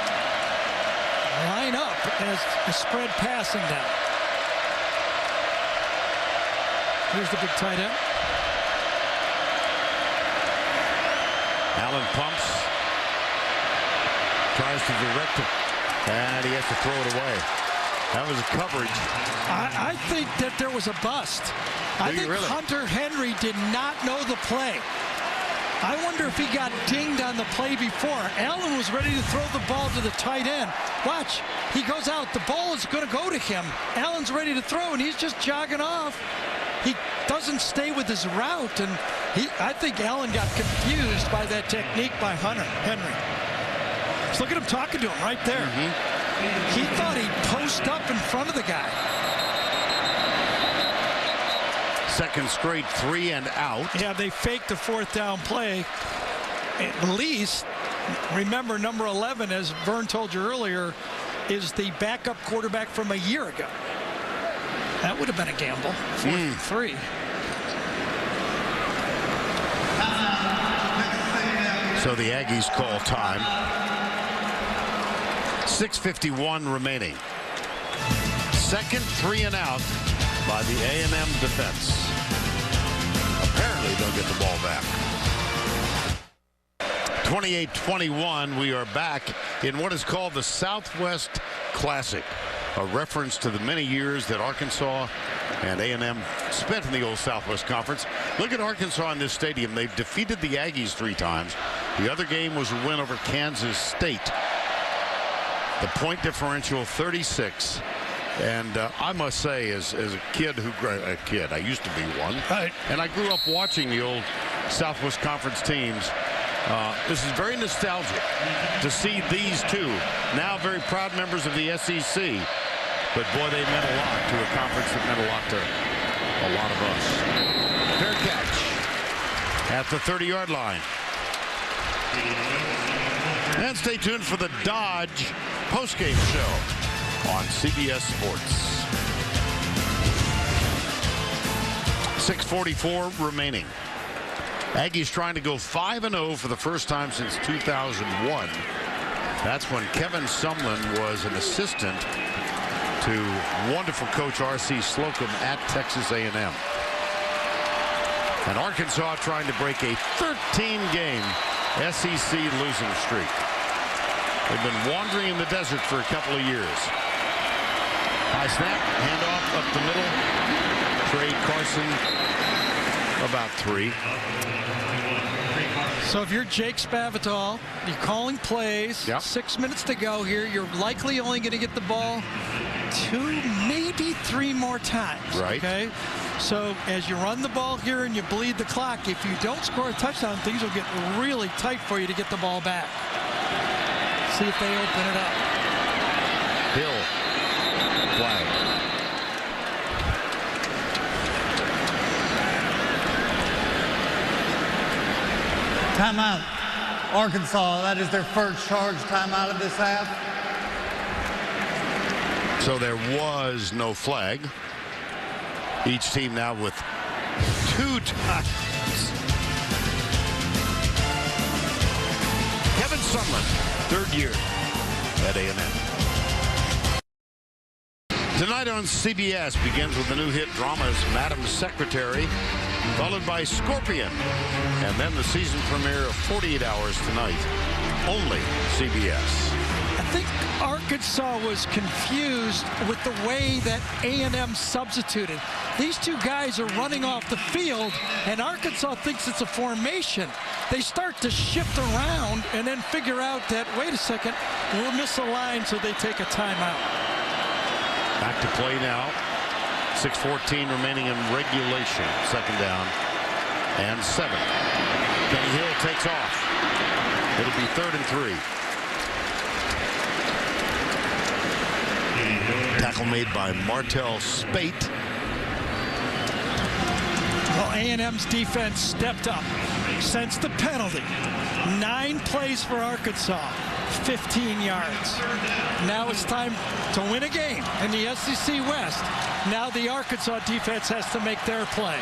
S9: Line up as a spread passing down. Here's the big tight end.
S1: Allen pumps. Tries to direct it. And he has to throw it away. That was a coverage.
S9: I think that there was a bust. I think
S1: really?
S9: Hunter Henry did not know the play. I wonder if he got dinged on the play before. Allen was ready to throw the ball to the tight end. Watch, he goes out. The ball is going to go to him. Allen's ready to throw, and he's just jogging off. He doesn't stay with his route, and I think Allen got confused by that technique by Hunter Henry. Just look at him talking to him right there. He thought he'd post up in front of the guy.
S1: Second straight 3-and-out.
S9: Yeah, they faked the 4th down play. At least, remember, number 11, as Vern told you earlier, is the backup quarterback from a year ago. That would have been a gamble. 4th and 3.
S1: So the Aggies call time. 6:51 remaining. Second 3-and-out by the A&M defense. Apparently they'll get the ball back. 28-21, we are back in what is called the Southwest Classic, a reference to the many years that Arkansas and A&M spent in the old Southwest Conference. Look at Arkansas in this stadium. They've defeated the Aggies 3 times. The other game was a win over Kansas State. The point differential 36. And I must say, as a kid, I used to be one,
S9: right,
S1: and I grew up watching the old Southwest Conference teams. This is very nostalgic to see these two, now very proud members of the SEC. But boy, they meant a lot to a conference that meant a lot to a lot of us. Fair catch at the 30-yard line. And stay tuned for the Dodge postgame show on CBS Sports. 6:44 remaining. Aggies trying to go 5-0 for the first time since 2001. That's when Kevin Sumlin was an assistant to wonderful coach R.C. Slocum at Texas A&M. And Arkansas trying to break a 13-game SEC losing streak. They've been wandering in the desert for a couple of years. High snap, handoff up the middle. Trey Carson, about 3.
S9: So if you're Jake Spavital, you're calling plays, 6 minutes to go here, you're likely only going to get the ball 2, maybe 3 more times.
S1: Right.
S9: Okay. So as you run the ball here and you bleed the clock, if you don't score a touchdown, things will get really tight for you to get the ball back. See if they open it up.
S1: Hill. Flag.
S7: Timeout. Arkansas, that is their first charge timeout of this half.
S1: So there was no flag. Each team now with 2 times. Kevin Sumlin, 3rd year at A&M. Tonight on CBS begins with the new hit dramas Madam's Secretary, followed by Scorpion, and then the season premiere of 48 Hours tonight. Only CBS.
S9: I think Arkansas was confused with the way that A&M substituted. These 2 guys are running off the field, and Arkansas thinks it's a formation. They start to shift around and then figure out that, wait a second, we're misaligned, so they take a timeout.
S1: Back to play now. 6:14 remaining in regulation. 2nd down and 7. Kenny Hill takes off. It'll be 3rd and 3. Tackle made by Martell Spate.
S9: Well, A&M's defense stepped up since the penalty. 9 plays for Arkansas, 15 yards. Now it's time to win a game in the SEC West. Now the Arkansas defense has to make their play.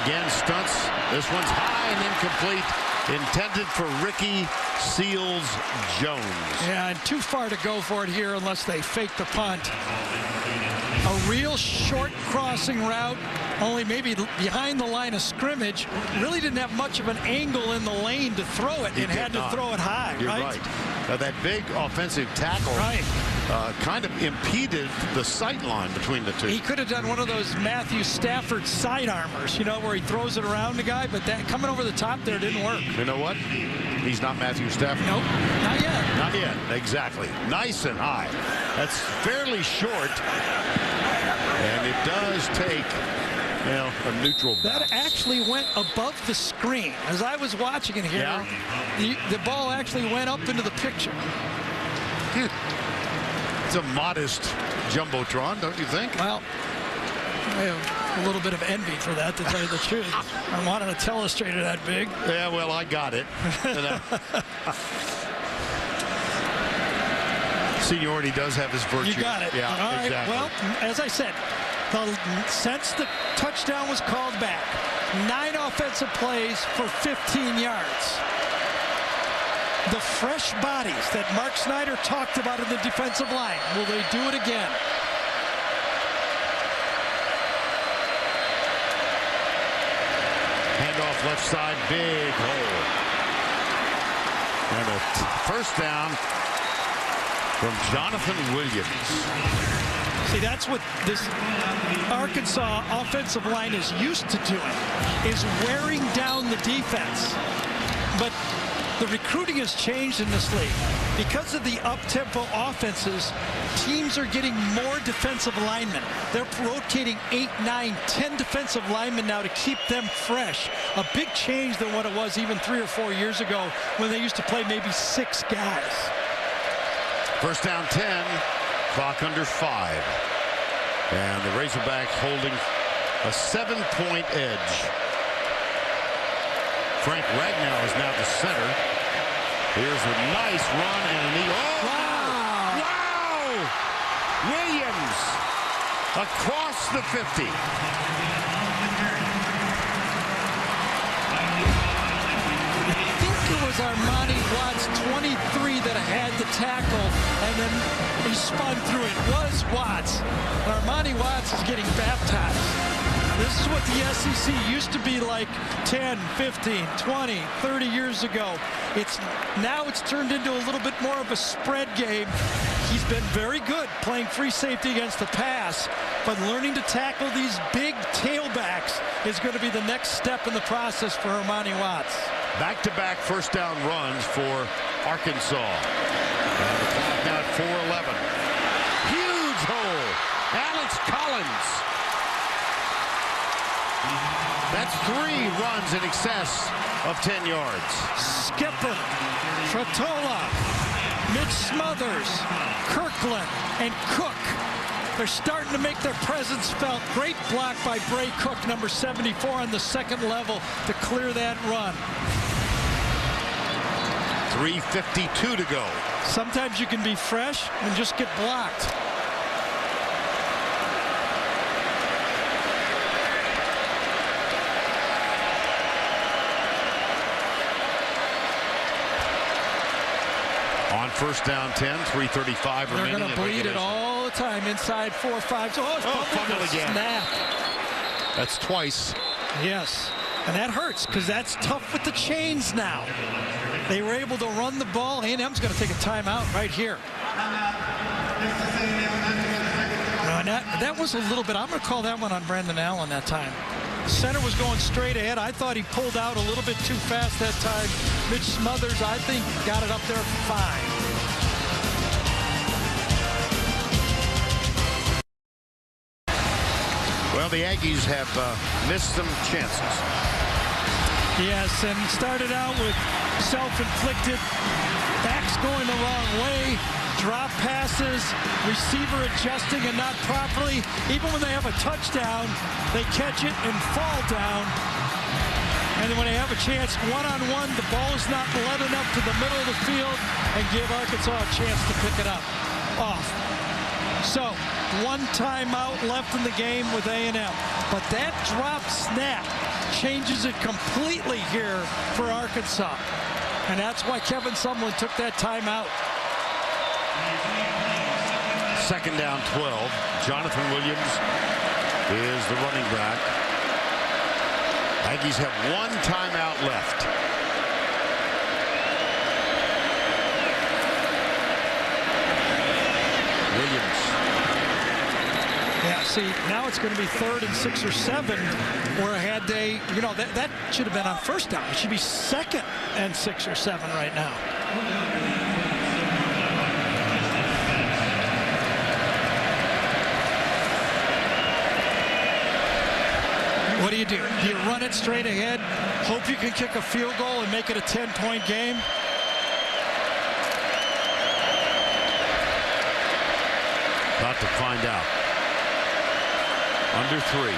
S1: Again, stunts. This one's high and incomplete. Intended for Ricky Seals-Jones.
S9: Yeah, and too far to go for it here unless they fake the punt. A real short crossing route, only maybe behind the line of scrimmage. Really didn't have much of an angle in the lane to throw it, and had to throw it high.
S1: You're right. That big offensive tackle kind of impeded the sight line between the 2.
S9: He could have done one of those Matthew Stafford side armors, you know, where he throws it around the guy, but that coming over the top there didn't work.
S1: You know what? He's not Matthew Stafford.
S9: Nope, not yet.
S1: Not yet, exactly. Nice and high. That's fairly short, and it does take, you know, a neutral bounce.
S9: That actually went above the screen. As I was watching it here, the ball actually went up into the picture.
S1: It's a modest jumbotron, don't you think?
S9: Well, I have a little bit of envy for that, to tell you the truth. I wanted a telestrator that big.
S1: Yeah, well, I got it. Seniority does have his virtue.
S9: You got it.
S1: Yeah,
S9: all right.
S1: exactly.
S9: Well, as I said, since the touchdown was called back, 9 offensive plays for 15 yards. The fresh bodies that Mark Snyder talked about in the defensive line, will they do it again?
S1: Handoff left side, big hole. And a first down from Jonathan Williams.
S9: See, that's what this Arkansas offensive line is used to doing, is wearing down the defense. But the recruiting has changed in this league. Because of the up-tempo offenses, teams are getting more defensive linemen. They're rotating 8, 9, 10 defensive linemen now to keep them fresh. A big change than what it was even 3 or 4 years ago when they used to play maybe 6 guys.
S1: First down 10, clock under 5. And the Razorbacks holding a 7-point edge. Frank Ragnow is now the center. Here's a nice run and a knee. Oh, wow! Wow! Williams across the 50.
S9: It was Armani Watts, 23, that had the tackle, and then he spun through it. It was Watts. Armani Watts is getting baptized. This is what the SEC used to be like 10, 15, 20, 30 years ago. Now it's turned into a little bit more of a spread game. He's been very good playing free safety against the pass, but learning to tackle these big tailbacks is going to be the next step in the process for Armani Watts.
S1: Back-to-back first down runs for Arkansas. And the clock now at 4:11. Huge hole. Alex Collins. That's 3 runs in excess of 10 yards.
S9: Skipper, Trottola, Mitch Smothers, Kirkland, and Cook. They're starting to make their presence felt. Great block by Bray Cook, number 74, on the second level to clear that run.
S1: 3:52 to go.
S9: Sometimes you can be fresh and just get blocked.
S1: On first down 10, 3:35 remaining.
S9: They're going to bleed it all the time inside 4-5. Oh,
S1: fumble again.
S9: Snap.
S1: That's twice.
S9: Yes, and that hurts because that's tough with the chains now. They were able to run the ball. A&M's going to take a timeout right here. And that was a little bit, I'm going to call that one on Brandon Allen that time. Center was going straight ahead. I thought he pulled out a little bit too fast that time. Mitch Smothers, I think, got it up there fine.
S1: Well, the Aggies have missed some chances.
S9: Yes, and started out with self-inflicted backs going the wrong way, drop passes, receiver adjusting and not properly. Even when they have a touchdown, they catch it and fall down. And then when they have a chance one-on-one, the ball is not led enough to the middle of the field and give Arkansas a chance to pick it up. Off. So, 1 timeout left in the game with A&M. But that drop snap changes it completely here for Arkansas. And that's why Kevin Sumlin took that timeout.
S1: Second down 12. Jonathan Williams is the running back. Aggies have 1 timeout left. Williams.
S9: Yeah, see, now it's going to be 3rd and 6 or 7, where had they, you know, that should have been on first down. It should be 2nd and 6 or 7 right now. What do? Do you run it straight ahead, hope you can kick a field goal and make it a 10-point game?
S1: About to find out. Under 3.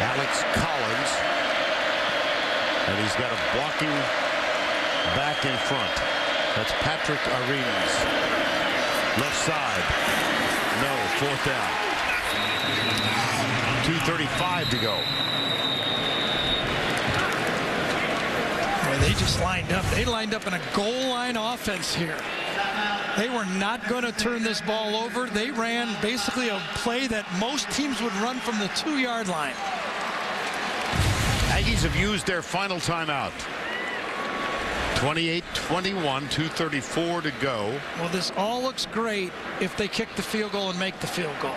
S1: Alex Collins. And he's got a blocking back in front. That's Patrick Arenas. Left side. No, 4th down. 2:35 to go.
S9: Well, they just lined up. They lined up in a goal line offense here. They were not going to turn this ball over. They ran basically a play that most teams would run from the 2-yard line.
S1: Aggies have used their final timeout. 28-21, 2:34 to go.
S9: Well, this all looks great if they kick the field goal and make the field goal.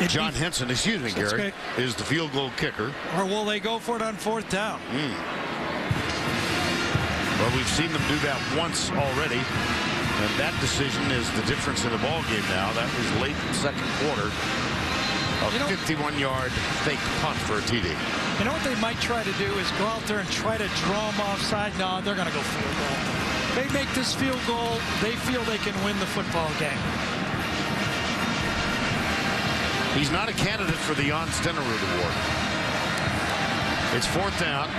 S1: John Henson, excuse me, Gary, is the field goal kicker.
S9: Or will they go for it on 4th down?
S1: Well, we've seen them do that once already, and that decision is the difference in the ball game now. That was late in the 2nd quarter. A 51-yard fake punt for a TD.
S9: You know what they might try to do is go out there and try to draw them offside. No, they're going to go field goal. They make this field goal, they feel they can win the football game.
S1: He's not a candidate for the Jan Stenerud Award. It's 4th down.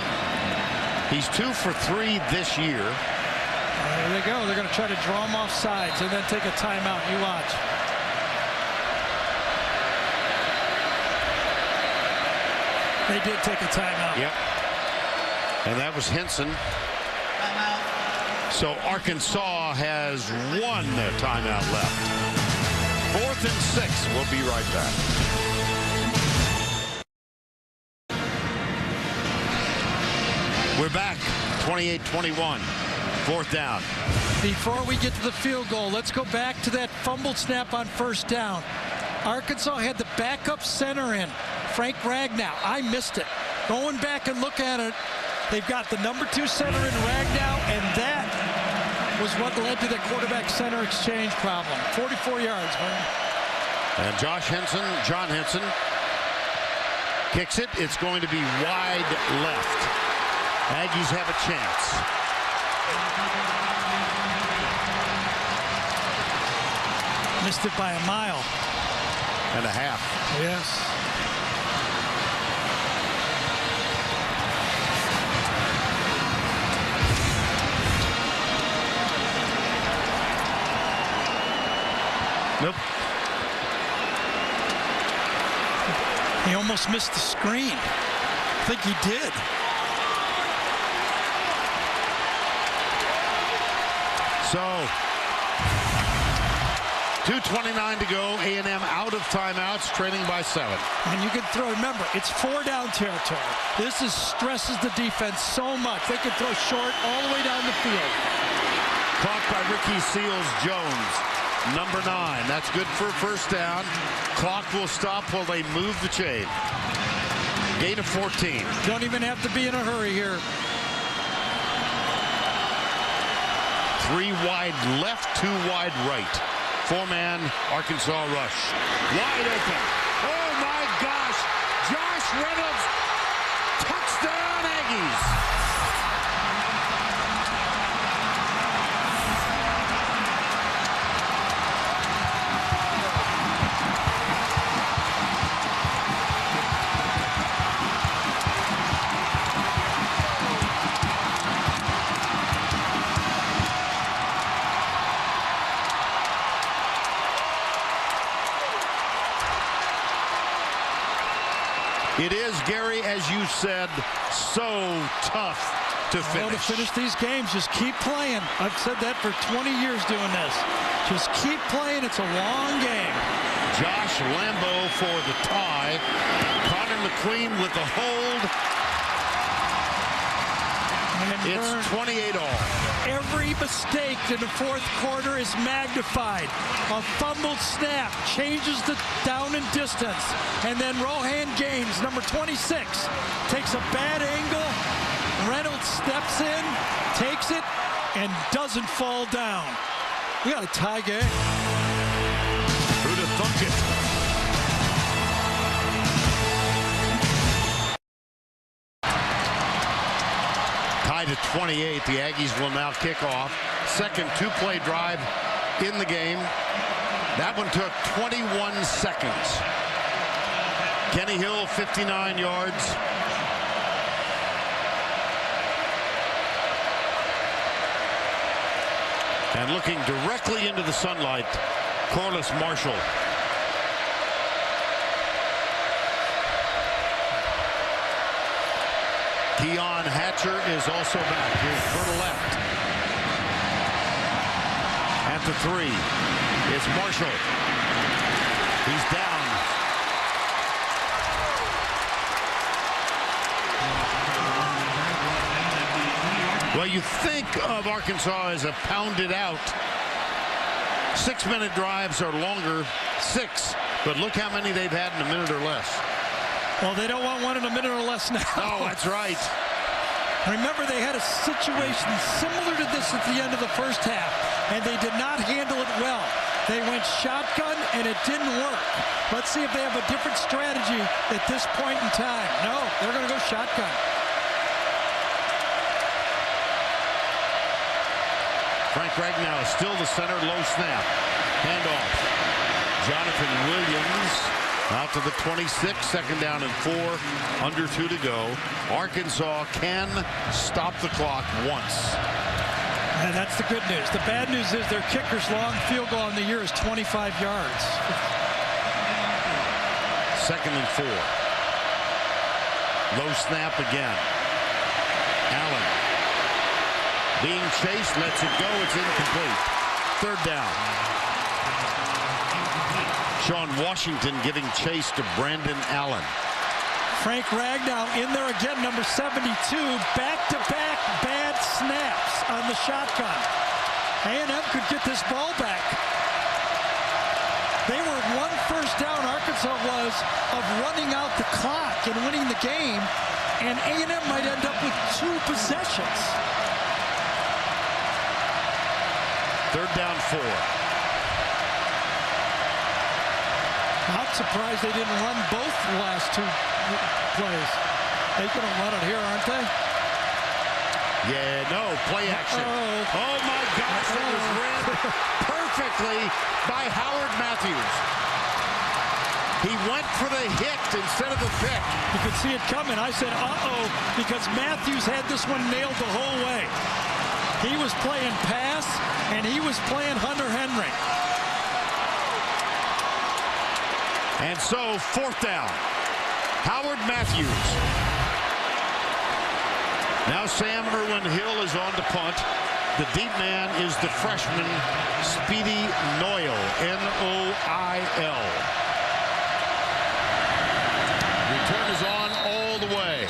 S1: He's 2 for 3 this year.
S9: There they go. They're going to try to draw him off sides and then take a timeout. You watch. They did take a timeout.
S1: Yep. And that was Henson. So Arkansas has 1 timeout left. 4th and 6. We'll be right back. We're back. 28-21. 4th down.
S9: Before we get to the field goal, let's go back to that fumbled snap on 1st down. Arkansas had the backup center in, Frank Ragnow. I missed it. Going back and look at it, they've got the number 2 center in Ragnow, and that was what led to the quarterback center exchange problem. 44 yards, man.
S1: And John Henson kicks it. It's going to be wide left. Aggies have a chance.
S9: Missed it by a mile.
S1: And a half.
S9: Yes.
S1: Nope.
S9: He almost missed the screen. I think he did.
S1: So 2:29 to go. A&M out of timeouts, trailing by 7.
S9: And you can throw, remember, it's 4-down territory. This stresses the defense so much. They can throw short all the way down the field.
S1: Caught by Ricky Seals-Jones, number 9. That's good for 1st down. Clock will stop while they move the chain. Gain of 14.
S9: Don't even have to be in a hurry here.
S1: 3 wide left, 2 wide right. 4-man Arkansas rush. Wide open. Oh my gosh. Josh Reynolds. Touchdown Aggies. It is, Gary, as you said, so tough to finish.
S9: To finish these games, just keep playing. I've said that for 20 years doing this. Just keep playing. It's a long game.
S1: Josh Lambo for the tie. Connor McQueen with the hold. It's 28 all.
S9: Every mistake in the 4th quarter is magnified. A fumbled snap changes the down and distance. And then Rohan Gaines, number 26, takes a bad angle. Reynolds steps in, takes it, and doesn't fall down. We got a tie game.
S1: Who'd have thunk it? Tied at 28. The Aggies will now kick off. Second 2-play drive in the game. That one took 21 seconds. Kenny Hill, 59 yards. And looking directly into the sunlight, Corliss Marshall. Keon Hatcher is also back. Here's for the left. At the 3, it's Marshall. He's down. Well, you think of Arkansas as a pounded out. 6-minute drives are longer, 6. But look how many they've had in a minute or less.
S9: Well, they don't want one in a minute or less now.
S1: Oh, that's right.
S9: Remember, they had a situation similar to this at the end of the 1st half, and they did not handle it well. They went shotgun, and it didn't work. Let's see if they have a different strategy at this point in time. No, they're going to go shotgun.
S1: Frank Ragnow is still the center, low snap. Handoff. Jonathan Williams Out to the 26, second down and 4, under 2 to go. Arkansas can stop the clock once.
S9: And that's the good news. The bad news is their kicker's long field goal in the year is 25 yards.
S1: Second and 4. Low snap again. Allen being chased, lets it go. It's incomplete. Third down. Sean Washington giving chase to Brandon Allen.
S9: Frank Ragnow in there again, number 72. Back-to-back bad snaps on the shotgun. A&M could get this ball back. They were 1 first down, Arkansas was, of running out the clock and winning the game, and A&M might end up with 2 possessions.
S1: Third down 4.
S9: Not surprised they didn't run both the last 2 plays. They're going to run it here, aren't they?
S1: Yeah, no, play action. Oh my gosh, it was read perfectly by Howard Matthews. He went for the hit instead of the pick.
S9: You could see it coming. I said, uh-oh, because Matthews had this one nailed the whole way. He was playing pass, and he was playing Hunter Henry.
S1: And so, fourth down. Howard Matthews. Now Sam Irwin-Hill is on to punt. The deep man is the freshman, Speedy Noil, N-O-I-L. Return is on all the way.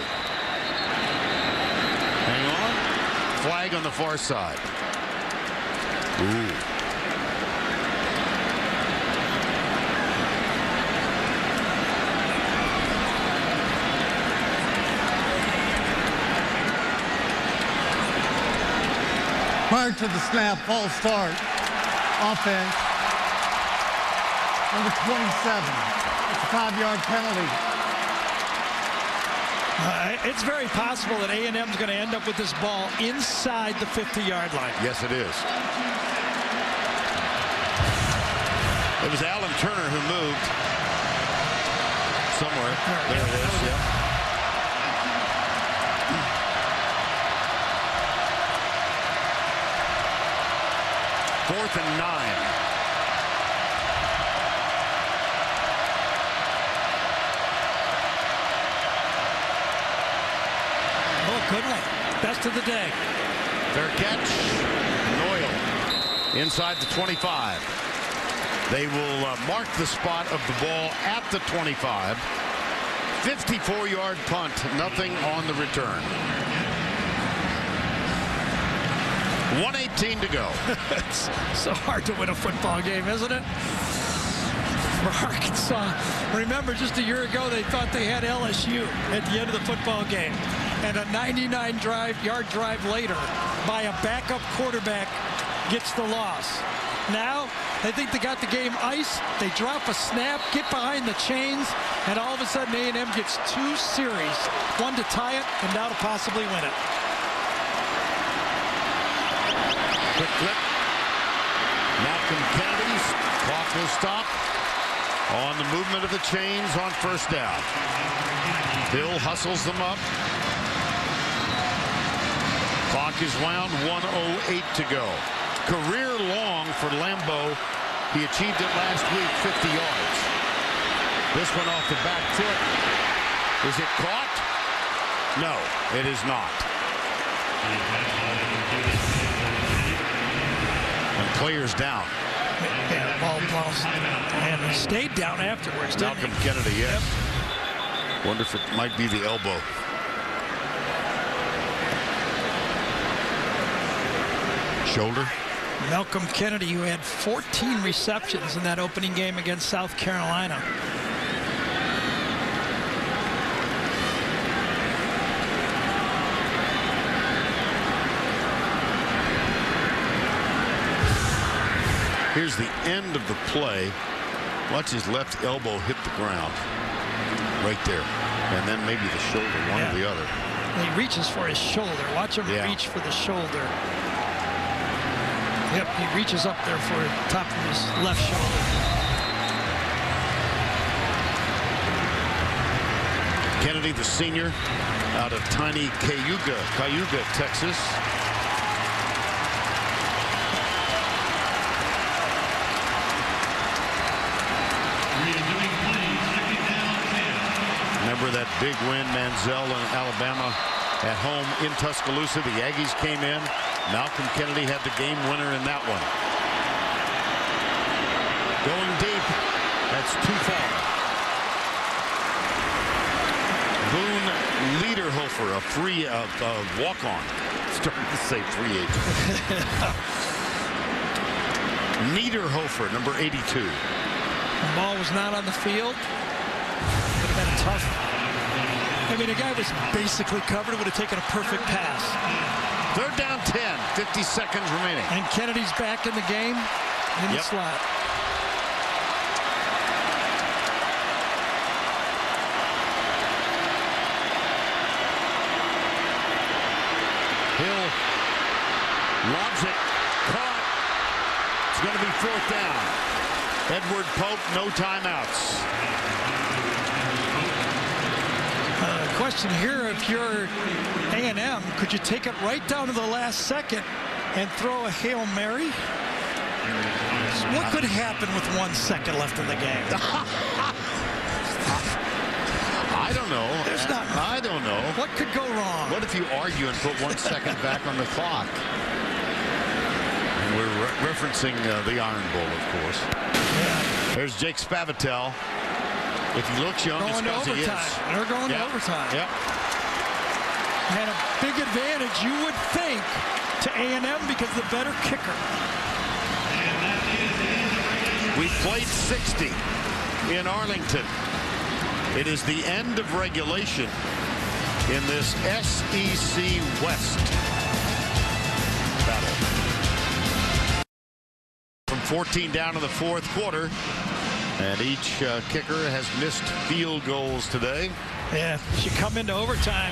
S1: Hang on. Flag on the far side. Ooh.
S7: Prior to the snap, false start. Offense. Number 27. It's a 5-yard penalty.
S9: It's very possible that A&M's going to end up with this ball inside the 50-yard line.
S1: Yes, it is. It was Alan Turner who moved somewhere. There it is, yeah. Fourth and 9.
S9: Couldn't they? Best of the day.
S1: Fair catch. Noil inside the 25. They will mark the spot of the ball at the 25. 54-yard punt. Nothing on the return. 1:18 to go.
S9: It's so hard to win a football game, isn't it? For Arkansas. Remember, just a year ago, they thought they had LSU at the end of the football game. And a 99-yard drive later by a backup quarterback gets the loss. Now, they think they got the game iced. They drop a snap, get behind the chains, and all of a sudden A&M gets 2 series. One to tie it, and now to possibly win it.
S1: Quick flip. Malcolm Kennedy's clock will stop on the movement of the chains on first down. Bill hustles them up. Clock is wound, 1:08 to go. Career long for Lambeau. He achieved it last week, 50 yards. This one off the back foot. Is it caught? No, it is not. And clears down.
S9: Yeah, ball bounced. And he stayed down afterwards, didn't
S1: Malcolm Kennedy, yes. Yep. Wonder if it might be the elbow. Shoulder.
S9: Malcolm Kennedy, who had 14 receptions in that opening game against South Carolina.
S1: Here's the end of the play. Watch his left elbow hit the ground. Right there. And then maybe the shoulder, one or the other.
S9: He reaches for his shoulder. Watch him reach for the shoulder. Yep, he reaches up there for the top of his left shoulder.
S1: Kennedy, the senior, out of tiny Cayuga, Texas. Remember that big win, Manziel in Alabama at home in Tuscaloosa. The Aggies came in. Malcolm Kennedy had the game winner in that one. Going deep. That's too far. Boone Lederhofer, a free walk-on. Starting to say free agent. Niederhofer, number 82.
S9: The ball was not on the field. Would have been tough. I mean, the guy was basically covered. Would have taken a perfect pass.
S1: 3rd down 10, 50 seconds remaining.
S9: And Kennedy's back in the game in the slot.
S1: Hill lobs it, caught. It's going to be 4th down. Edward Pope, no timeouts.
S9: Question here, if you're A&M, could you take it right down to the last second and throw a Hail Mary? What could happen with 1 second left in the game?
S1: I don't know. I don't know.
S9: What could go wrong?
S1: What if you argue and put 1 second back on the clock? And we're referencing the Iron Bowl, of course.
S9: Yeah.
S1: There's Jake Spavital. If he looks young, it's because he is.
S9: They're going to overtime.
S1: Yep.
S9: And a big advantage, you would think, to A&M because the better kicker.
S1: We played 60 in Arlington. It is the end of regulation in this SEC West battle. From 14 down in the 4th quarter. And each kicker has missed field goals today.
S9: Yeah, as you come into overtime,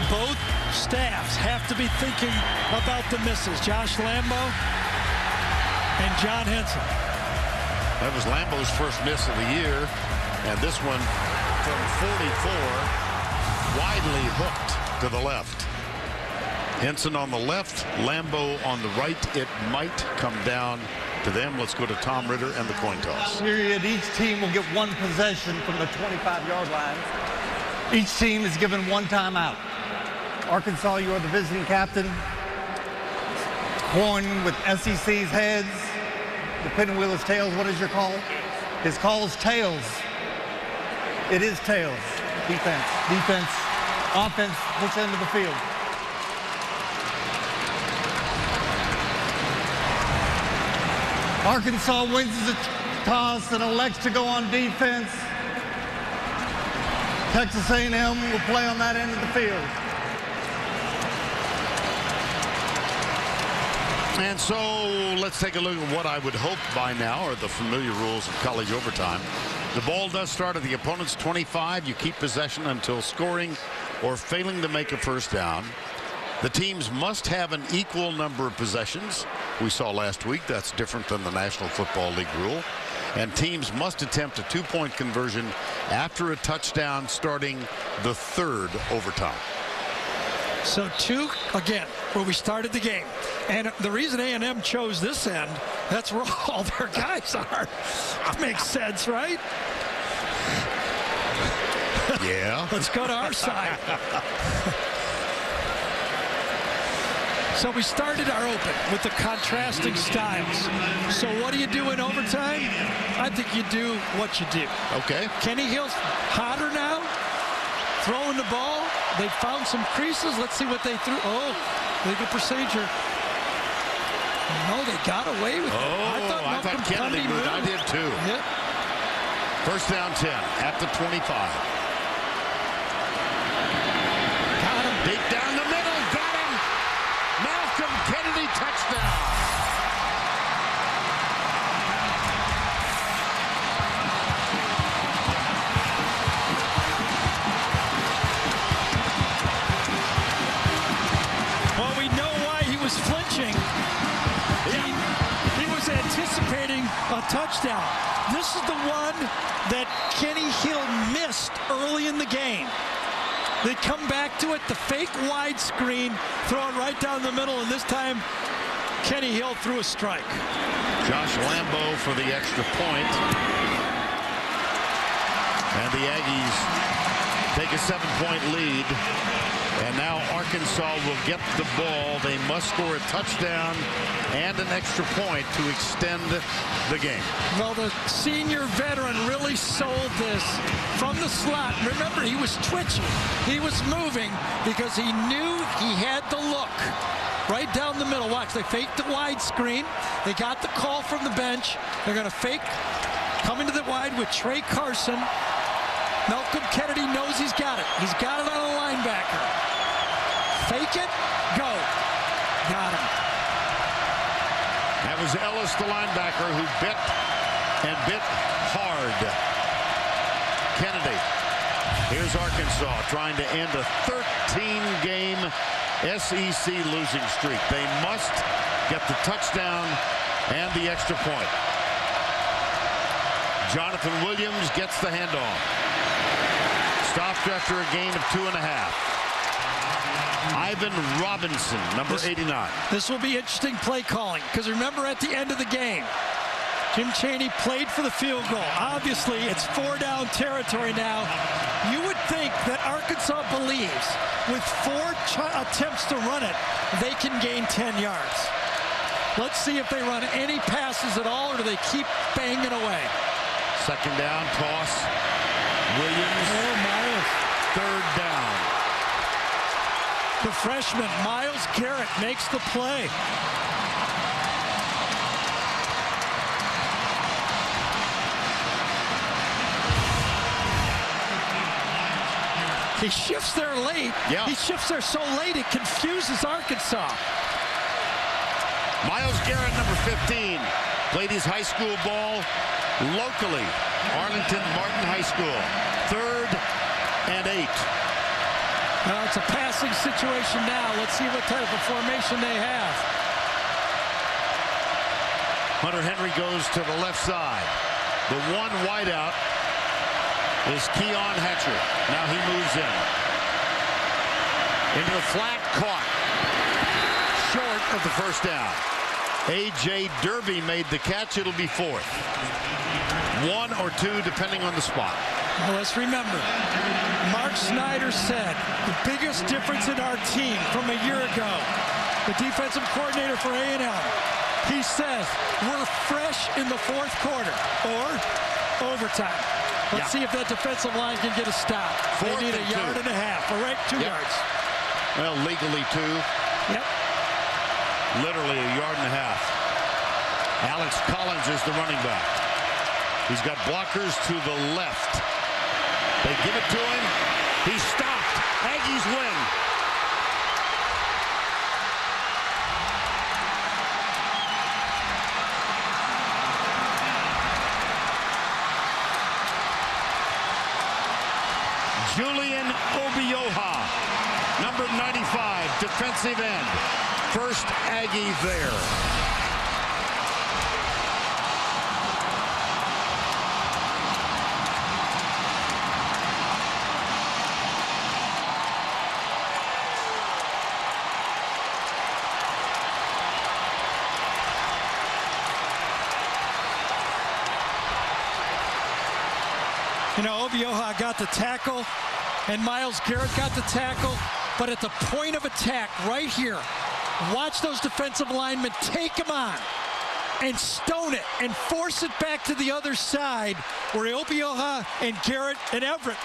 S9: both staffs have to be thinking about the misses. Josh Lambo and John Henson.
S1: That was Lambo's first miss of the year. And this one from 44, widely hooked to the left. Henson on the left, Lambo on the right. It might come down to them. Let's go to Tom Ritter and the coin toss.
S7: Period. Each team will get 1 possession from the 25-yard line. Each team is given 1 timeout. Arkansas, you are the visiting captain. Coin with SEC's heads. The pinwheel is tails. What is your call? His call is tails. It is tails. Defense. Defense. Offense. Push into the field. Arkansas wins the toss and elects to go on defense. Texas A&M will play on that end of the field.
S1: And so let's take a look at what I would hope by now are the familiar rules of college overtime. The ball does start at the opponent's 25. You keep possession until scoring or failing to make a first down. The teams must have an equal number of possessions. We saw last week that's different than the National Football League rule. And teams must attempt a 2-point conversion after a touchdown starting the 3rd overtime.
S9: So 2, again, where we started the game. And the reason A&M chose this end, that's where all their guys are. That makes sense, right?
S1: Yeah.
S9: Let's go to our side. So we started our open with the contrasting styles. So what do you do in overtime? I think you do what you do.
S1: Okay.
S9: Kenny Hill's hotter now, throwing the ball. They found some creases. Let's see what they threw. Oh, legal procedure. No, they got away with it.
S1: I thought Kennedy moved. I did too.
S9: Yep.
S1: First down 10 at the 25.
S9: Got him.
S1: Deep down the middle. Got him. Malcolm Kennedy touchdown.
S9: Well, we know why he was flinching. He was anticipating a touchdown. This is the one that Kenny Hill missed early in the game. They come back to it, the fake wide screen, throw it right down the middle, and this time Kenny Hill threw a strike.
S1: Josh Lambo for the extra point. And the Aggies take a 7-point lead. And now Arkansas will get the ball. They must score a touchdown and an extra point to extend the game.
S9: Well, the senior veteran really sold this from the slot. Remember, he was twitching. He was moving because he knew he had the look. Right down the middle. Watch, they faked the wide screen. They got the call from the bench. They're going to fake coming to the wide with Trey Carson. Malcolm Kennedy knows he's got it. He's got it on a linebacker. Fake it, go. Got him.
S1: That was Ellis, the linebacker, who bit and bit hard. Kennedy. Here's Arkansas trying to end a 13-game SEC losing streak. They must get the touchdown and the extra point. Jonathan Williams gets the handoff. Stopped after a gain of 2.5. Ivan Robinson, number 89.
S9: This will be interesting play calling, because remember at the end of the game, Jim Chaney played for the field goal. Obviously, it's 4-down territory now. You would think that Arkansas believes with 4 attempts to run it, they can gain 10 yards. Let's see if they run any passes at all, or do they keep banging away.
S1: Second down, toss. Williams.
S9: Oh, Miles.
S1: Third down.
S9: The freshman, Myles Garrett, makes the play. He shifts there late.
S1: Yeah.
S9: He shifts there so late it confuses Arkansas.
S1: Myles Garrett, number 15, played his high school ball locally. Arlington Martin High School. 3rd and 8.
S9: It's a passing situation now. Let's see what type of formation they have.
S1: Hunter Henry goes to the left side. The one wideout is Keon Hatcher. Now he moves in. Into the flat, caught. Short of the first down. A.J. Derby made the catch. It'll be 4th. 1 or 2, depending on the spot.
S9: Well, let's remember, Mark Snyder said the biggest difference in our team from a year ago, the defensive coordinator for A&M, he says we're fresh in the 4th quarter or overtime. Let's see if that defensive line can get a stop. They need a yard and a half, all right? 2 yards.
S1: Well, legally 2.
S9: Yep.
S1: Literally a yard and a half. Alex Collins is the running back. He's got blockers to the left. They give it to him. He's stopped. Aggies win. Julian Obioha, number 95, defensive end. First Aggie there.
S9: You know, Obioha got the tackle, and Myles Garrett got the tackle, but at the point of attack, right here, watch those defensive linemen take him on and stone it and force it back to the other side where Obioha and Garrett and Everett,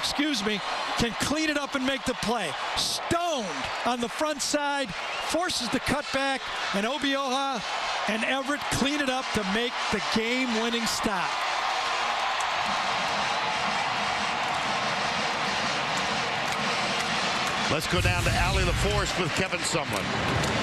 S9: can clean it up and make the play. Stoned on the front side, forces the cutback, and Obioha and Everett clean it up to make the game-winning stop.
S1: Let's go down to Allie LaForce with Kevin Sumlin.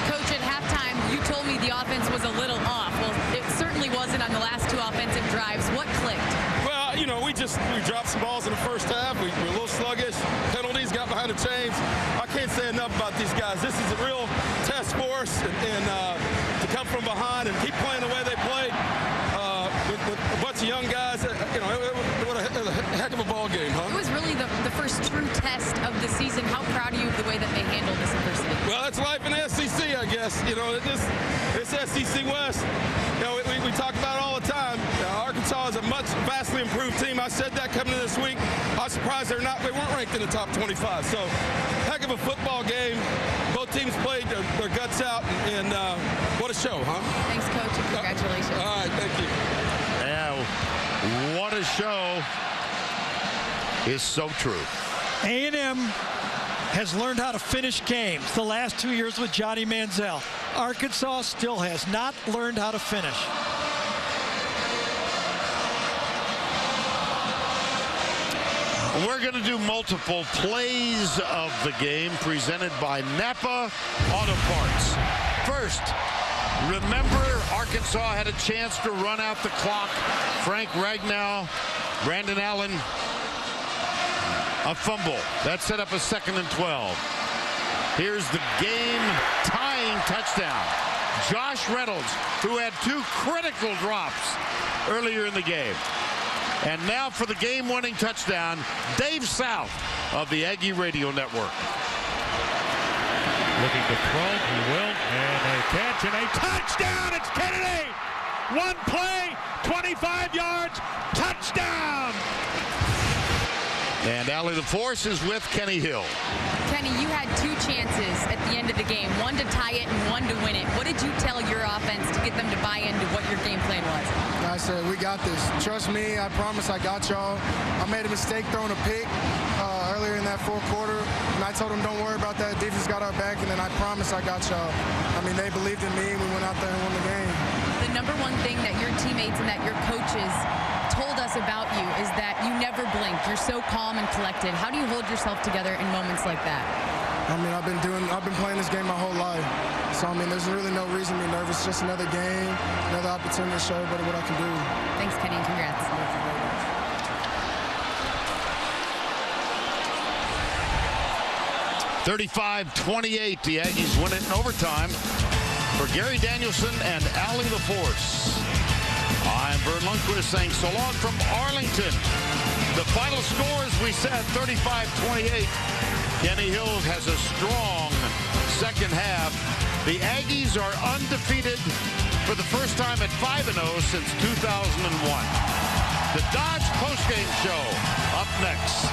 S4: Coach, at halftime, you told me the offense was a little off. Well, it certainly wasn't on the last 2 offensive drives. What clicked?
S6: Well, you know, we dropped some balls in the first half. We're a little sluggish. Penalties, got behind the chains. I can't say enough about these guys. This is a real test for us, and to come from behind and keep playing the way they played with a bunch of young guys. What a heck of a ball game, huh?
S4: It was really the first true test of the season. How
S6: that's life in the SEC, I guess. You know, it's SEC West. You know, we talk about it all the time. Arkansas is a vastly improved team. I said that coming into this week. I was surprised they weren't ranked in the top 25. So, heck of a football game. Both teams played their guts out, and what a show, huh?
S4: Thanks, Coach, and congratulations.
S6: All right, thank you.
S1: Yeah, what a show is so true.
S9: A&M has learned how to finish games the last 2 years with Johnny Manziel. Arkansas still has not learned how to finish.
S1: We're going to do multiple plays of the game presented by Napa Auto Parts. First, remember Arkansas had a chance to run out the clock. Frank Ragnow, Brandon Allen, a fumble. That set up a 2nd and 12. Here's the game-tying touchdown. Josh Reynolds, who had 2 critical drops earlier in the game. And now for the game-winning touchdown, Dave South of the Aggie Radio Network.
S11: Looking to throw, he will, and a catch and a touchdown. It's Kennedy. 1 play, 25 yards, touchdown.
S1: And Allie LaForce is with Kenny Hill.
S4: Kenny, you had 2 chances at the end of the game, 1 to tie it and 1 to win it. What did you tell your offense to get them to buy into what your game plan was?
S13: I said, we got this. Trust me. I promise I got y'all. I made a mistake throwing a pick earlier in that 4th quarter, and I told them, don't worry about that. Defense got our back, and then I promise I got y'all. I mean, they believed in me, and we went out there and won the game.
S4: The number one thing that your teammates and that your coaches told us about you is that you never blink. You're so calm and collected. How do you hold yourself together in moments like that?
S13: I mean, I've been playing this game my whole life. So, I mean, there's really no reason to be nervous. It's just another game, another opportunity to show everybody what I can do.
S4: Thanks, Kenny, and congrats.
S1: 35-28, the Aggies win it in overtime. For Gary Danielson and Allie LaForce, I'm Vern Lundquist saying so long from Arlington. The final score, as we said, 35-28. Kenny Hill has a strong second half. The Aggies are undefeated for the first time at 5-0 since 2001. The Dodge postgame show up next.